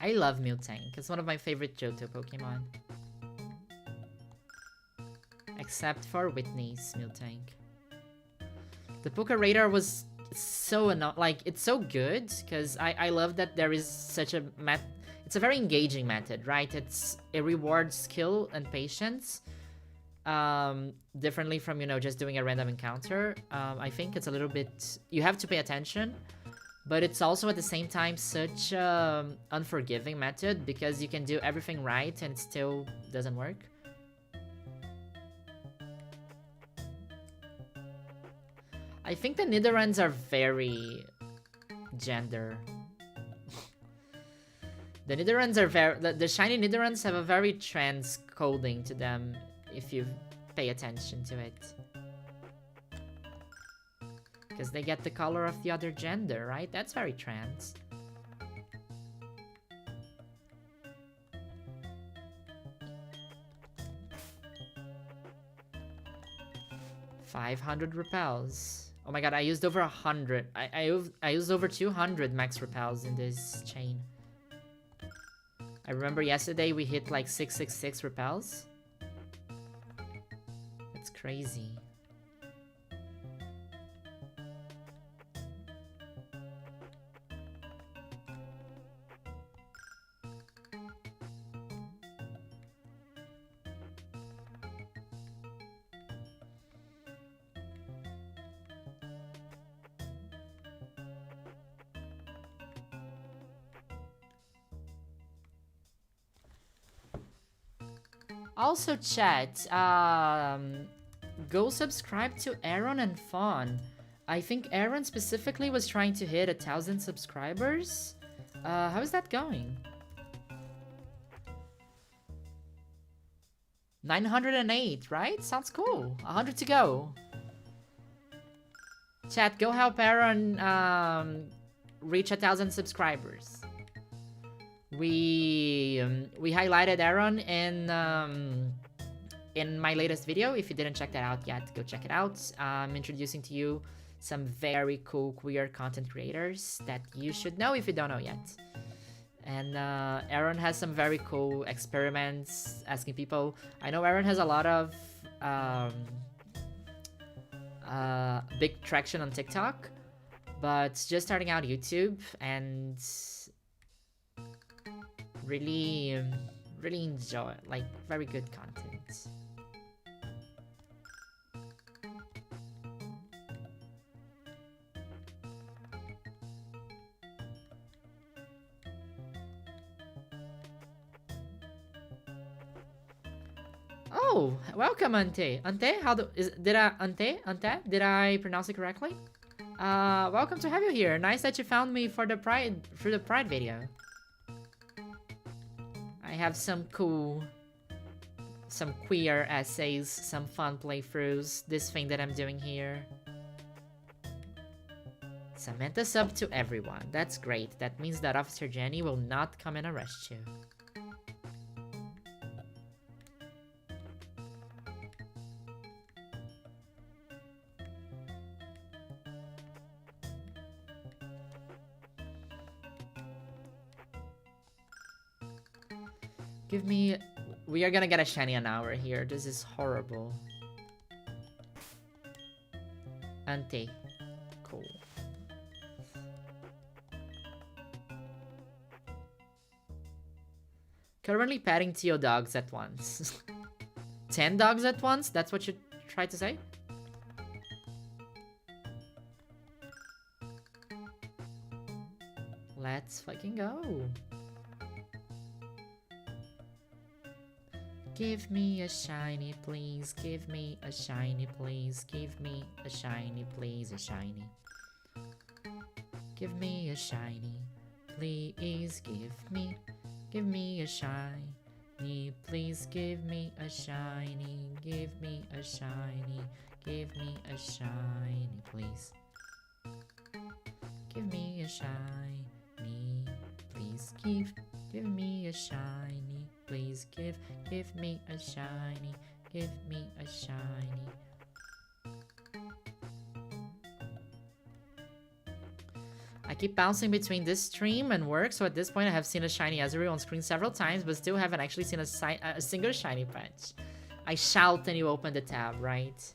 I love Miltank. It's one of my favorite Johto Pokemon. Except for Whitney's Miltank. The Poké Radar was so like, it's so good because I love that there is such a it's a very engaging method, right? It rewards skill and patience differently from, you know, just doing a random encounter. I think it's a little bit, you have to pay attention, but it's also at the same time such unforgiving method because you can do everything right and it still doesn't work. I think the Nidorans are very gender. The Nidorans are very... The shiny Nidorans have a very trans coding to them if you pay attention to it. Because they get the color of the other gender, right? That's very trans. $500 repels. Oh my god, I used over 100. I used over 200 max repels in this chain. I remember yesterday we hit like 666 repels. That's crazy. Also, chat, go subscribe to Aaron and Fawn. I think Aaron specifically was trying to hit 1,000 subscribers. How is that going? 908, right? Sounds cool. 100 to go. Chat, go help Aaron reach 1,000 subscribers. We highlighted Aaron in my latest video. If you didn't check that out yet, go check it out. I'm introducing to you some very cool queer content creators that you should know if you don't know yet. And Aaron has some very cool experiments asking people. I know Aaron has a lot of big traction on TikTok, but just starting out YouTube and really enjoy, like, very good content. Oh, welcome, Ante. Ante, did I pronounce it correctly? Welcome to have you here. Nice that you found me for the Pride video. I have some queer essays, some fun playthroughs, this thing that I'm doing here. Samantha sub to everyone. That's great. That means that Officer Jenny will not come and arrest you. Give me... We are gonna get a shiny an hour here. This is horrible. Ante. Cool. Currently petting Tio dogs at once. 10 dogs at once? That's what you tried to say? Let's fucking go. Give me a shiny, please. Give me a shiny, please. Give me a shiny, please. A shiny. Give me a shiny. please give me a shiny. Please give me a shiny, give me a shiny, give me a shiny, please. Give me a shiny, please give me a shiny, please give me a shiny, give me a shiny. I keep bouncing between this stream and work, so at this point I have seen a shiny Azurill on screen several times, but still haven't actually seen a single shiny patch. I shout and you open the tab, right?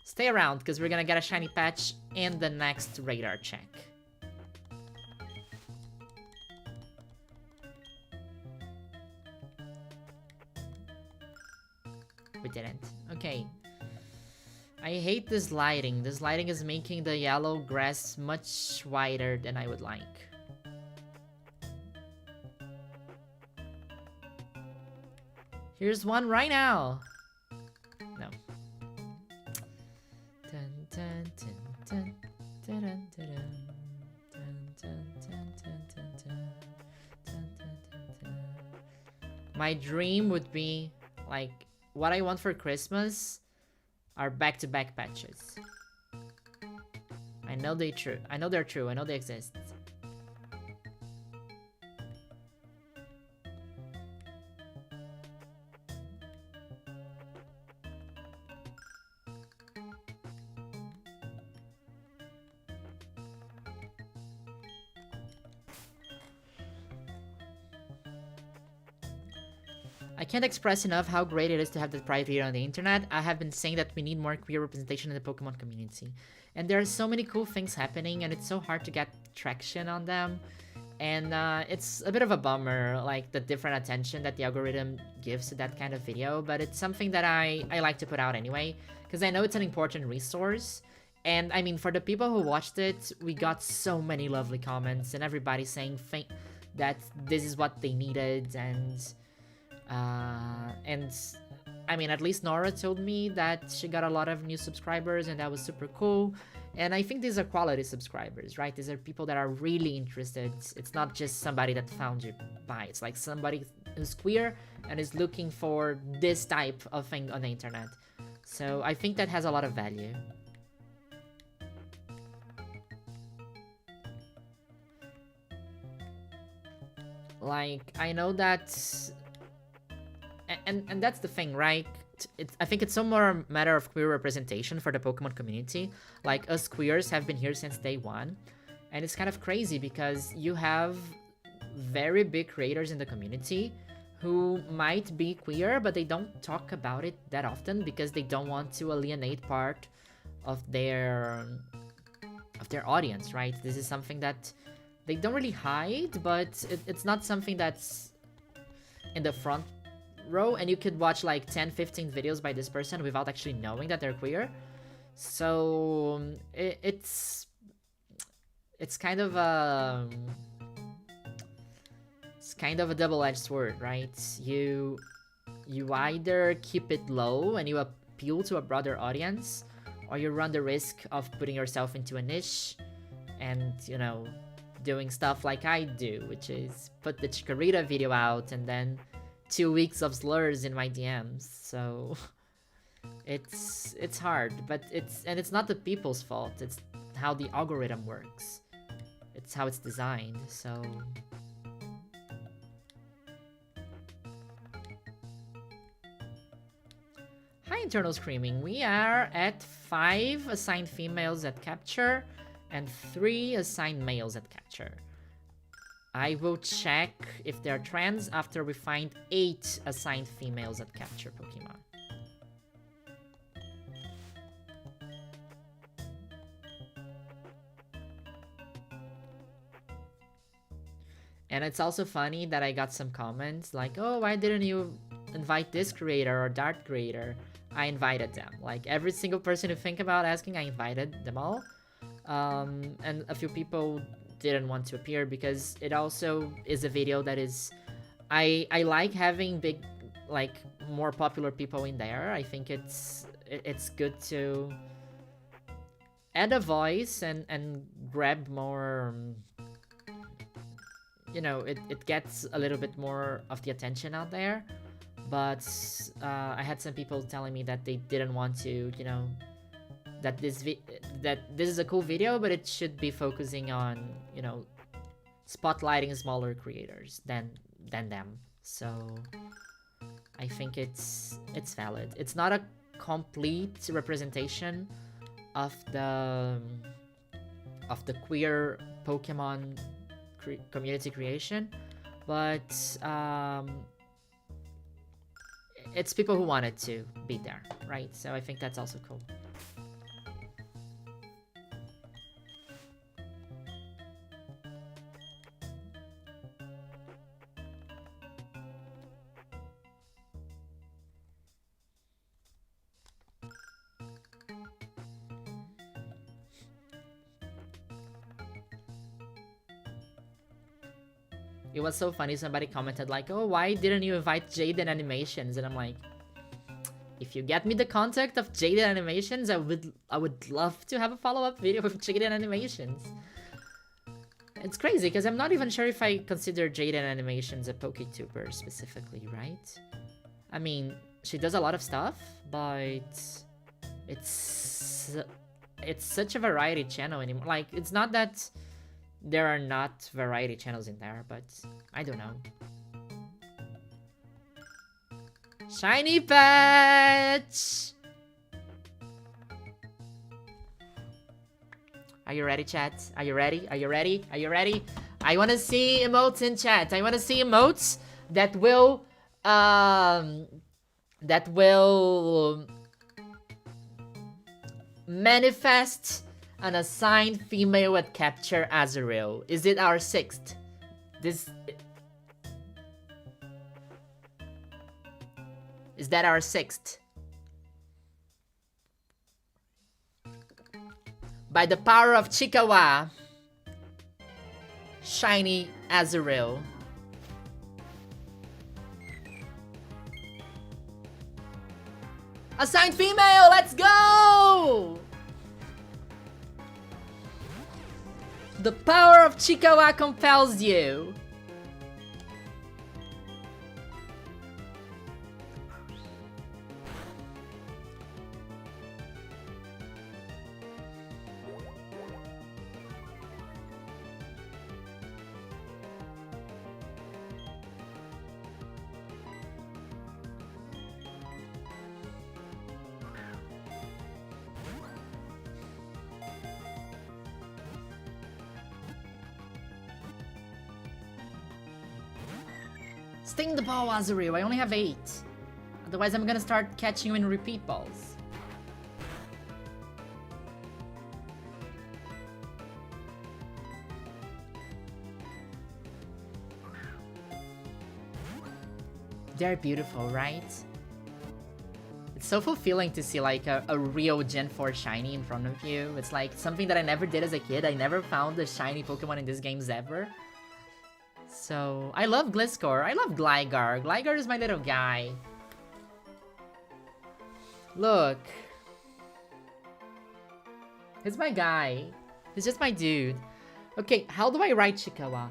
Stay around, because we're gonna get a shiny patch in the next radar check. We didn't. Okay. I hate this lighting. This lighting is making the yellow grass much wider than I would like. Here's one right now. No. My dream would be, like, what I want for Christmas are back-to-back patches. I know they're true. I know they're true. I know they exist. I can't express enough how great it is to have the pride video on the internet. I have been saying that we need more queer representation in the Pokemon community. And there are so many cool things happening, and it's so hard to get traction on them. And it's a bit of a bummer, like the different attention that the algorithm gives to that kind of video. But it's something that I like to put out anyway, because I know it's an important resource. And I mean, for the people who watched it, we got so many lovely comments, and everybody saying that this is what they needed, and I mean, at least Nora told me that she got a lot of new subscribers, and that was super cool. And I think these are quality subscribers, right? These are people that are really interested. It's not just somebody that found you by. It's like somebody who's queer and is looking for this type of thing on the internet. So I think that has a lot of value. Like, I know that... And that's the thing, right? I think it's some more matter of queer representation for the Pokemon community. Like, us queers have been here since day one. And it's kind of crazy because you have very big creators in the community who might be queer, but they don't talk about it that often because they don't want to alienate part of their audience, right? This is something that they don't really hide, but it's not something that's in the front row, and you could watch like 10-15 videos by this person without actually knowing that they're queer. So it's kind of a double-edged sword, right? You either keep it low and you appeal to a broader audience, or you run the risk of putting yourself into a niche and, you know, doing stuff like I do, which is put the Chikorita video out and then 2 weeks of slurs in my DMs. So it's hard, but it's not the people's fault. It's how the algorithm works. It's how it's designed. So hi, Internal Screaming. We are at 5 assigned females at capture and 3 assigned males at capture. I will check if they're trans after we find 8 assigned females at capture Pokemon. And it's also funny that I got some comments like, oh, why didn't you invite this creator or that creator? I invited them. Like, every single person who think about asking, I invited them all. And a few people didn't want to appear because it also is a video that is... I like having big, like, more popular people in there. I think it's good to add a voice and grab more, you know, it gets a little bit more of the attention out there. But I had some people telling me that they didn't want to, you know, that this is a cool video, but it should be focusing on, you know, spotlighting smaller creators than them. So I think it's valid. It's not a complete representation of the queer Pokemon community creation, but it's people who wanted to be there, right? So I think that's also cool. It was so funny, somebody commented like, oh, why didn't you invite Jaden Animations? And I'm like, if you get me the contact of Jaden Animations, I would love to have a follow-up video with Jaden Animations. It's crazy, because I'm not even sure if I consider Jaden Animations a PokeTuber specifically, right? I mean, she does a lot of stuff, but it's such a variety channel anymore. Like, it's not that there are not variety channels in there, but I don't know. Shiny patch! Are you ready, chat? Are you ready? Are you ready? Are you ready? I want to see emotes in chat. I want to see emotes that will manifest an assigned female at capture Azurill. Is it our 6th? Is that our 6th? By the power of Chikawa, shiny Azurill. Assigned female, let's go! The power of Chikawa compels you. Sting the ball, Azurill. I only have 8. Otherwise, I'm gonna start catching you in repeat balls. They're beautiful, right? It's so fulfilling to see like a real Gen 4 shiny in front of you. It's like something that I never did as a kid. I never found a shiny Pokemon in these games ever. So, I love Gliscor. I love Gligar. Gligar is my little guy. Look. He's my guy. He's just my dude. Okay, how do I write Chikawa?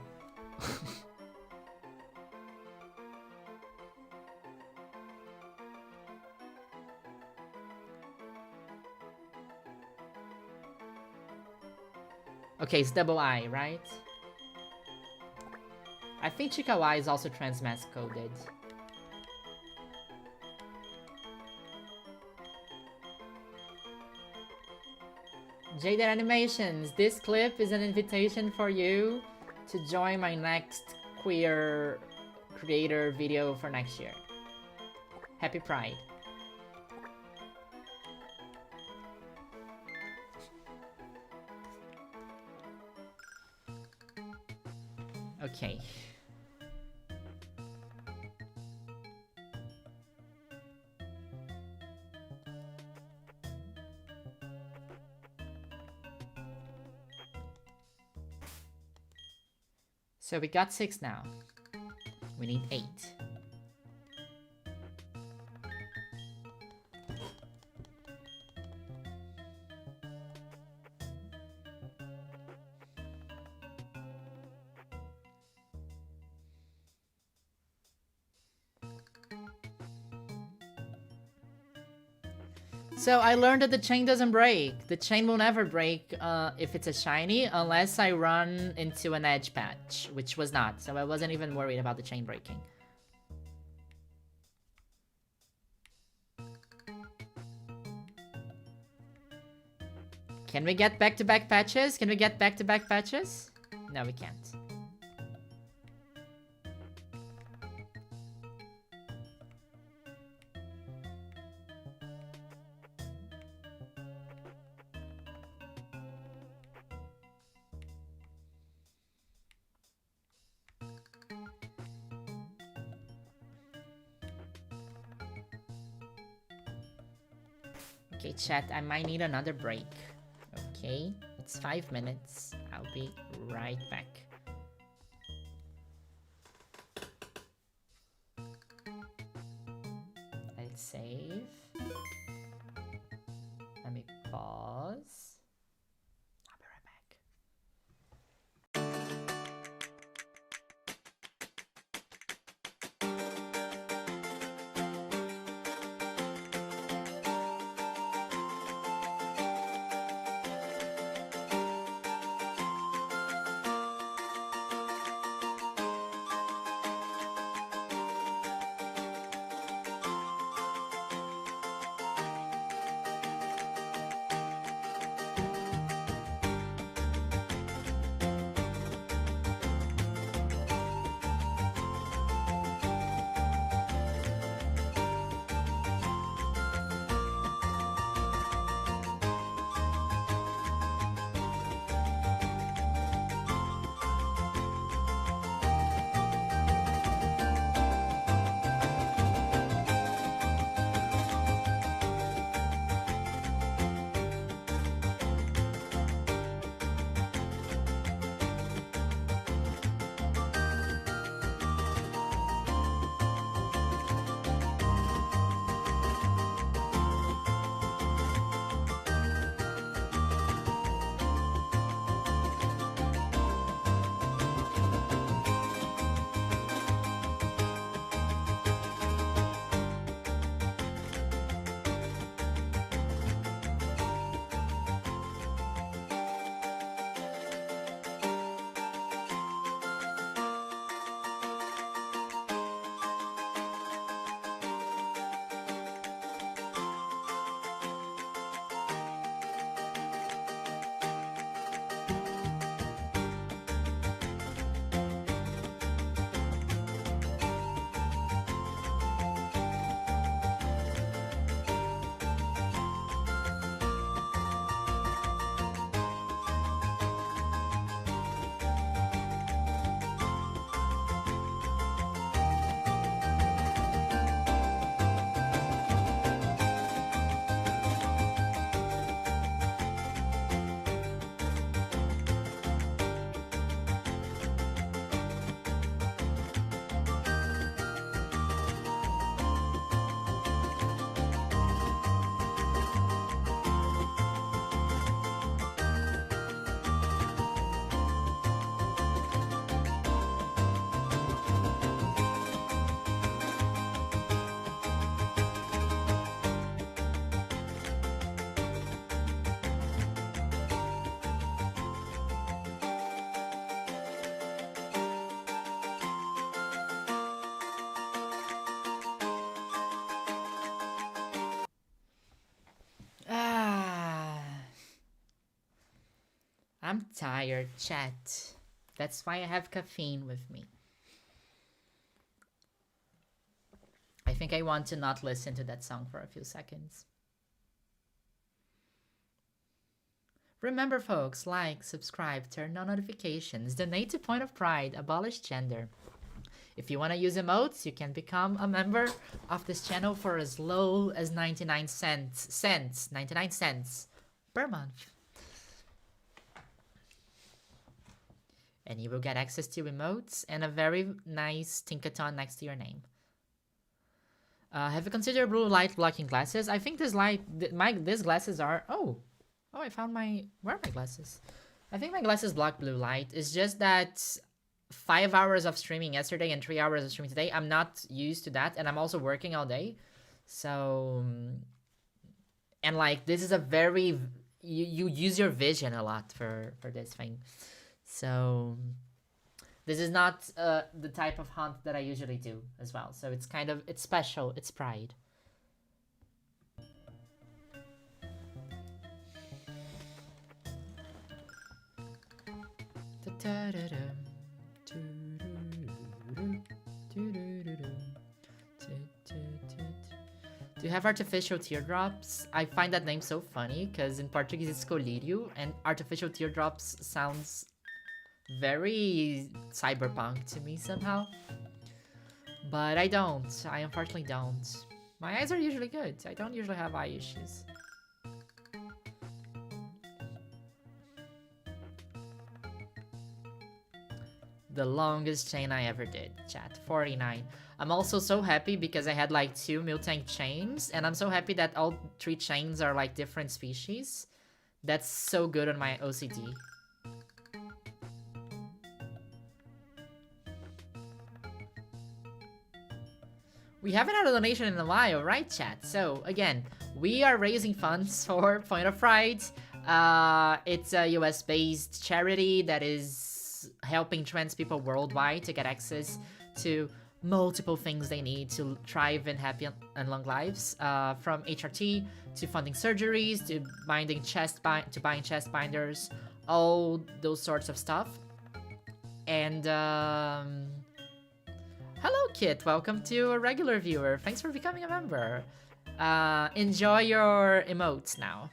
Okay, it's double I, right? I think Chikawa is also transmask coded. Jaded Animations, this clip is an invitation for you to join my next queer creator video for next year. Happy Pride. Okay. So we got 6 now. We need 8. So I learned that the chain doesn't break. The chain will never break if it's a shiny unless I run into an edge patch, which was not. So I wasn't even worried about the chain breaking. Can we get back-to-back patches? Can we get back-to-back patches? No, we can't. Okay, chat, I might need another break. Okay, it's 5 minutes. I'll be right back. Let's save. Let me pause. I'll be right back. I'm tired, chat. That's why I have caffeine with me. I think I want to not listen to that song for a few seconds. Remember, folks, like, subscribe, turn on notifications, donate to Point of Pride, abolish gender. If you want to use emotes, you can become a member of this channel for as low as 99 cents per month. And you will get access to emotes and a very nice Tinkaton next to your name. Have you considered blue light blocking glasses? I think these glasses are... Oh, I found my... Where are my glasses? I think my glasses block blue light. It's just that 5 hours of streaming yesterday and 3 hours of streaming today, I'm not used to that. And I'm also working all day. So And like this is a very you use your vision a lot for this thing. So this is not the type of hunt that I usually do as well. So it's kind of it's special. It's pride. Do you have artificial teardrops? I find that name so funny because in Portuguese it's colírio, and artificial teardrops sounds very cyberpunk to me somehow. But I don't. I unfortunately don't. My eyes are usually good. I don't usually have eye issues. The longest chain I ever did, chat. 49. I'm also so happy because I had like 2 Miltank chains, and I'm so happy that all 3 chains are like different species. That's so good on my OCD. We haven't had a donation in a while, right, chat? So, again, we are raising funds for Point of Pride. It's a US-based charity that is helping trans people worldwide to get access to multiple things they need to thrive in happy and long lives, from HRT to funding surgeries to buying chest binders, all those sorts of stuff. And hello, Kit. Welcome to a regular viewer. Thanks for becoming a member. Enjoy your emotes now.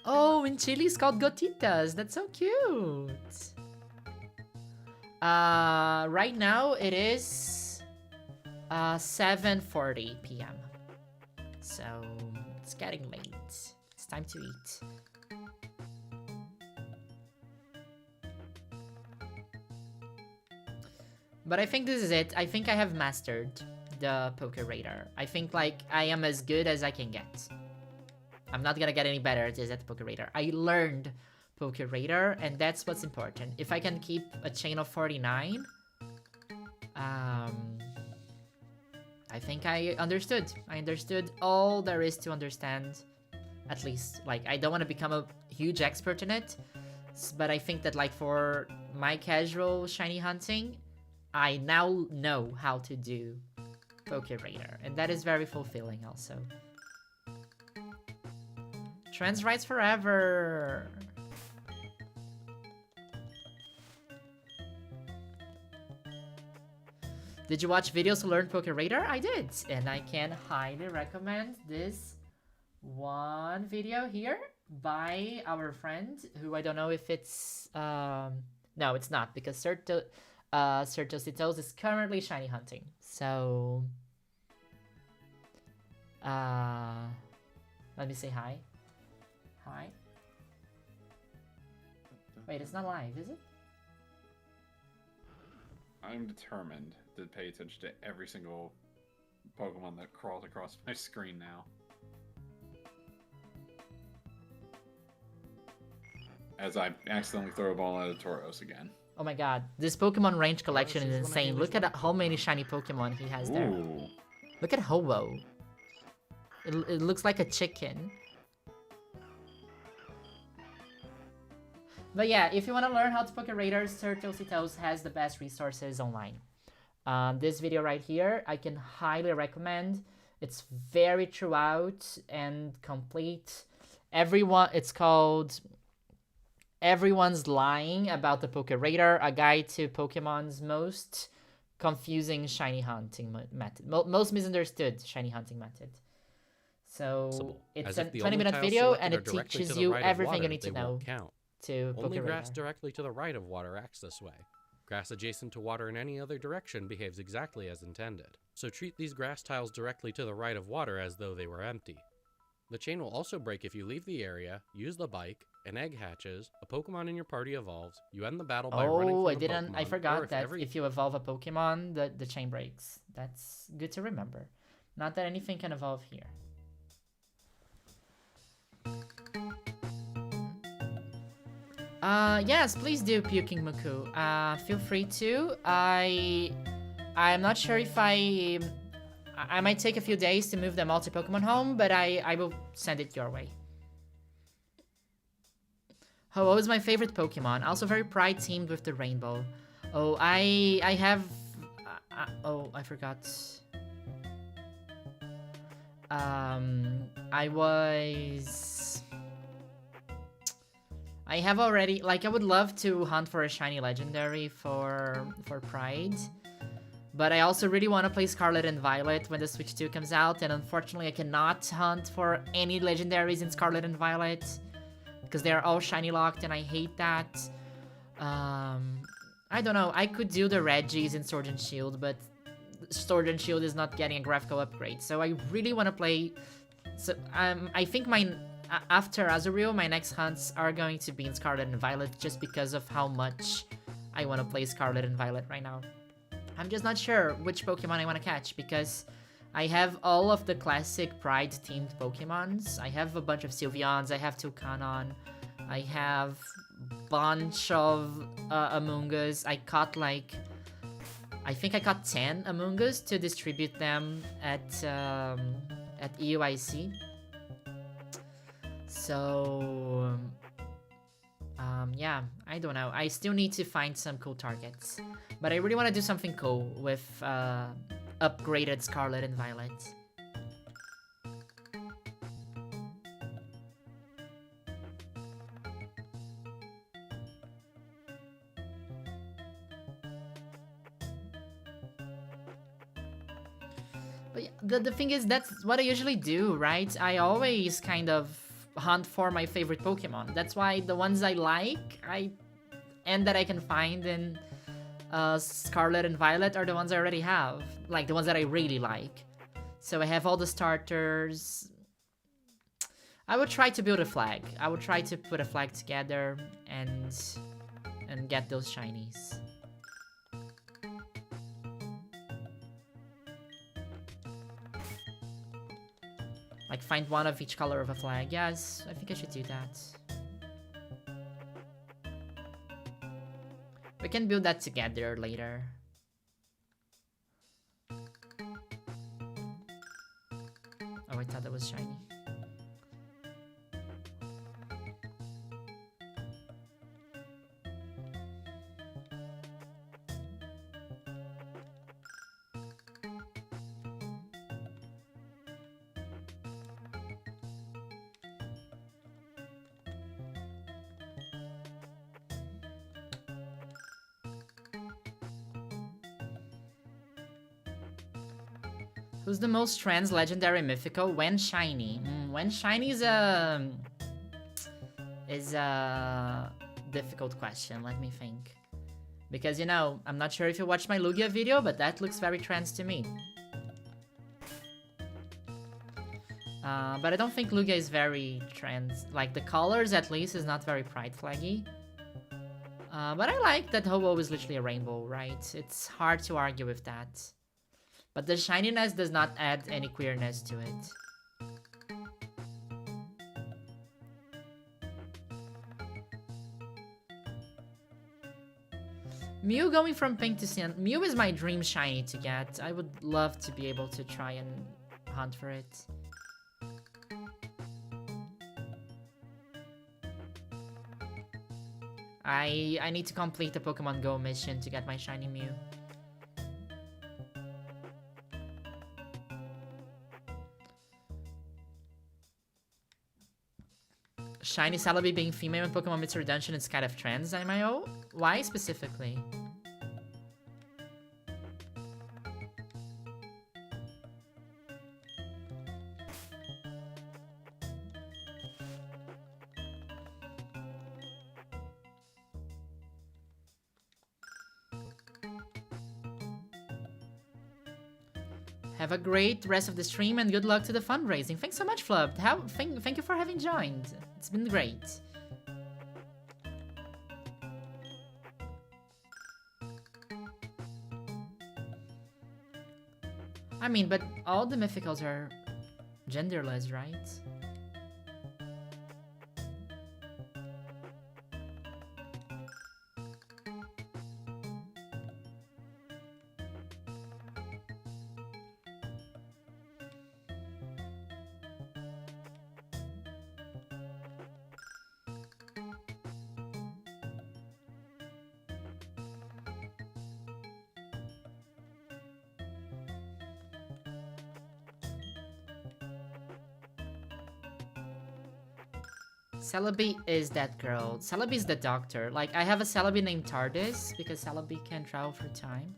Oh, in Chile it's called gotitas. That's so cute. Right now it is 7:40 p.m. So it's getting late. It's time to eat. But I think this is it. I think I have mastered the Poké Radar. I think like I am as good as I can get. I'm not gonna get any better at this at Poké Radar. I learned Poké Radar, and that's what's important. If I can keep a chain of 49, I think I understood. I understood all there is to understand. At least, like, I don't want to become a huge expert in it, but I think that like for my casual shiny hunting, I now know how to do Poké Radar, and that is very fulfilling also. Trans rights forever! Did you watch videos to learn Poké Radar? I did, and I can highly recommend this one video here by our friend, who I don't know if it's... no, it's not, because Certositos is currently shiny hunting, so... let me say hi. Hi. Wait, it's not live, is it? I'm determined to pay attention to every single Pokemon that crawls across my screen now. As I accidentally throw a ball at a Tauros again. Oh my god, this Pokemon range collection is insane. Look at how many shiny Pokemon he has there. Ooh. Look at Ho-Oh. It looks like a chicken. But yeah, if you want to learn how to Poké Radar, Certositos has the best resources online. This video right here, I can highly recommend. It's very throughout and complete. It's called Everyone's Lying About the Poké Radar, a guide to Pokemon's most confusing shiny hunting method. Most misunderstood shiny hunting method. So it's a 20-minute video, and it teaches you everything you need to know to Only Poké grass Radar. directly to the right of water acts this way. Grass adjacent to water in any other direction behaves exactly as intended. So treat these grass tiles directly to the right of water as though they were empty. The chain will also break if you leave the area, use the bike, an egg hatches, a Pokemon in your party evolves, you end the battle by running from a Pokemon, I forgot or that if you evolve a Pokemon, the chain breaks. That's good to remember. Not that anything can evolve here. Yes, please do, Puking Muku. Feel free to. I'm not sure if I I might take a few days to move them all to Pokemon Home, but I will send it your way. Oh, what was my favorite Pokemon? Also very pride themed with the rainbow. Oh, I have... oh, I forgot. I have already... Like, I would love to hunt for a shiny legendary for Pride. But I also really want to play Scarlet and Violet when the Switch 2 comes out. And unfortunately, I cannot hunt for any legendaries in Scarlet and Violet. Because they are all shiny locked and I hate that. I don't know. I could do the Regis in Sword and Shield, but Sword and Shield is not getting a graphical upgrade. So I really want to play... So I think after Azurill, my next hunts are going to be in Scarlet and Violet just because of how much I want to play Scarlet and Violet right now. I'm just not sure which Pokemon I want to catch because I have all of the classic Pride-themed Pokemons. I have a bunch of Sylveons, I have Toucanon, I have bunch of Amoonguss. I caught like... I think I caught 10 Amoonguss to distribute them at EUIC. So... yeah, I don't know. I still need to find some cool targets. But I really want to do something cool with upgraded Scarlet and Violet. But yeah, the thing is, that's what I usually do, right? I always kind of hunt for my favorite Pokemon. That's why the ones I like, and that I can find in Scarlet and Violet are the ones I already have. Like, the ones that I really like. So I have all the starters. I would try to build a flag. I would try to put a flag together and get those shinies. Like, find one of each color of a flag. Yes, I think I should do that. We can build that together later. Oh, I thought that was shiny. Who's the most trans legendary mythical when shiny? When shiny is a difficult question. Let me think. Because, you know, I'm not sure if you watched my Lugia video, but that looks very trans to me. But I don't think Lugia is very trans. Like, the colors, at least, is not very pride flaggy. But I like that Ho-Oh is literally a rainbow, right? It's hard to argue with that. But the shininess does not add any queerness to it. Mew going from pink to cyan. Mew is my dream shiny to get. I would love to be able to try and hunt for it. I need to complete the Pokemon Go mission to get my shiny Mew. Shiny Celebi being female in Pokemon Myths Redemption is kind of trans, MIO? Why specifically? Have a great rest of the stream and good luck to the fundraising. Thanks so much, Flub. Thank you for having joined. It's been great. I mean, but all the mythicals are genderless, right? Celebi is that girl. Celebi is the doctor. Like, I have a Celebi named TARDIS because Celebi can travel through time.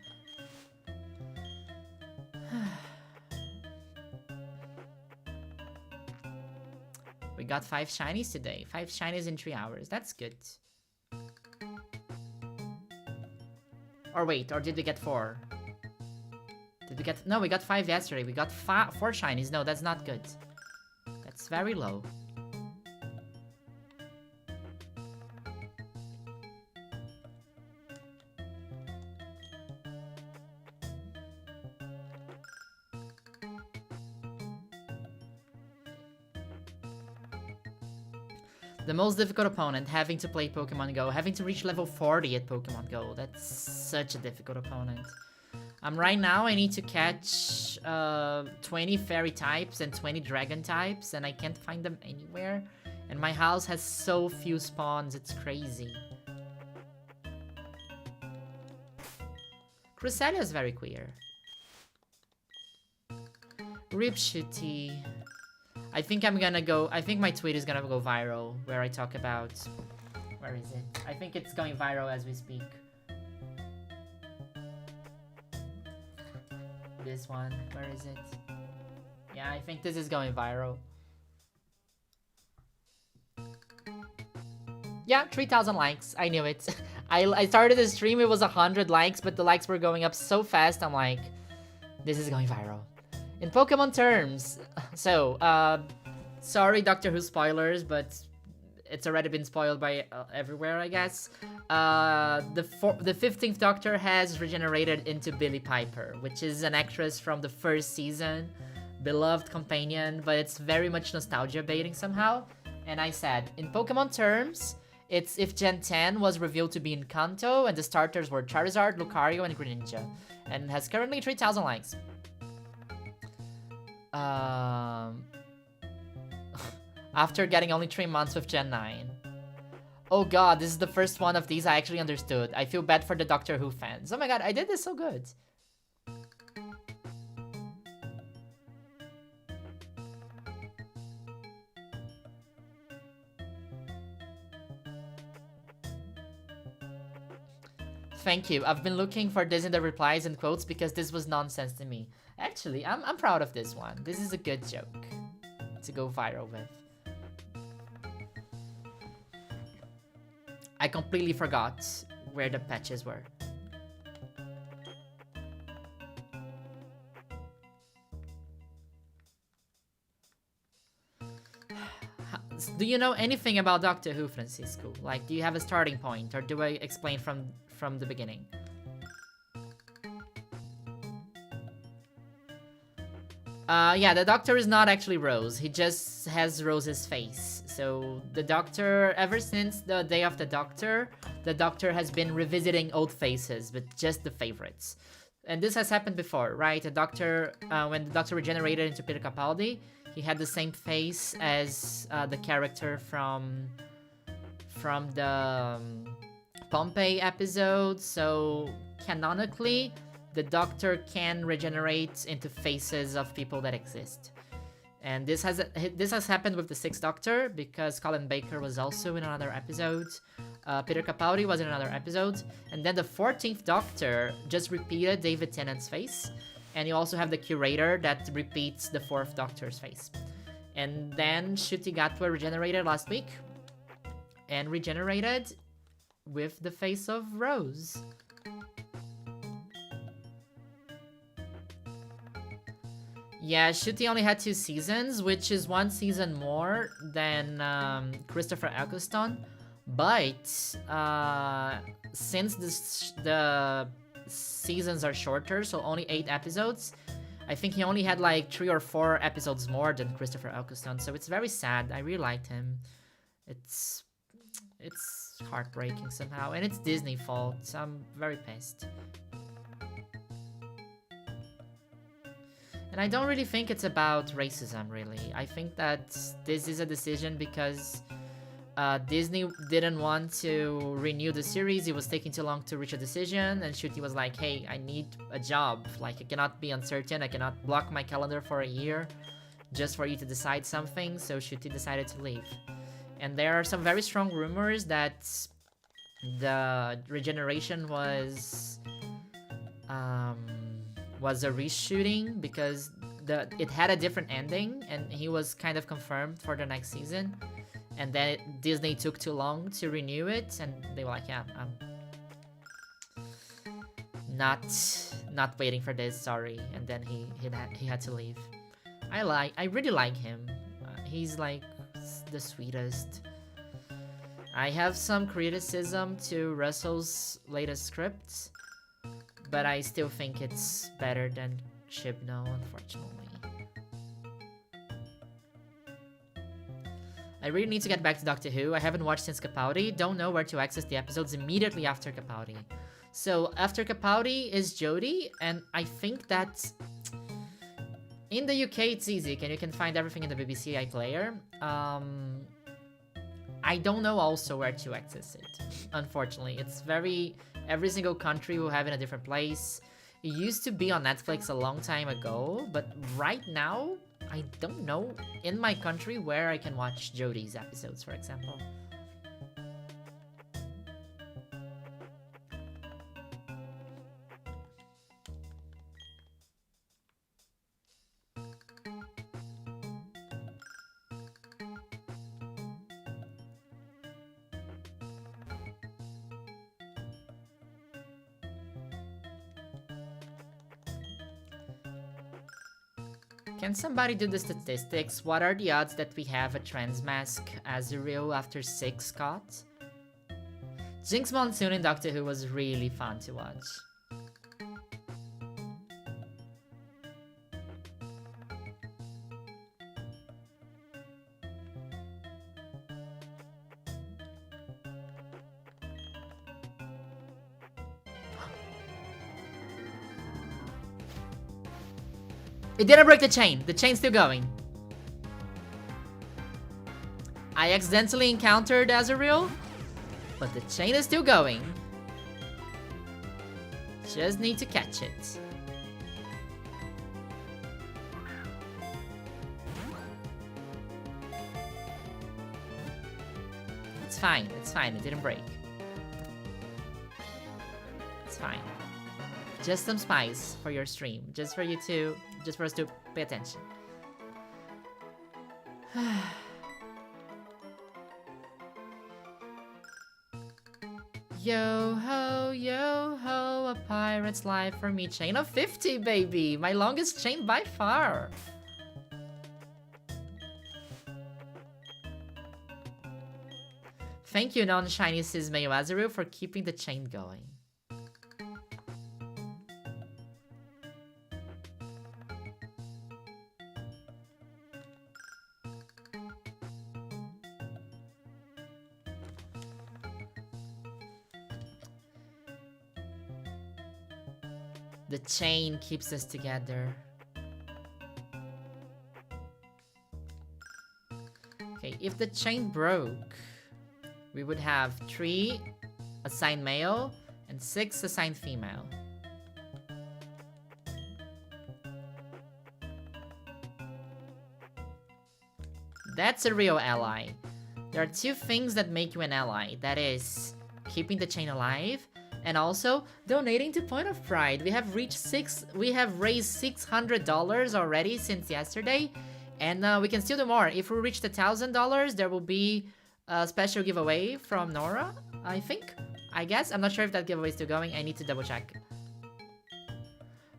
We got 5 shinies today. 5 shinies in 3 hours. That's good. Or wait, or did we get 4? Did we get... No, we got 5 yesterday. We got 4 shinies. No, that's not good. That's very low. The most difficult opponent, having to play Pokemon Go, having to reach level 40 at Pokemon Go. That's such a difficult opponent. Right now, I need to catch 20 fairy types and 20 dragon types, and I can't find them anywhere. And my house has so few spawns, it's crazy. Cresselia is very queer. Rip Shitty. I think my tweet is gonna go viral, where I talk about... Where is it? I think it's going viral as we speak. This one, where is it? Yeah, I think this is going viral. Yeah, 3,000 likes, I knew it. I started the stream, it was 100 likes, but the likes were going up so fast, I'm like, this is going viral. In Pokemon terms, so, sorry Doctor Who spoilers, but it's already been spoiled by everywhere, I guess. The 15th Doctor has regenerated into Billie Piper, which is an actress from the first season, beloved companion, but it's very much nostalgia baiting somehow. And I said, in Pokemon terms, it's if Gen 10 was revealed to be in Kanto, and the starters were Charizard, Lucario, and Greninja, and has currently 3,000 likes. After getting only 3 months with Gen 9. Oh god, this is the first one of these I actually understood. I feel bad for the Doctor Who fans. Oh my god, I did this so good. Thank you. I've been looking for this in the replies and quotes because this was nonsense to me. Actually, I'm proud of this one. This is a good joke to go viral with. I completely forgot where the patches were. Do you know anything about Doctor Who, Francisco? Like, do you have a starting point, or do I explain from the beginning? Yeah, the Doctor is not actually Rose. He just has Rose's face. So the Doctor, ever since the Day of the Doctor has been revisiting old faces, but just the favorites. And this has happened before, right? The Doctor, when the Doctor regenerated into Peter Capaldi, he had the same face as the character from the Pompeii episode. So canonically, the Doctor can regenerate into faces of people that exist. And this has happened with the 6th Doctor, because Colin Baker was also in another episode. Peter Capaldi was in another episode. And then the 14th Doctor just repeated David Tennant's face. And you also have the Curator that repeats the 4th Doctor's face. And then Ncuti Gatwa regenerated last week. And regenerated with the face of Rose. Yeah, Ncuti only had 2 seasons, which is 1 season more than Christopher Eccleston. But since the seasons are shorter, so only 8 episodes, I think he only had like 3 or 4 episodes more than Christopher Eccleston. So it's very sad. I really liked him. It's heartbreaking somehow, and it's Disney's fault. So I'm very pissed. And I don't really think it's about racism, really. I think that this is a decision because Disney didn't want to renew the series. It was taking too long to reach a decision, and Ncuti was like, hey, I need a job. Like, I cannot be uncertain. I cannot block my calendar for a year just for you to decide something. So Ncuti decided to leave. And there are some very strong rumors that the regeneration was a reshooting because it had a different ending, and he was kind of confirmed for the next season. And then Disney took too long to renew it, and they were like, yeah, I'm not waiting for this, sorry. And then he had to leave. I really like him. He's like the sweetest. I have some criticism to Russell's latest script, but I still think it's better than Chibnall, unfortunately. I really need to get back to Doctor Who. I haven't watched since Capaldi. Don't know where to access the episodes immediately after Capaldi. So after Capaldi is Jodie, and I think that in the UK it's easy, and you can find everything in the BBC iPlayer. I don't know also where to access it, unfortunately. It's every single country will have it in a different place. It used to be on Netflix a long time ago, but right now, I don't know in my country where I can watch Jodie's episodes, for example. Can somebody do the statistics? What are the odds that we have a Transmask Azurill after 6 COT? Jinx Monsoon in Doctor Who was really fun to watch. It didn't break the chain. The chain's still going. I accidentally encountered Azurill, but the chain is still going. Just need to catch it. It's fine. It's fine. It didn't break. It's fine. Just some spice for your stream. Just for us to pay attention. Yo ho, a pirate's life for me. Chain of 50, baby. My longest chain by far. Thank you, non-shiny Sismayo Azurill, for keeping the chain going. The chain keeps us together. Okay, if the chain broke, we would have 3 assigned male and 6 assigned female. That's a real ally. There are 2 things that make you an ally. That is keeping the chain alive and also donating to Point of Pride. We have raised $600 already since yesterday, and we can still do more. If we reach the $1,000, there will be a special giveaway from Nora, I think. I guess. I'm not sure if that giveaway is still going. I need to double check.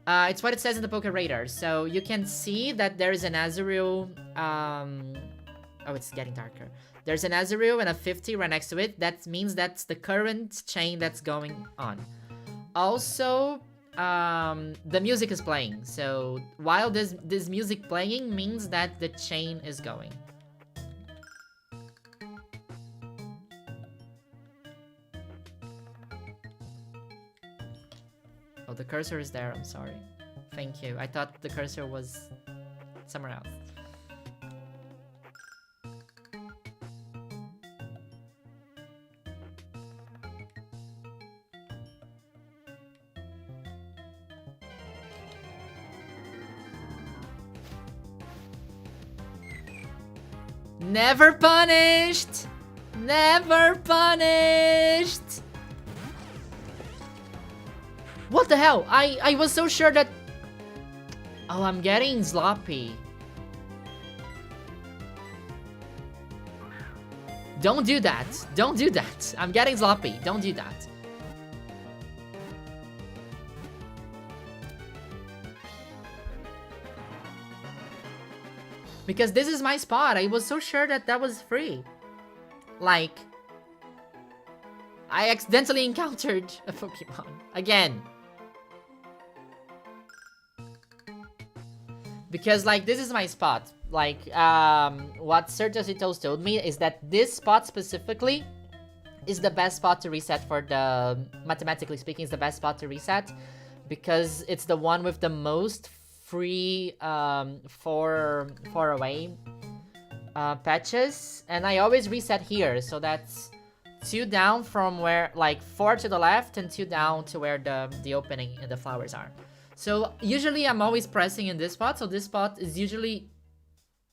It's what it says in the Poke Radar. So you can see that there is an Azurill. Oh, it's getting darker. There's an Azurill and a 50 right next to it. That means that's the current chain that's going on. Also, the music is playing. So while this music playing means that the chain is going. Oh, the cursor is there. I'm sorry. Thank you. I thought the cursor was somewhere else. Never punished! Never punished! What the hell? I was so sure that... Oh, I'm getting sloppy. Don't do that. Don't do that. I'm getting sloppy. Don't do that. Because this is my spot. I was so sure that that was free. Like... I accidentally encountered a Pokemon. Again. Because, like, this is my spot. Like, what Certositos told me is that this spot specifically is the best spot to reset for the... Mathematically speaking, is the best spot to reset. Because it's the one with the most free, far away patches. And I always reset here, so that's 2 down from where... Like, 4 to the left and 2 down to where the opening and the flowers are. So, usually I'm always pressing in this spot, so this spot is usually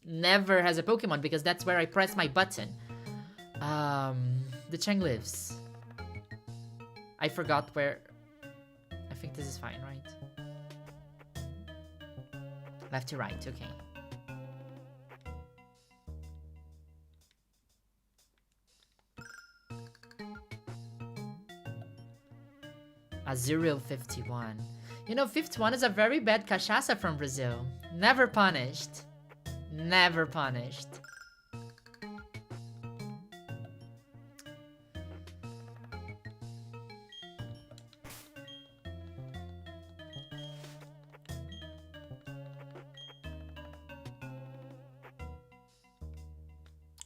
never has a Pokemon because that's where I press my button. The Cheng lives. I forgot where... I think this is fine, right? Left to right, okay. Azurill 51. You know, 51 is a very bad cachaça from Brazil. Never punished. Never punished.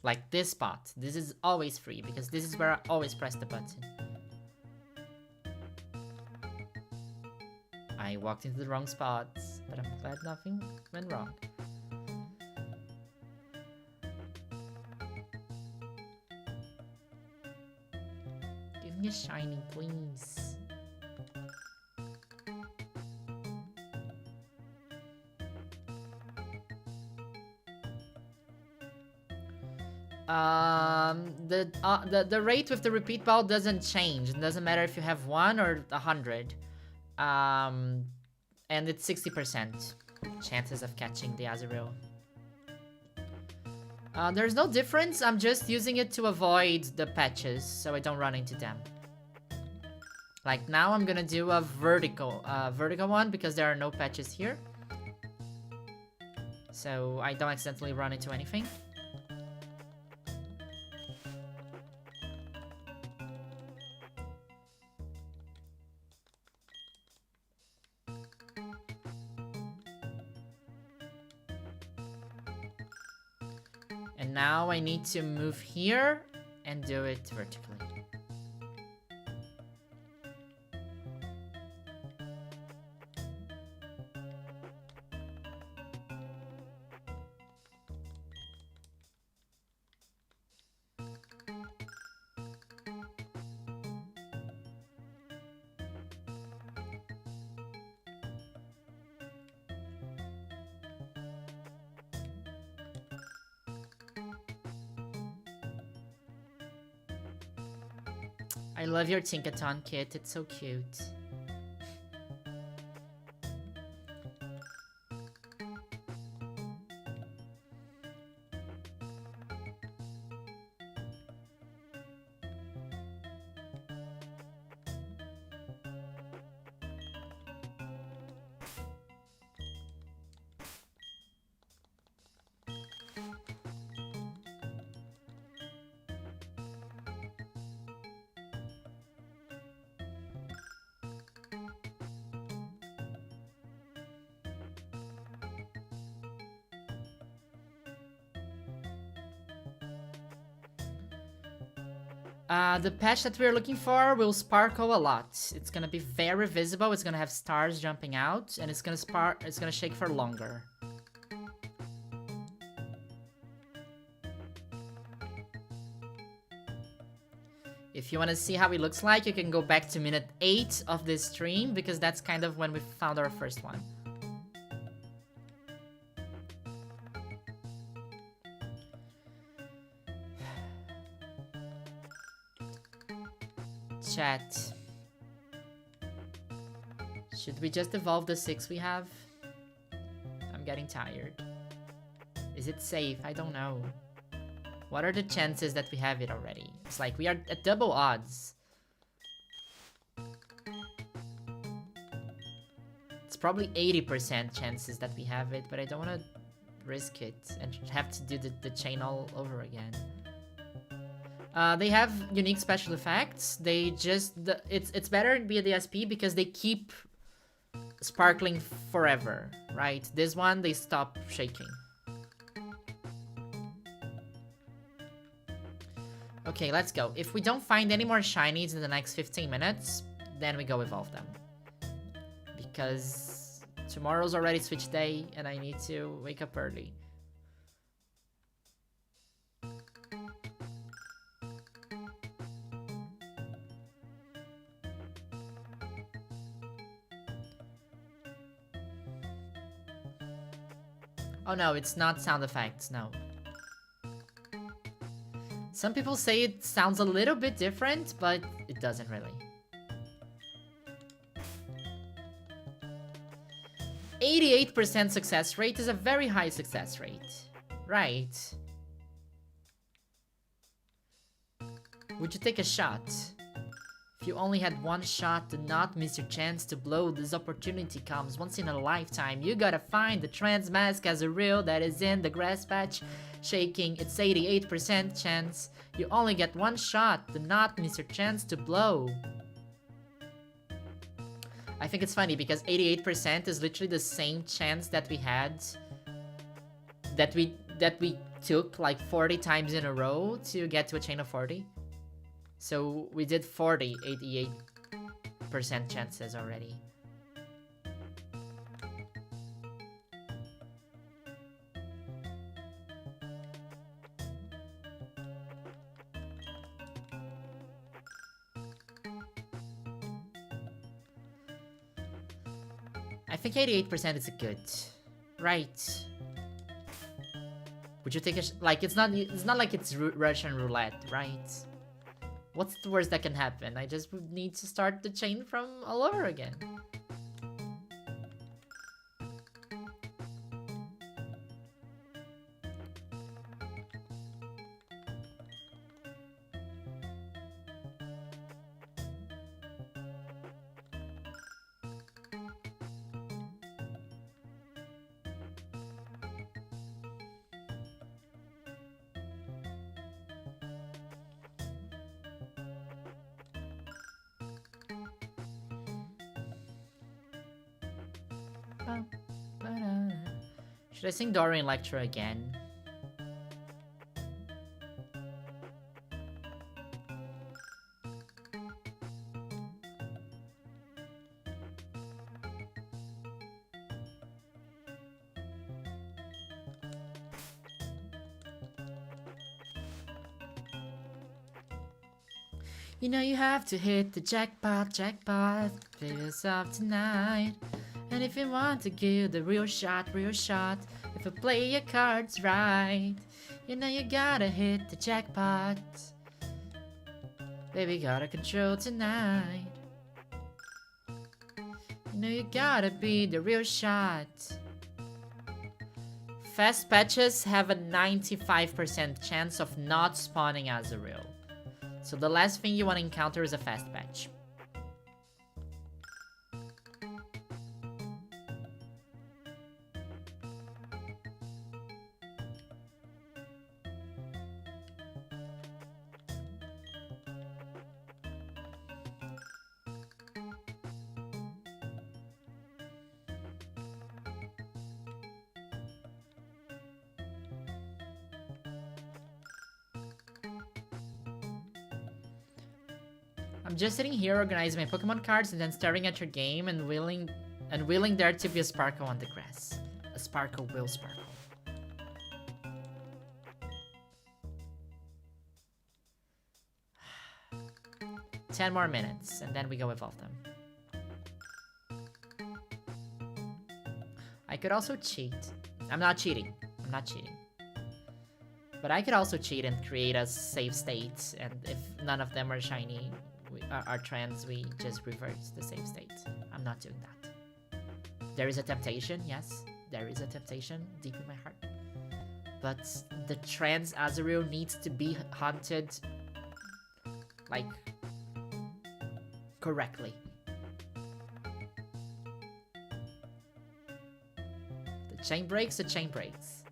Like this spot. This is always free because this is where I always press the button. I walked into the wrong spots, but I'm glad nothing went wrong. Give me a shiny, please. The rate with the repeat ball doesn't change. It doesn't matter if you have 1 or 100. And it's 60% chances of catching the Azurill. There's no difference. I'm just using it to avoid the patches so I don't run into them. Like now I'm gonna do a vertical one because there are no patches here. So I don't accidentally run into anything. And now I need to move here and do it vertically. I love your Tinkaton kit, it's so cute. The patch that we're looking for will sparkle a lot. It's gonna be very visible, it's gonna have stars jumping out, and it's gonna shake for longer. If you wanna see how it looks like, you can go back to minute 8 of this stream, because that's kind of when we found our first one. chat. Should we just evolve the 6 we have? I'm getting tired. Is it safe? I don't know. What are the chances that we have it already? It's like we are at double odds. It's probably 80% chances that we have it, but I don't want to risk it and have to do the chain all over again. They have unique special effects. They just... It's better in BDSP because they keep sparkling forever, right? This one, they stop shaking. Okay, let's go. If we don't find any more shinies in the next 15 minutes, then we go evolve them. Because tomorrow's already Switch Day, and I need to wake up early. Oh no, it's not sound effects, no. Some people say it sounds a little bit different, but it doesn't really. 88% success rate is a very high success rate. Right. Would you take a shot? If you only had one shot, do not miss your chance to blow. This opportunity comes once in a lifetime. You gotta find the trans mask Azurill that is in the grass patch. Shaking, it's 88% chance. You only get one shot, do not miss your chance to blow. I think it's funny because 88% is literally the same chance that we had, that we took like 40 times in a row to get to a chain of 40. So we did 40, 88% chances already. I think 88% is good, right? Would you take a like? It's not like it's Russian roulette, right? What's the worst that can happen? I just would need to start the chain from all over again. Should I sing Dorian Lecture again? You know you have to hit the jackpot, play yourself tonight. And if you want to give the real shot, if you play your cards right, you know you gotta hit the jackpot. Baby, gotta control tonight. You know you gotta be the real shot. Fast patches have a 95% chance of not spawning Azurill. So the last thing you want to encounter is a fast patch. I'm just sitting here organizing my Pokemon cards and then staring at your game and willing there to be a sparkle on the grass. A sparkle will sparkle. Ten more minutes and then we go evolve them. I could also cheat. I'm not cheating. But I could also cheat and create a save state, and if none of them are shiny, are trans, we just revert to the save state. I'm not doing that. There is a temptation, yes. There is a temptation deep in my heart. But the trans Azurill needs to be hunted, like, correctly. The chain breaks, the chain breaks.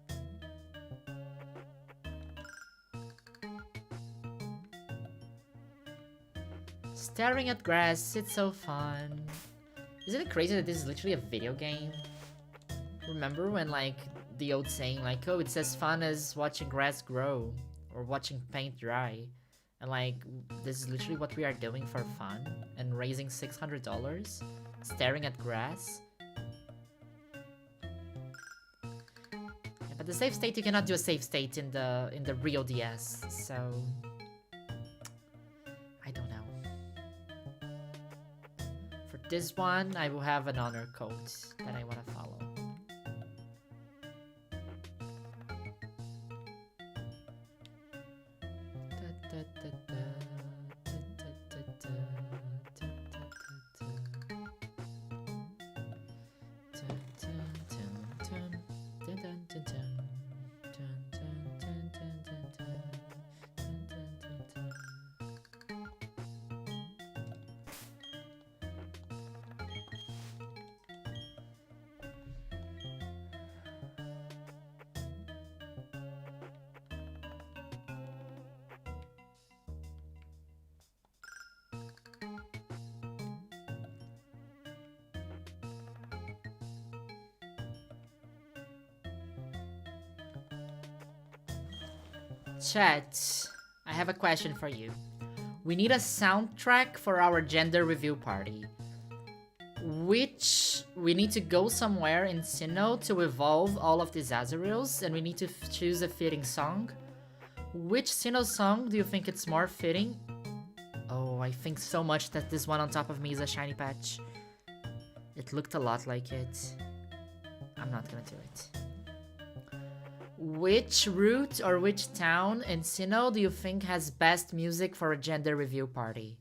Staring at grass, it's so fun. Isn't it crazy that this is literally a video game? Remember when, like, the old saying, like, oh, it's as fun as watching grass grow or watching paint dry, and like, this is literally what we are doing for fun and raising $600, staring at grass. Yeah, but the save state, you cannot do a save state in the real DS, so I don't know. For this one, I will have an honor code that I want to follow. Chat, I have a question for you. We need a soundtrack for our gender review party. We need to go somewhere in Sinnoh to evolve all of these Azurills, and we need to choose a fitting song. Which Sinnoh song do you think it's more fitting? Oh, I think so much that this one on top of me is a shiny patch. It looked a lot like it. I'm not gonna do it. Which route or which town in Sinnoh do you think has best music for a gender review party?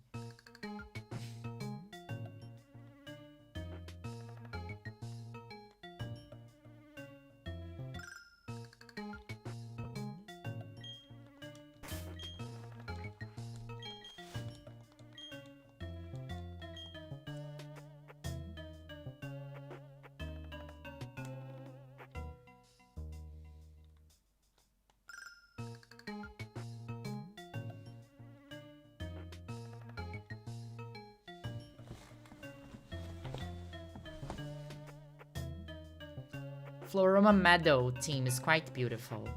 Floroma Meadow team is quite beautiful.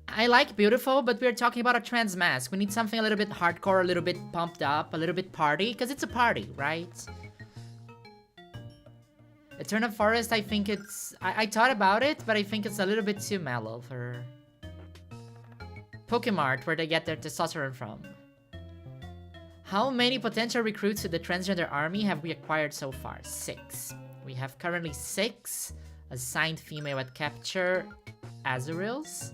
I like beautiful, but we're talking about a trans mask. We need something a little bit hardcore, a little bit pumped up, a little bit party, because it's a party, right? Eternal Forest, I think it's... I thought about it, but I think it's a little bit too mellow for... Pokemart, where they get their testosterone from. How many potential recruits to the transgender army have we acquired so far? 6. We have currently 6 assigned female at capture Azurills.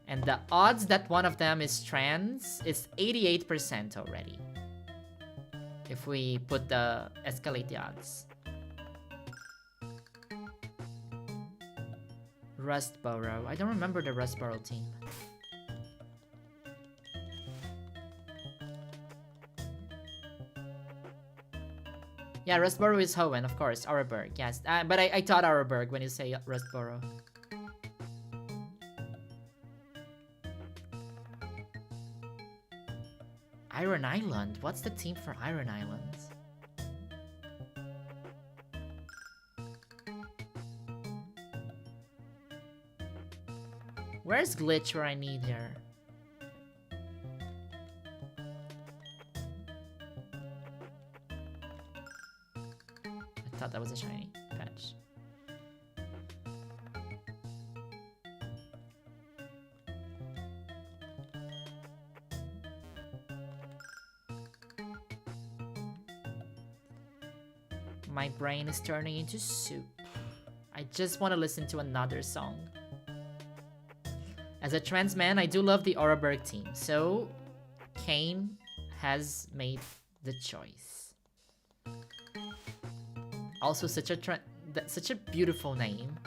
And the odds that one of them is trans is 88% already. If we put the escalate the odds. Rustboro. I don't remember the Rustboro team. Yeah, Rustboro is Hoenn, of course. Auerberg, yes. But I thought Auerberg when you say Rustboro. Iron Island? What's the team for Iron Island? Where's Glitch where I need her? I thought that was a shiny patch. My brain is turning into soup. I just want to listen to another song. As a trans man, I do love the Auerberg team, so Kane has made the choice. Also, such a beautiful name.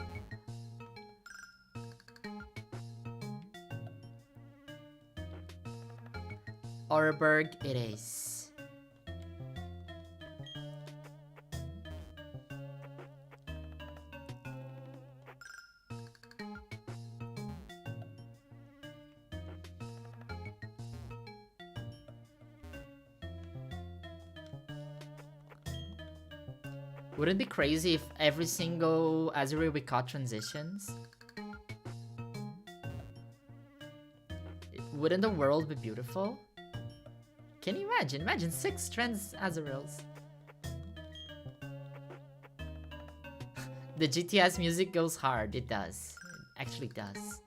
Oreburgh it is. Wouldn't it be crazy if every single Azurill we caught transitions? Wouldn't the world be beautiful? Can you imagine? Imagine 6 trans Azurills. The GTS music goes hard. It does. It actually does.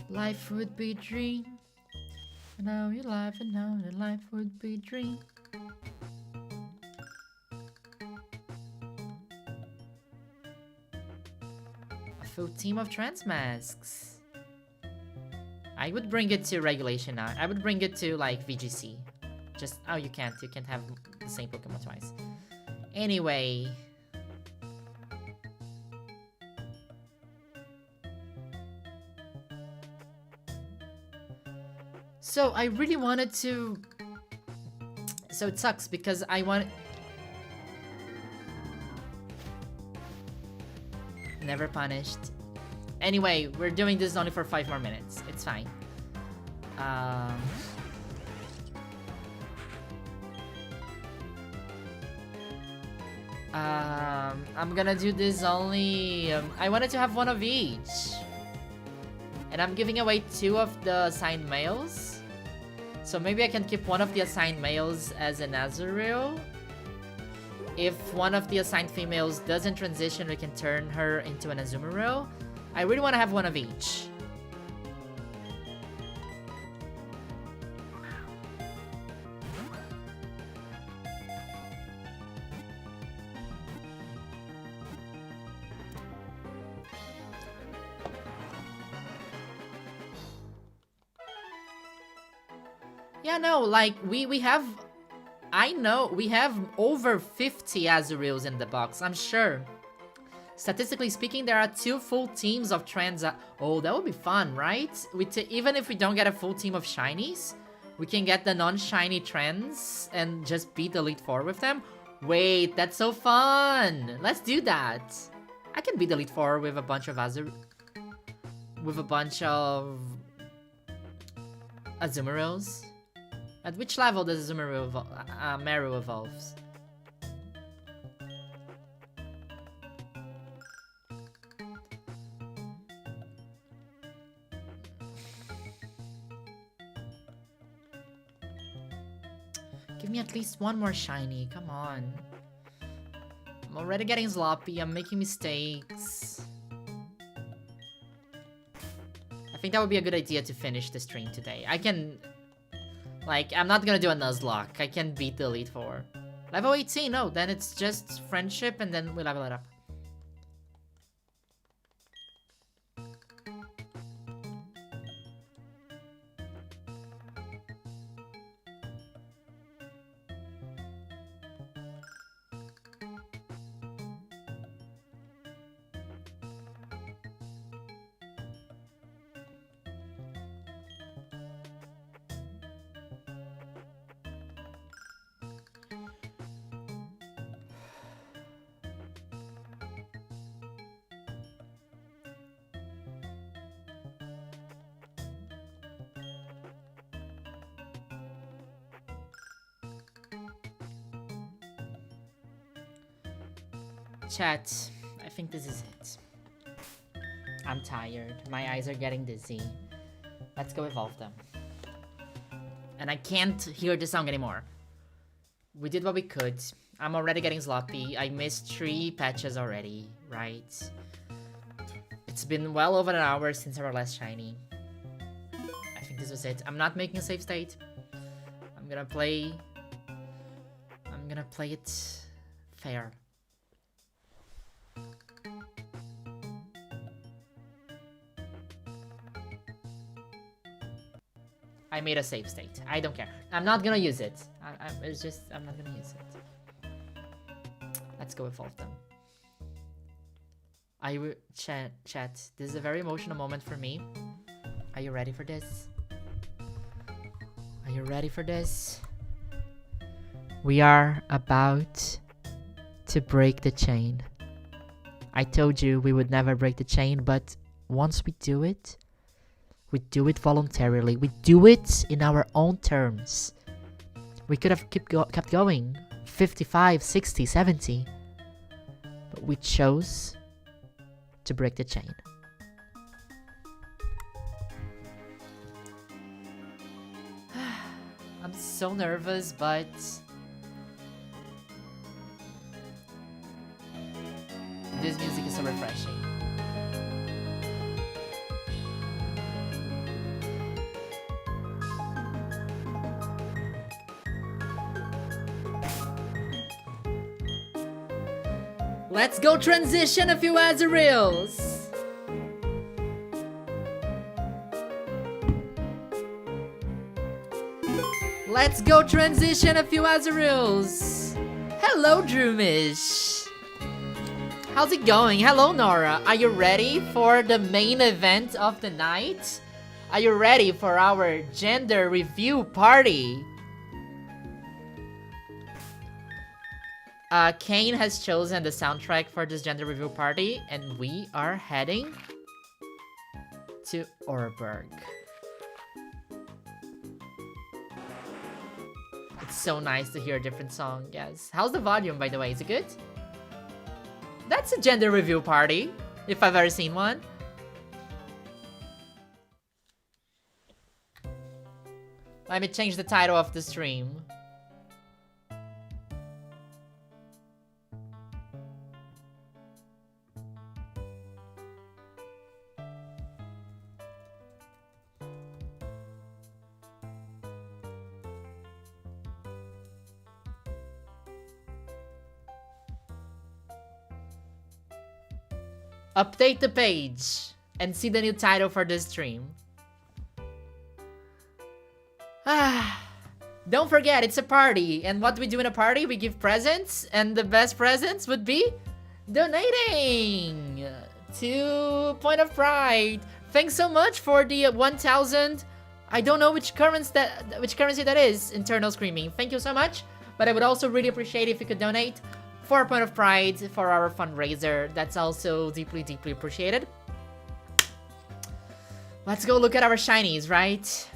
Life would be a dream. Now you're alive and now that life would be a dream. A full team of trans masks. I would bring it to regulation now. I would bring it to like VGC. Just, oh, you can't have the same Pokemon twice. Anyway. So I really wanted to... So it sucks because I want... Never punished. Anyway, we're doing this only for 5 more minutes. It's fine. I'm gonna do this only... I wanted to have one of each. And I'm giving away 2 of the assigned males. So maybe I can keep one of the assigned males as an Azurill. If one of the assigned females doesn't transition, we can turn her into an Azumarill. I really want to have one of each. Yeah, no, like, we have... I know, we have over 50 Azurills in the box, I'm sure. Statistically speaking, there are 2 full teams of trans... Oh, that would be fun, right? Even if we don't get a full team of shinies, we can get the non-shiny trends and just beat the Elite Four with them. Wait, that's so fun! Let's do that! I can beat the Elite Four with a bunch of with a bunch of... Azumarills. At which level does Meru evolves? Give me at least one more shiny, come on. I'm already getting sloppy, I'm making mistakes. I think that would be a good idea to finish the stream today. I can... Like, I'm not gonna do a Nuzlocke. I can beat the Elite Four. Level 18, no, then it's just friendship and then we level it up. Chat, I think this is it. I'm tired. My eyes are getting dizzy. Let's go evolve them. And I can't hear the song anymore. We did what we could. I'm already getting sloppy. I missed 3 patches already, right? It's been well over an hour since our last shiny. I think this was it. I'm not making a save state. I'm gonna play it fair. I made a save state. I don't care. I'm not gonna use it. It's just, I'm not gonna use it. Let's go evolve them. Chat, this is a very emotional moment for me. Are you ready for this? Are you ready for this? We are about to break the chain. I told you we would never break the chain, but once we do it voluntarily. We do it in our own terms. We could have kept going 55, 60, 70. But we chose to break the chain. I'm so nervous, but this music is so refreshing. Let's go transition a few Azurills! Let's go transition a few Azurills! Hello, Droomish! How's it going? Hello, Nora! Are you ready for the main event of the night? Are you ready for our gender review party? Kane has chosen the soundtrack for this gender review party, and we are heading to Orberg. It's so nice to hear a different song, yes. How's the volume, by the way? Is it good? That's a gender review party, if I've ever seen one. Let me change the title of the stream. Update the page and see the new title for this stream. Don't forget, it's a party. And what do we do in a party? We give presents, and the best presents would be donating to Point of Pride. Thanks so much for the 1,000. I don't know which currency that is. Internal screaming. Thank you so much. But I would also really appreciate if you could donate for Point of Pride for our fundraiser. That's also deeply, deeply appreciated. Let's go look at our shinies, right?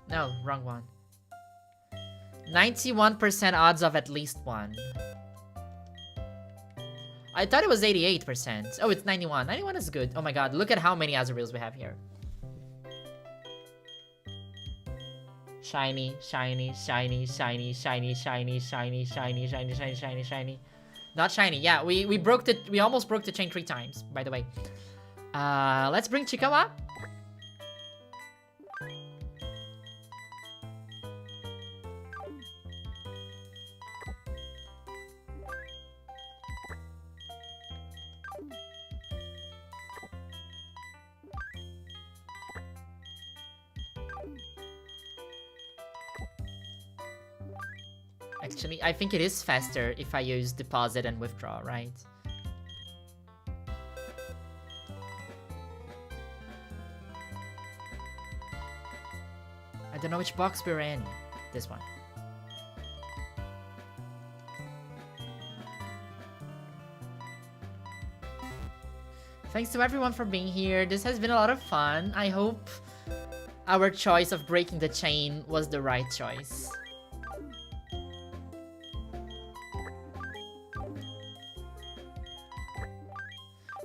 No, wrong one. 91% odds of at least one. I thought it was 88%. Oh, it's 91. 91 is good. Oh my god, look at how many Azurills we have here. Shiny, shiny, shiny, shiny, shiny, shiny, shiny, shiny, shiny, shiny, shiny, shiny. Not shiny. Yeah, we almost broke the chain 3 times, by the way. Let's bring Chikawa. Actually, I think it is faster if I use deposit and withdraw, right? I don't know which box we're in. This one. Thanks to everyone for being here. This has been a lot of fun. I hope our choice of breaking the chain was the right choice.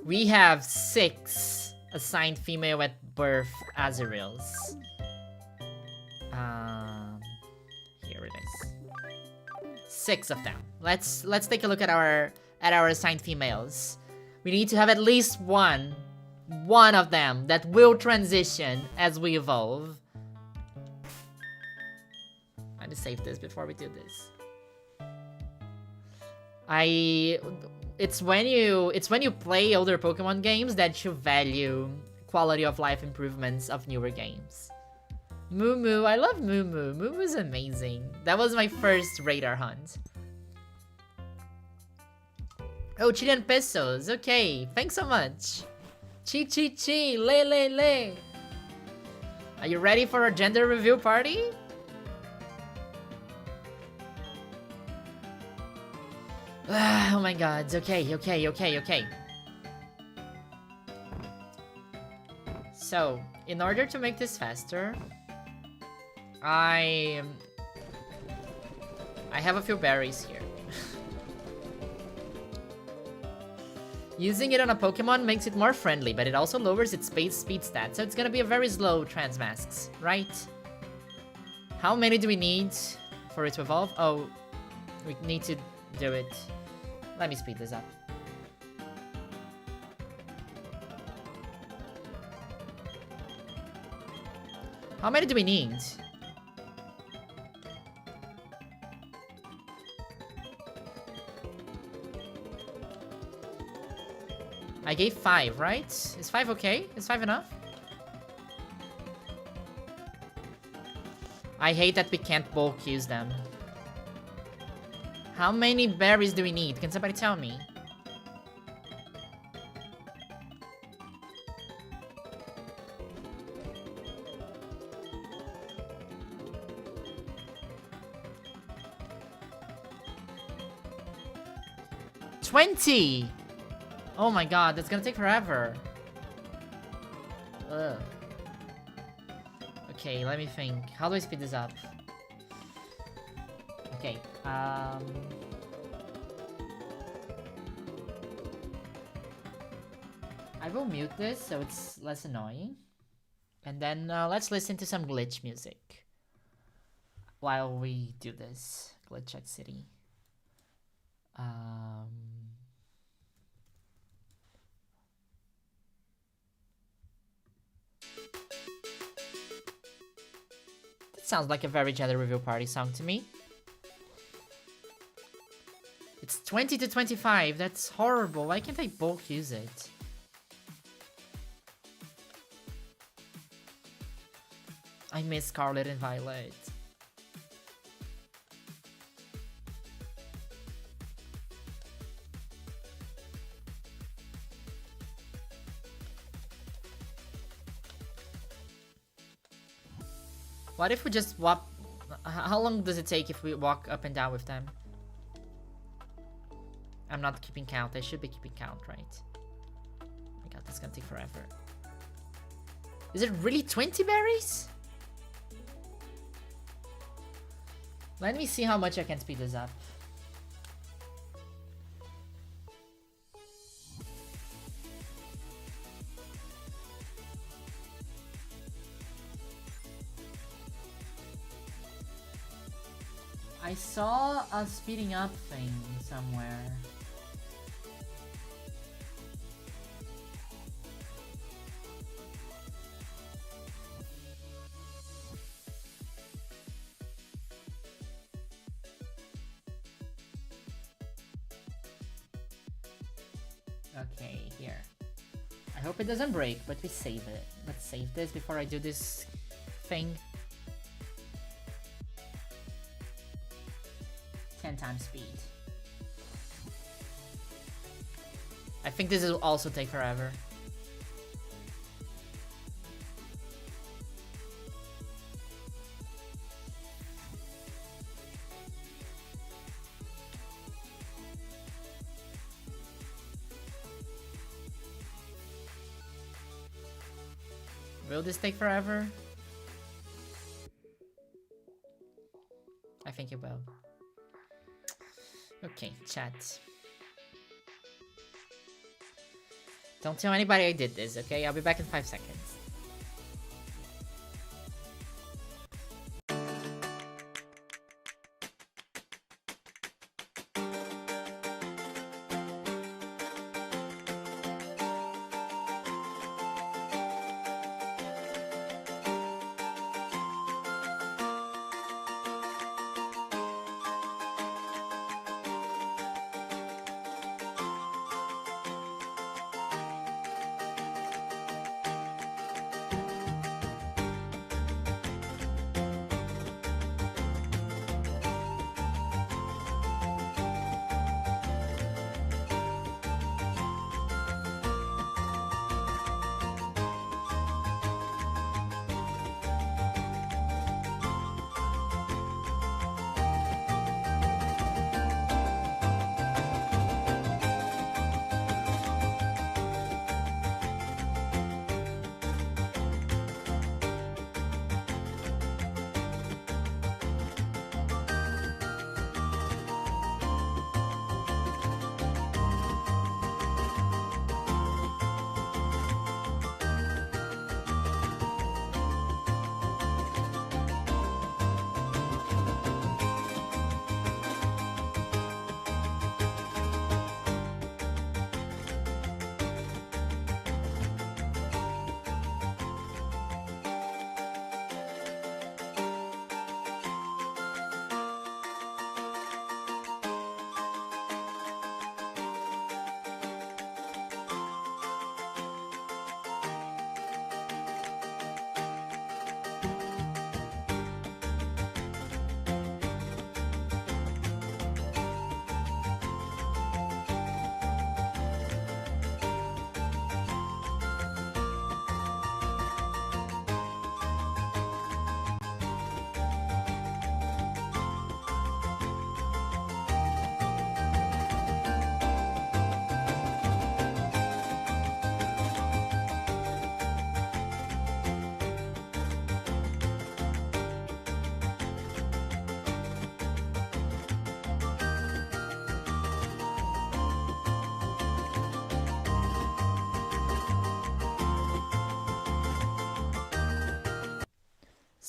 We have 6 assigned female at birth Azurills. Here it is. 6 of them. Let's take a look at our assigned females. We need to have at least one of them that will transition as we evolve. I just save this before we do this. it's when you play older Pokemon games that you value quality of life improvements of newer games. Moo Moo, I love Moo Moo. Moo Moo's amazing. That was my first radar hunt. Oh, Chilean pesos. Okay, thanks so much. Chi chi chi, le le le. Are you ready for a gender review party? Oh my god, okay. So, in order to make this faster, I have a few berries here. Using it on a Pokemon makes it more friendly, but it also lowers its speed stat, so it's gonna be a very slow Transmasks, right? How many do we need for it to evolve? Oh, we need to do it. Let me speed this up. How many do we need? I gave 5, right? Is 5 okay? Is 5 enough? I hate that we can't bulk use them. How many berries do we need? Can somebody tell me? $20! Oh my god, that's gonna take forever. Ugh. Okay, let me think. How do I speed this up? Okay, I will mute this so it's less annoying. And then let's listen to some glitch music while we do this. Glitch at City. That sounds like a very gender review party song to me. It's 20 to 25. That's horrible. Why can't I bulk use it? I miss Scarlet and Violet. What if we just walk? How long does it take if we walk up and down with them? I'm not keeping count. I should be keeping count, right? Oh my god, that's gonna take forever. Is it really 20 berries? Let me see how much I can speed this up. I saw a speeding up thing somewhere. Okay, here. I hope it doesn't break, but we save it. Let's save this before I do this thing. 10 times speed. I think this will also take forever. Will this take forever? I think it will. Okay, chat. Don't tell anybody I did this, okay? I'll be back in 5 seconds.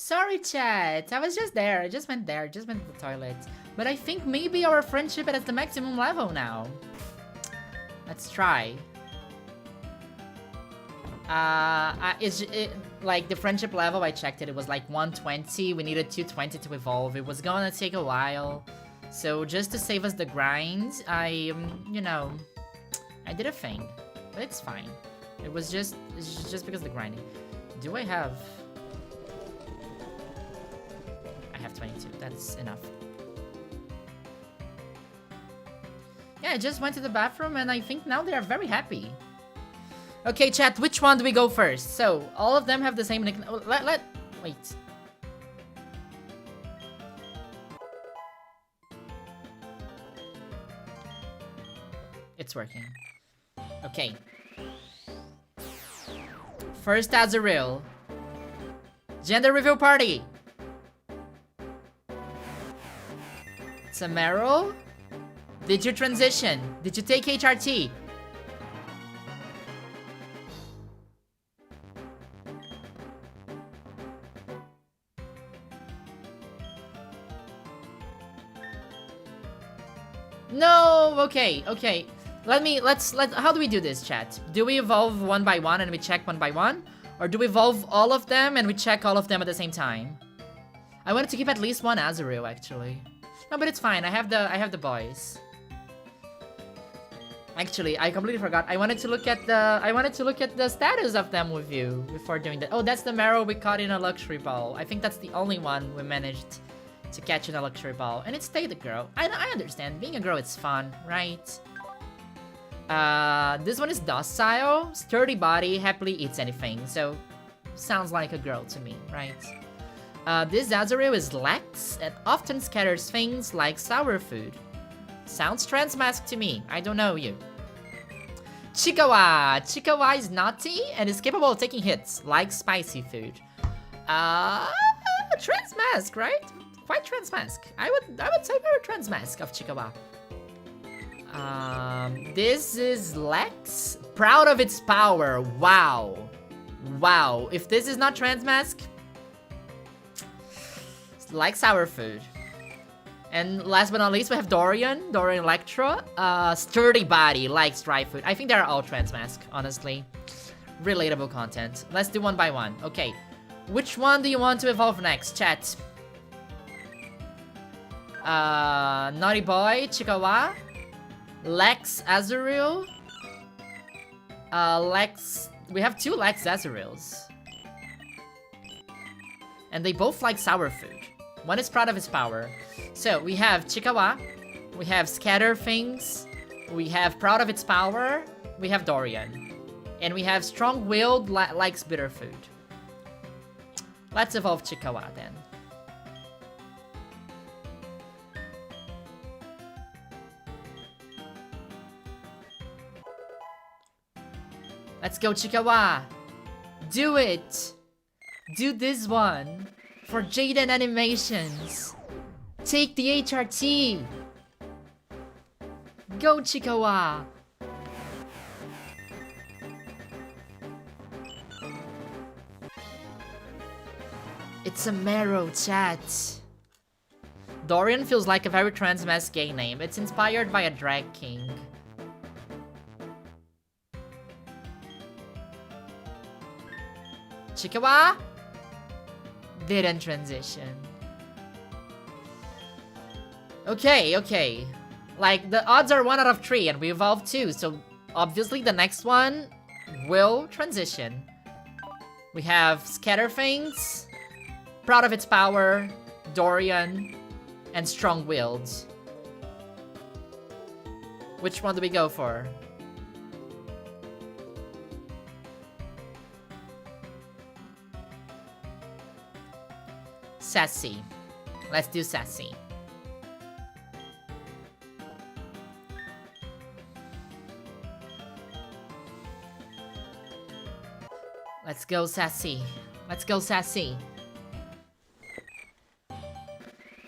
Sorry, chat. I was just there. I just went there. Just went to the toilet. But I think maybe our friendship is at the maximum level now. Let's try. Like the friendship level, I checked it. It was like 120. We needed 220 to evolve. It was gonna take a while. So just to save us the grind, you know, I did a thing. But it's fine. It's just because of the grinding. Do I have... I have 22. That's enough. Yeah, I just went to the bathroom and I think now they are very happy. Okay, chat, which one do we go first? So, all of them have the same nickname. Wait. It's working. Okay. First Azurill. Gender reveal party. Samaro? Did you transition? Did you take HRT? No, okay. How do we do this, chat? Do we evolve one by one and we check one by one? Or do we evolve all of them and we check all of them at the same time? I wanted to keep at least one Azurill, actually. No, but it's fine. I have the boys. Actually, I completely forgot. I wanted to look at the status of them with you before doing that. Oh, that's the Marrow we caught in a luxury ball. I think that's the only one we managed to catch in a luxury ball. And it stayed a girl. I understand. Being a girl, it's fun, right? This one is docile, sturdy body, happily eats anything. So, sounds like a girl to me, right? This Azurill is lax and often scatters things like sour food. Sounds transmask to me. I don't know you. Chikawa. Chikawa is naughty and is capable of taking hits, like spicy food. Transmask, right? Quite transmask. I would say very transmask of Chikawa. This is Lex. Proud of its power. Wow. Wow. If this is not transmask, it's like sour food. And last but not least, we have Dorian Electra. Sturdy body, likes dry food. I think they're all transmask, honestly. Relatable content. Let's do one by one. Okay. Which one do you want to evolve next, chat? Naughty Boy, Chikawa. Lex Azurill. We have two Lex Azurills. And they both like sour food. One is proud of his power. So, we have Chikawa, we have Scatter Things, we have Proud of its Power, we have Dorian. And we have Strong-Willed, likes bitter food. Let's evolve Chikawa then. Let's go, Chikawa! Do it! Do this one! For Jaden Animations! Take the HRT! Go, Chikawa! It's a Marrow, chat. Dorian feels like a very transmask gay name. It's inspired by a drag king. Chikawa? Didn't transition. Okay. Like, the odds are 1 out of 3 and we evolved 2, so obviously the next one will transition. We have Scatter Things, Proud of its Power, Dorian, and Strong-Willed. Which one do we go for? Sassy. Let's do Sassy. Let's go, Sassy. Let's go, Sassy.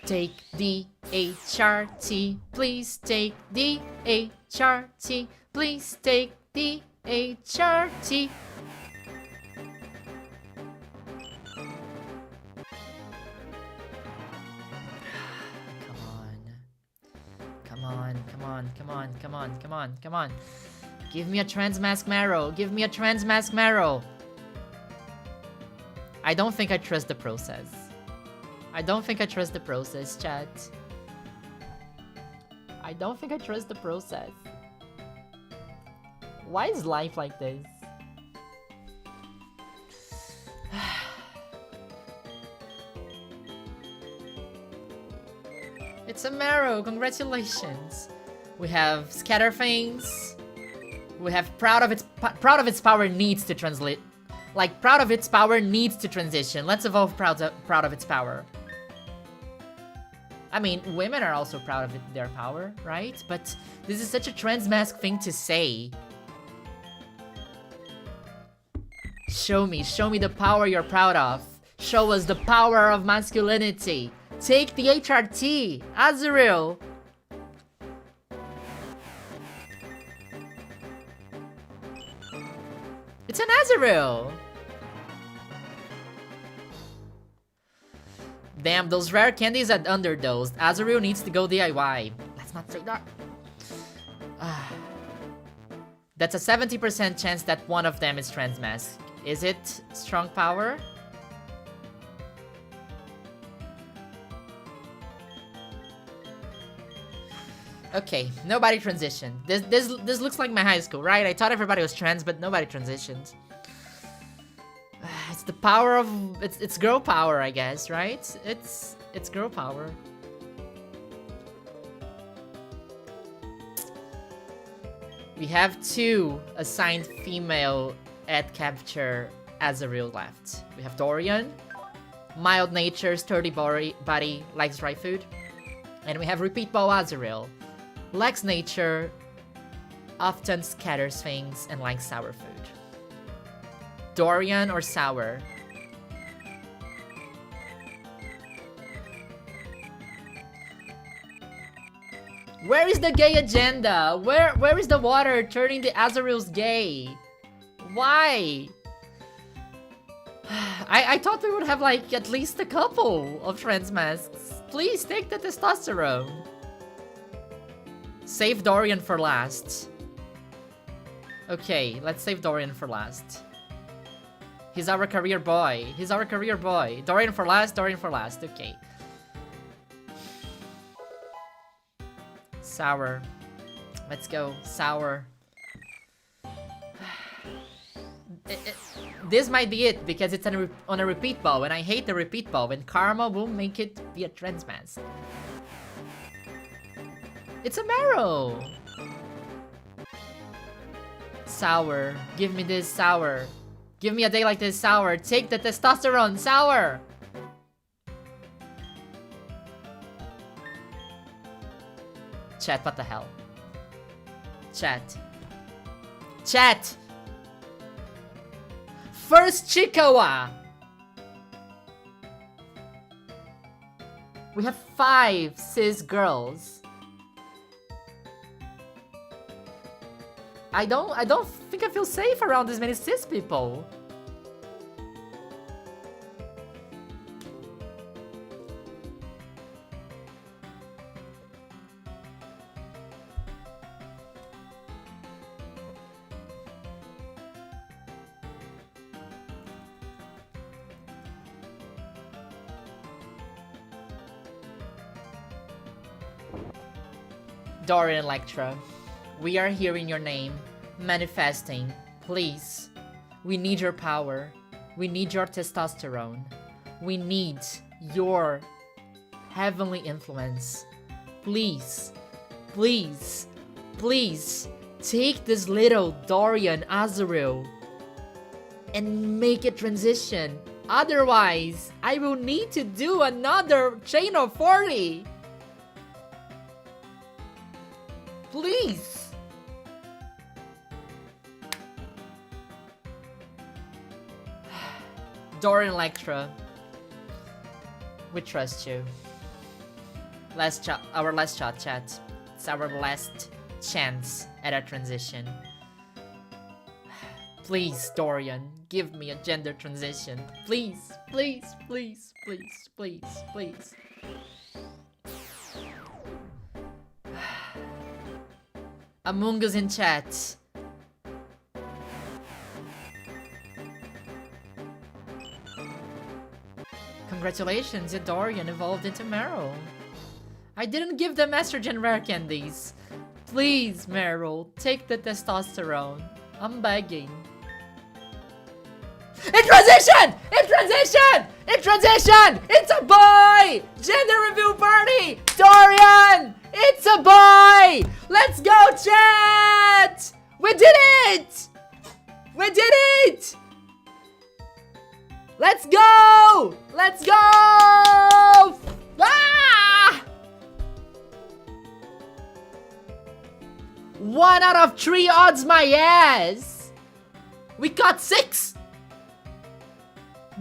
Take the HRT. Please take the HRT. Please take the HRT. on, come on, come on, come on, come on. Give me a Transmask Marrow. Give me a Transmask Marrow. I don't think I trust the process. I don't think I trust the process, chat. I don't think I trust the process. Why is life like this? It's a Marrow, congratulations. We have Scatterfangs. We have Proud of its power needs to translate. Like, Proud of its power needs to transition. Let's evolve proud of its power. I mean, women are also proud of their power, right? But this is such a Transmask thing to say. Show me the power you're proud of. Show us the power of masculinity. Take the HRT, Azurill. It's an Azurill. Damn, those rare candies are underdosed. Azurill needs to go DIY. Let's not say that. That's a 70% chance that one of them is Transmask. Is it strong power? Okay, nobody transitioned. This looks like my high school, right? I thought everybody was trans, but nobody transitioned. It's the power of it's girl power, I guess, right? It's girl power. We have 2 assigned female at capture Azurill left. We have Dorian, mild nature, sturdy body, likes dry food, and we have repeat bow Azurill. Lacks nature, often scatters things, and likes sour food. Dorian or sour? Where is the gay agenda? Where is the water turning the Azurills gay? Why? I thought we would have like at least a couple of Transmasks. Please take the testosterone. Save Dorian for last. Okay, let's save Dorian for last. He's our career boy. He's our career boy. Dorian for last, Dorian for last. Okay. Sour. Let's go. Sour. This might be it because it's on a repeat bow, and I hate the repeat bow, and Karma will make it be a Transmask. It's a Marrow! Sour. Give me this, Sour. Give me a day like this, Sour. Take the testosterone, Sour! Chat, what the hell? Chat. Chat! First Chikawa! We have 5 cis girls. I don't think I feel safe around this many cis people. Dorian Electra, we are hearing your name, manifesting. Please, we need your power. We need your testosterone. We need your heavenly influence. Please, please, please, take this little Dorian Azurill and make it transition. Otherwise, I will need to do another chain of 40. Please! Dorian Electra, we trust you. Our last shot, chat. It's our last chance at a transition. Please, Dorian, give me a gender transition. Please, please, please, please, please, please. Among Us in chat. Congratulations, your Dorian evolved into Meryl. I didn't give them estrogen rare candies. Please, Meryl, take the testosterone. I'm begging. In transition! In transition! In transition! It's a boy! Gender review party! Dorian! It's a boy! Let's go, chat! We did it! We did it! Let's go! Let's go! Ah! 1 out of 3 odds my ass! We got 6!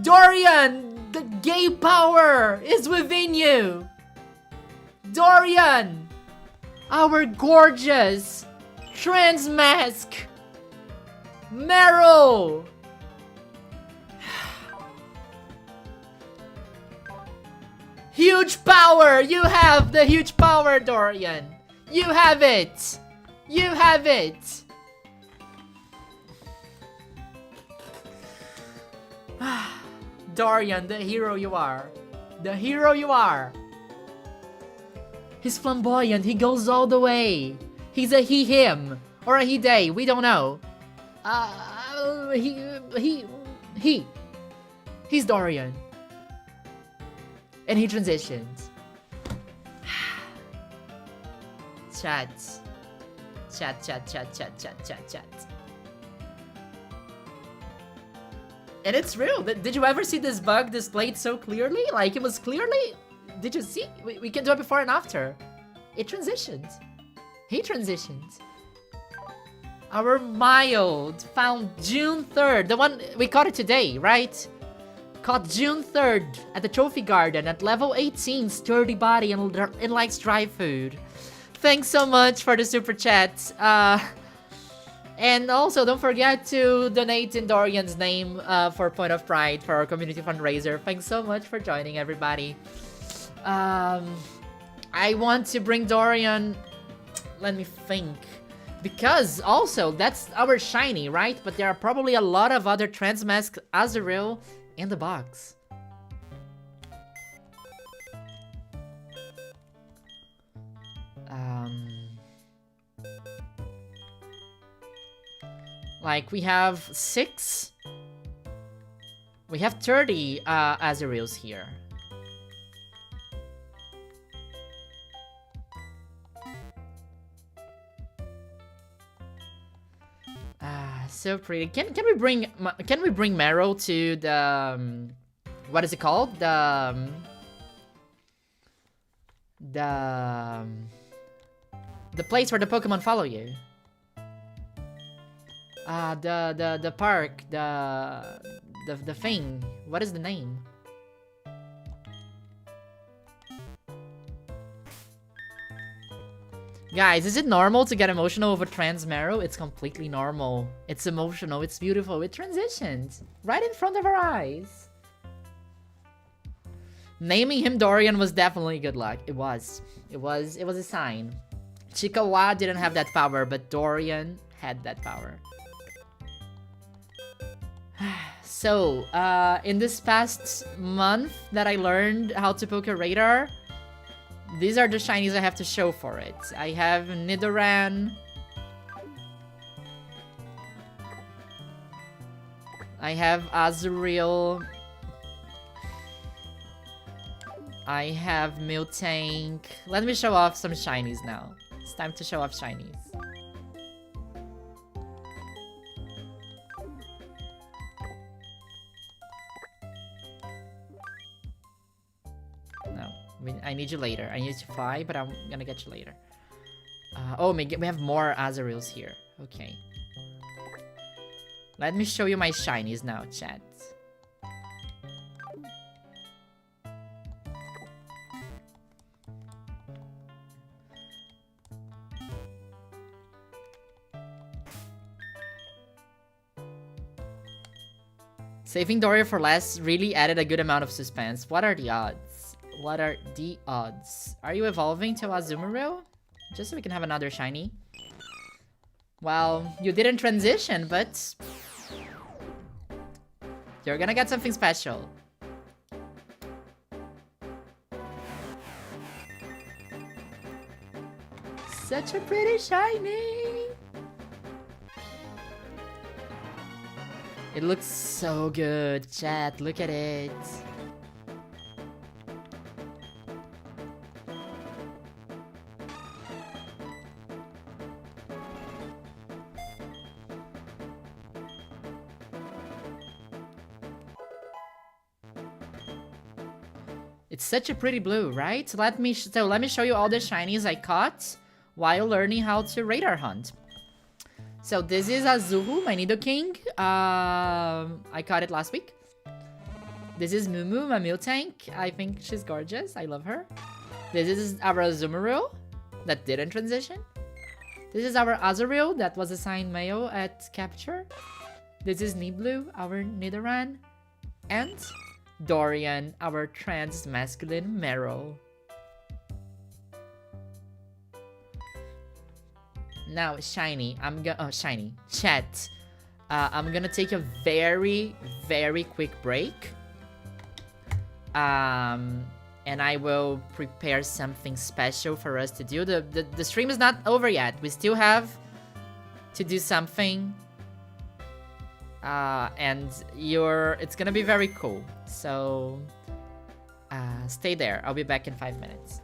Dorian, the gay power is within you! Dorian, our gorgeous trans mask! Meryl! Huge power! You have the huge power, Dorian! You have it! You have it! Dorian, the hero you are. The hero you are. He's flamboyant, he goes all the way. He's a he-him. Or a he-they, we don't know. He's Dorian. And he transitions. Chat. And it's real. Did you ever see this bug displayed so clearly? Like, it was clearly... Did you see? We can do it before and after. It transitioned. He transitioned. Our Mild found June 3rd. The one... We caught it today, right? Caught June 3rd at the Trophy Garden at level 18. Sturdy body and likes dry food. Thanks so much for the super chat. And also, don't forget to donate in Dorian's name for Point of Pride for our community fundraiser. Thanks so much for joining, everybody. I want to bring Dorian... Let me think. Because also, that's our shiny, right? But there are probably a lot of other Transmask Azurill in the box. Like, we have 6. We have 30 Azurills here. So pretty. Can we bring Meryl to the what is it called? The place where the Pokemon follow you. The park, the thing. What is the name? Guys, is it normal to get emotional over trans Meryl? It's completely normal. It's emotional, it's beautiful, it transitions. Right in front of our eyes. Naming him Dorian was definitely good luck. It was a sign. Chikawa didn't have that power, but Dorian had that power. So, in this past month that I learned how to poke a radar, these are the shinies I have to show for it. I have Nidoran. I have Azurill. I have Miltank. Let me show off some shinies now. It's time to show off shinies. I need you later. I need to fly, but I'm gonna get you later. Oh, we have more Azurills here. Okay. Let me show you my shinies now, chat. Saving Doria for last really added a good amount of suspense. What are the odds? What are the odds? Are you evolving to Azumarill? Just so we can have another shiny. Well, you didn't transition, but you're gonna get something special. Such a pretty shiny. It looks so good, chat. Look at it. It's such a pretty blue, right? Let me show you all the shinies I caught while learning how to radar hunt. So this is Azul, my Nidoking. I caught it last week. This is Mumu, my Miltank. I think she's gorgeous. I love her. This is our Azumarill that didn't transition. This is our Azurill that was assigned male at capture. This is Niblu, our Nidoran. And Dorian, our trans masculine Meryl. Now, shiny. Shiny. Chat. I'm gonna take a very, very quick break. And I will prepare something special for us to do. The stream is not over yet. We still have to do something. And it's gonna be very cool. So, stay there. I'll be back in 5 minutes.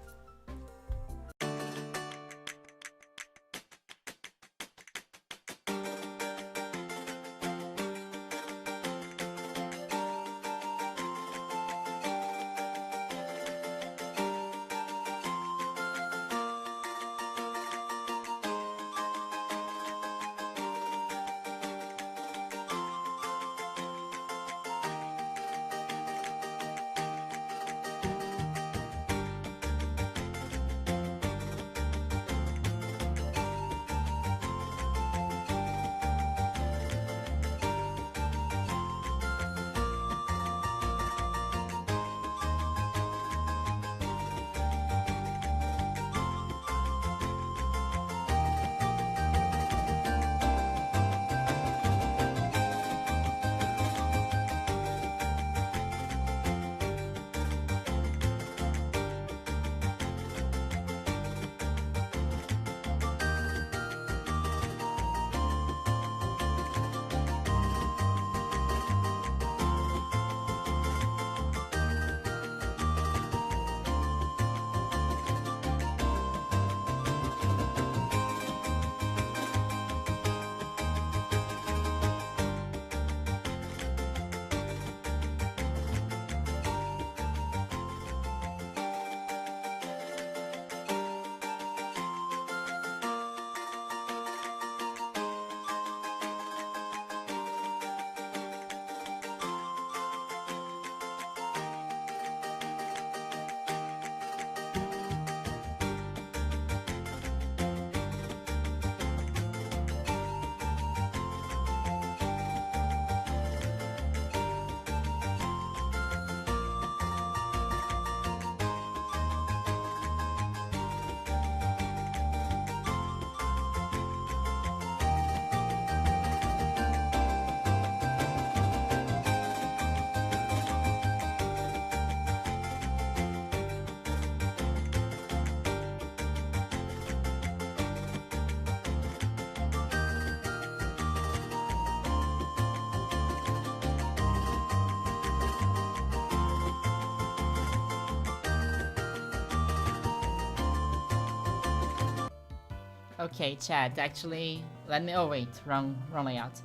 Okay, chat. Actually, let me. Oh wait, wrong layout.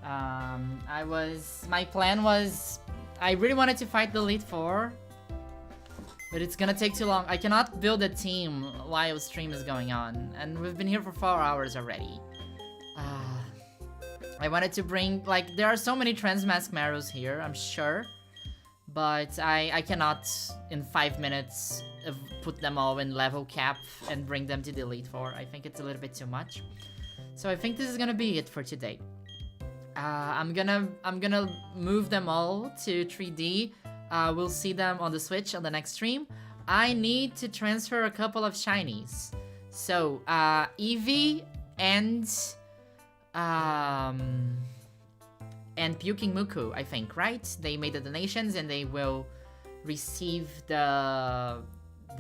My plan was, I really wanted to fight the Elite Four, but it's gonna take too long. I cannot build a team while stream is going on, and we've been here for 4 hours already. I wanted to bring, like, there are so many Transmask Marrows here, I'm sure, but I cannot in 5 minutes put them all in level cap and bring them to the Elite Four. I think it's a little bit too much. So I think this is gonna be it for today. I'm gonna move them all to 3D. We'll see them on the Switch on the next stream. I need to transfer a couple of shinies. So Eevee and and Puking Muku, I think, right? They made the donations and they will receive the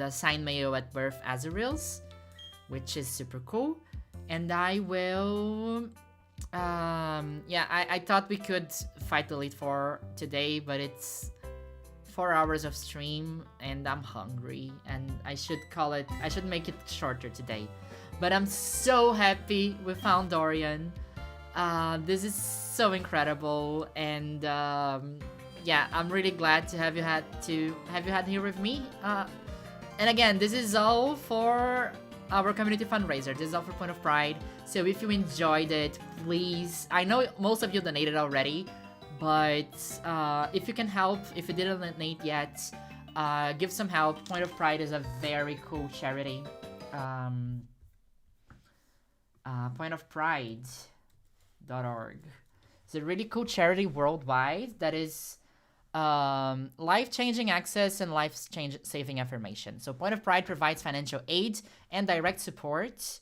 signed mayo at birth Azurills, which is super cool. And I will yeah, I thought we could fight the Elite Four today, but it's 4 hours of stream and I'm hungry, and I should make it shorter today. But I'm so happy we found Dorian. This is so incredible, and yeah, I'm really glad to have you had here with me. And again, this is all for our community fundraiser. This is all for Point of Pride. So if you enjoyed it, please, I know most of you donated already, but if you can help, if you didn't donate yet, give some help. Point of Pride is a very cool charity. Pointofpride.org. It's a really cool charity worldwide that is life-changing access and life-saving information. So Point of Pride provides financial aid and direct support.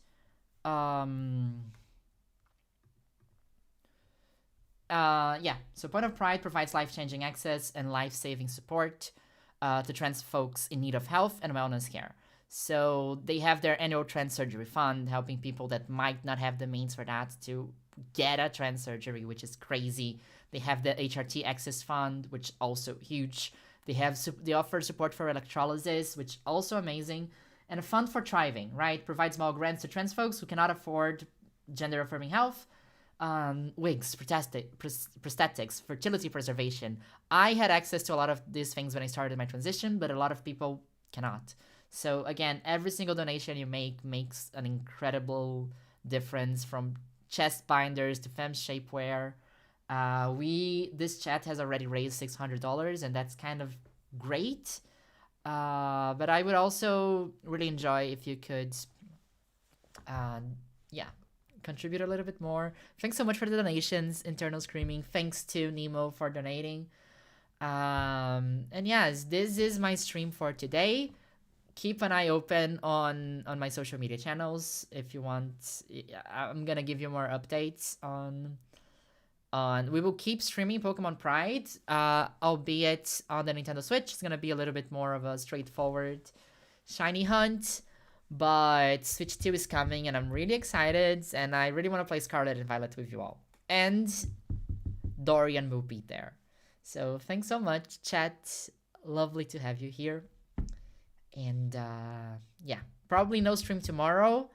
Yeah, so Point of Pride provides life-changing access and life-saving support to trans folks in need of health and wellness care. So they have their annual trans surgery fund, helping people that might not have the means for that to get a trans surgery, which is crazy. They have the HRT Access Fund, which also huge. They offer support for electrolysis, which also amazing. And a fund for thriving, right? Provides small grants to trans folks who cannot afford gender-affirming health, wigs, prosthetics, fertility preservation. I had access to a lot of these things when I started my transition, but a lot of people cannot. So again, every single donation you make makes an incredible difference, from chest binders to femme shapewear. This chat has already raised $600, and that's kind of great. But I would also really enjoy if you could, yeah, contribute a little bit more. Thanks so much for the donations, Internal Screaming. Thanks to Nemo for donating. And yes, this is my stream for today. Keep an eye open on my social media channels if you want. I'm gonna give you more updates on. We will keep streaming Pokemon Pride, albeit on the Nintendo Switch. It's gonna be a little bit more of a straightforward shiny hunt, but Switch 2 is coming, and I'm really excited, and I really want to play Scarlet and Violet with you all. And Dorian will be there. So thanks so much, chat. Lovely to have you here. And yeah, probably no stream tomorrow,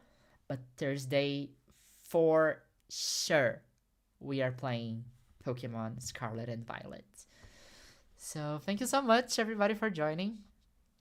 but Thursday for sure we are playing Pokemon Scarlet and Violet. So thank you so much, everybody, for joining.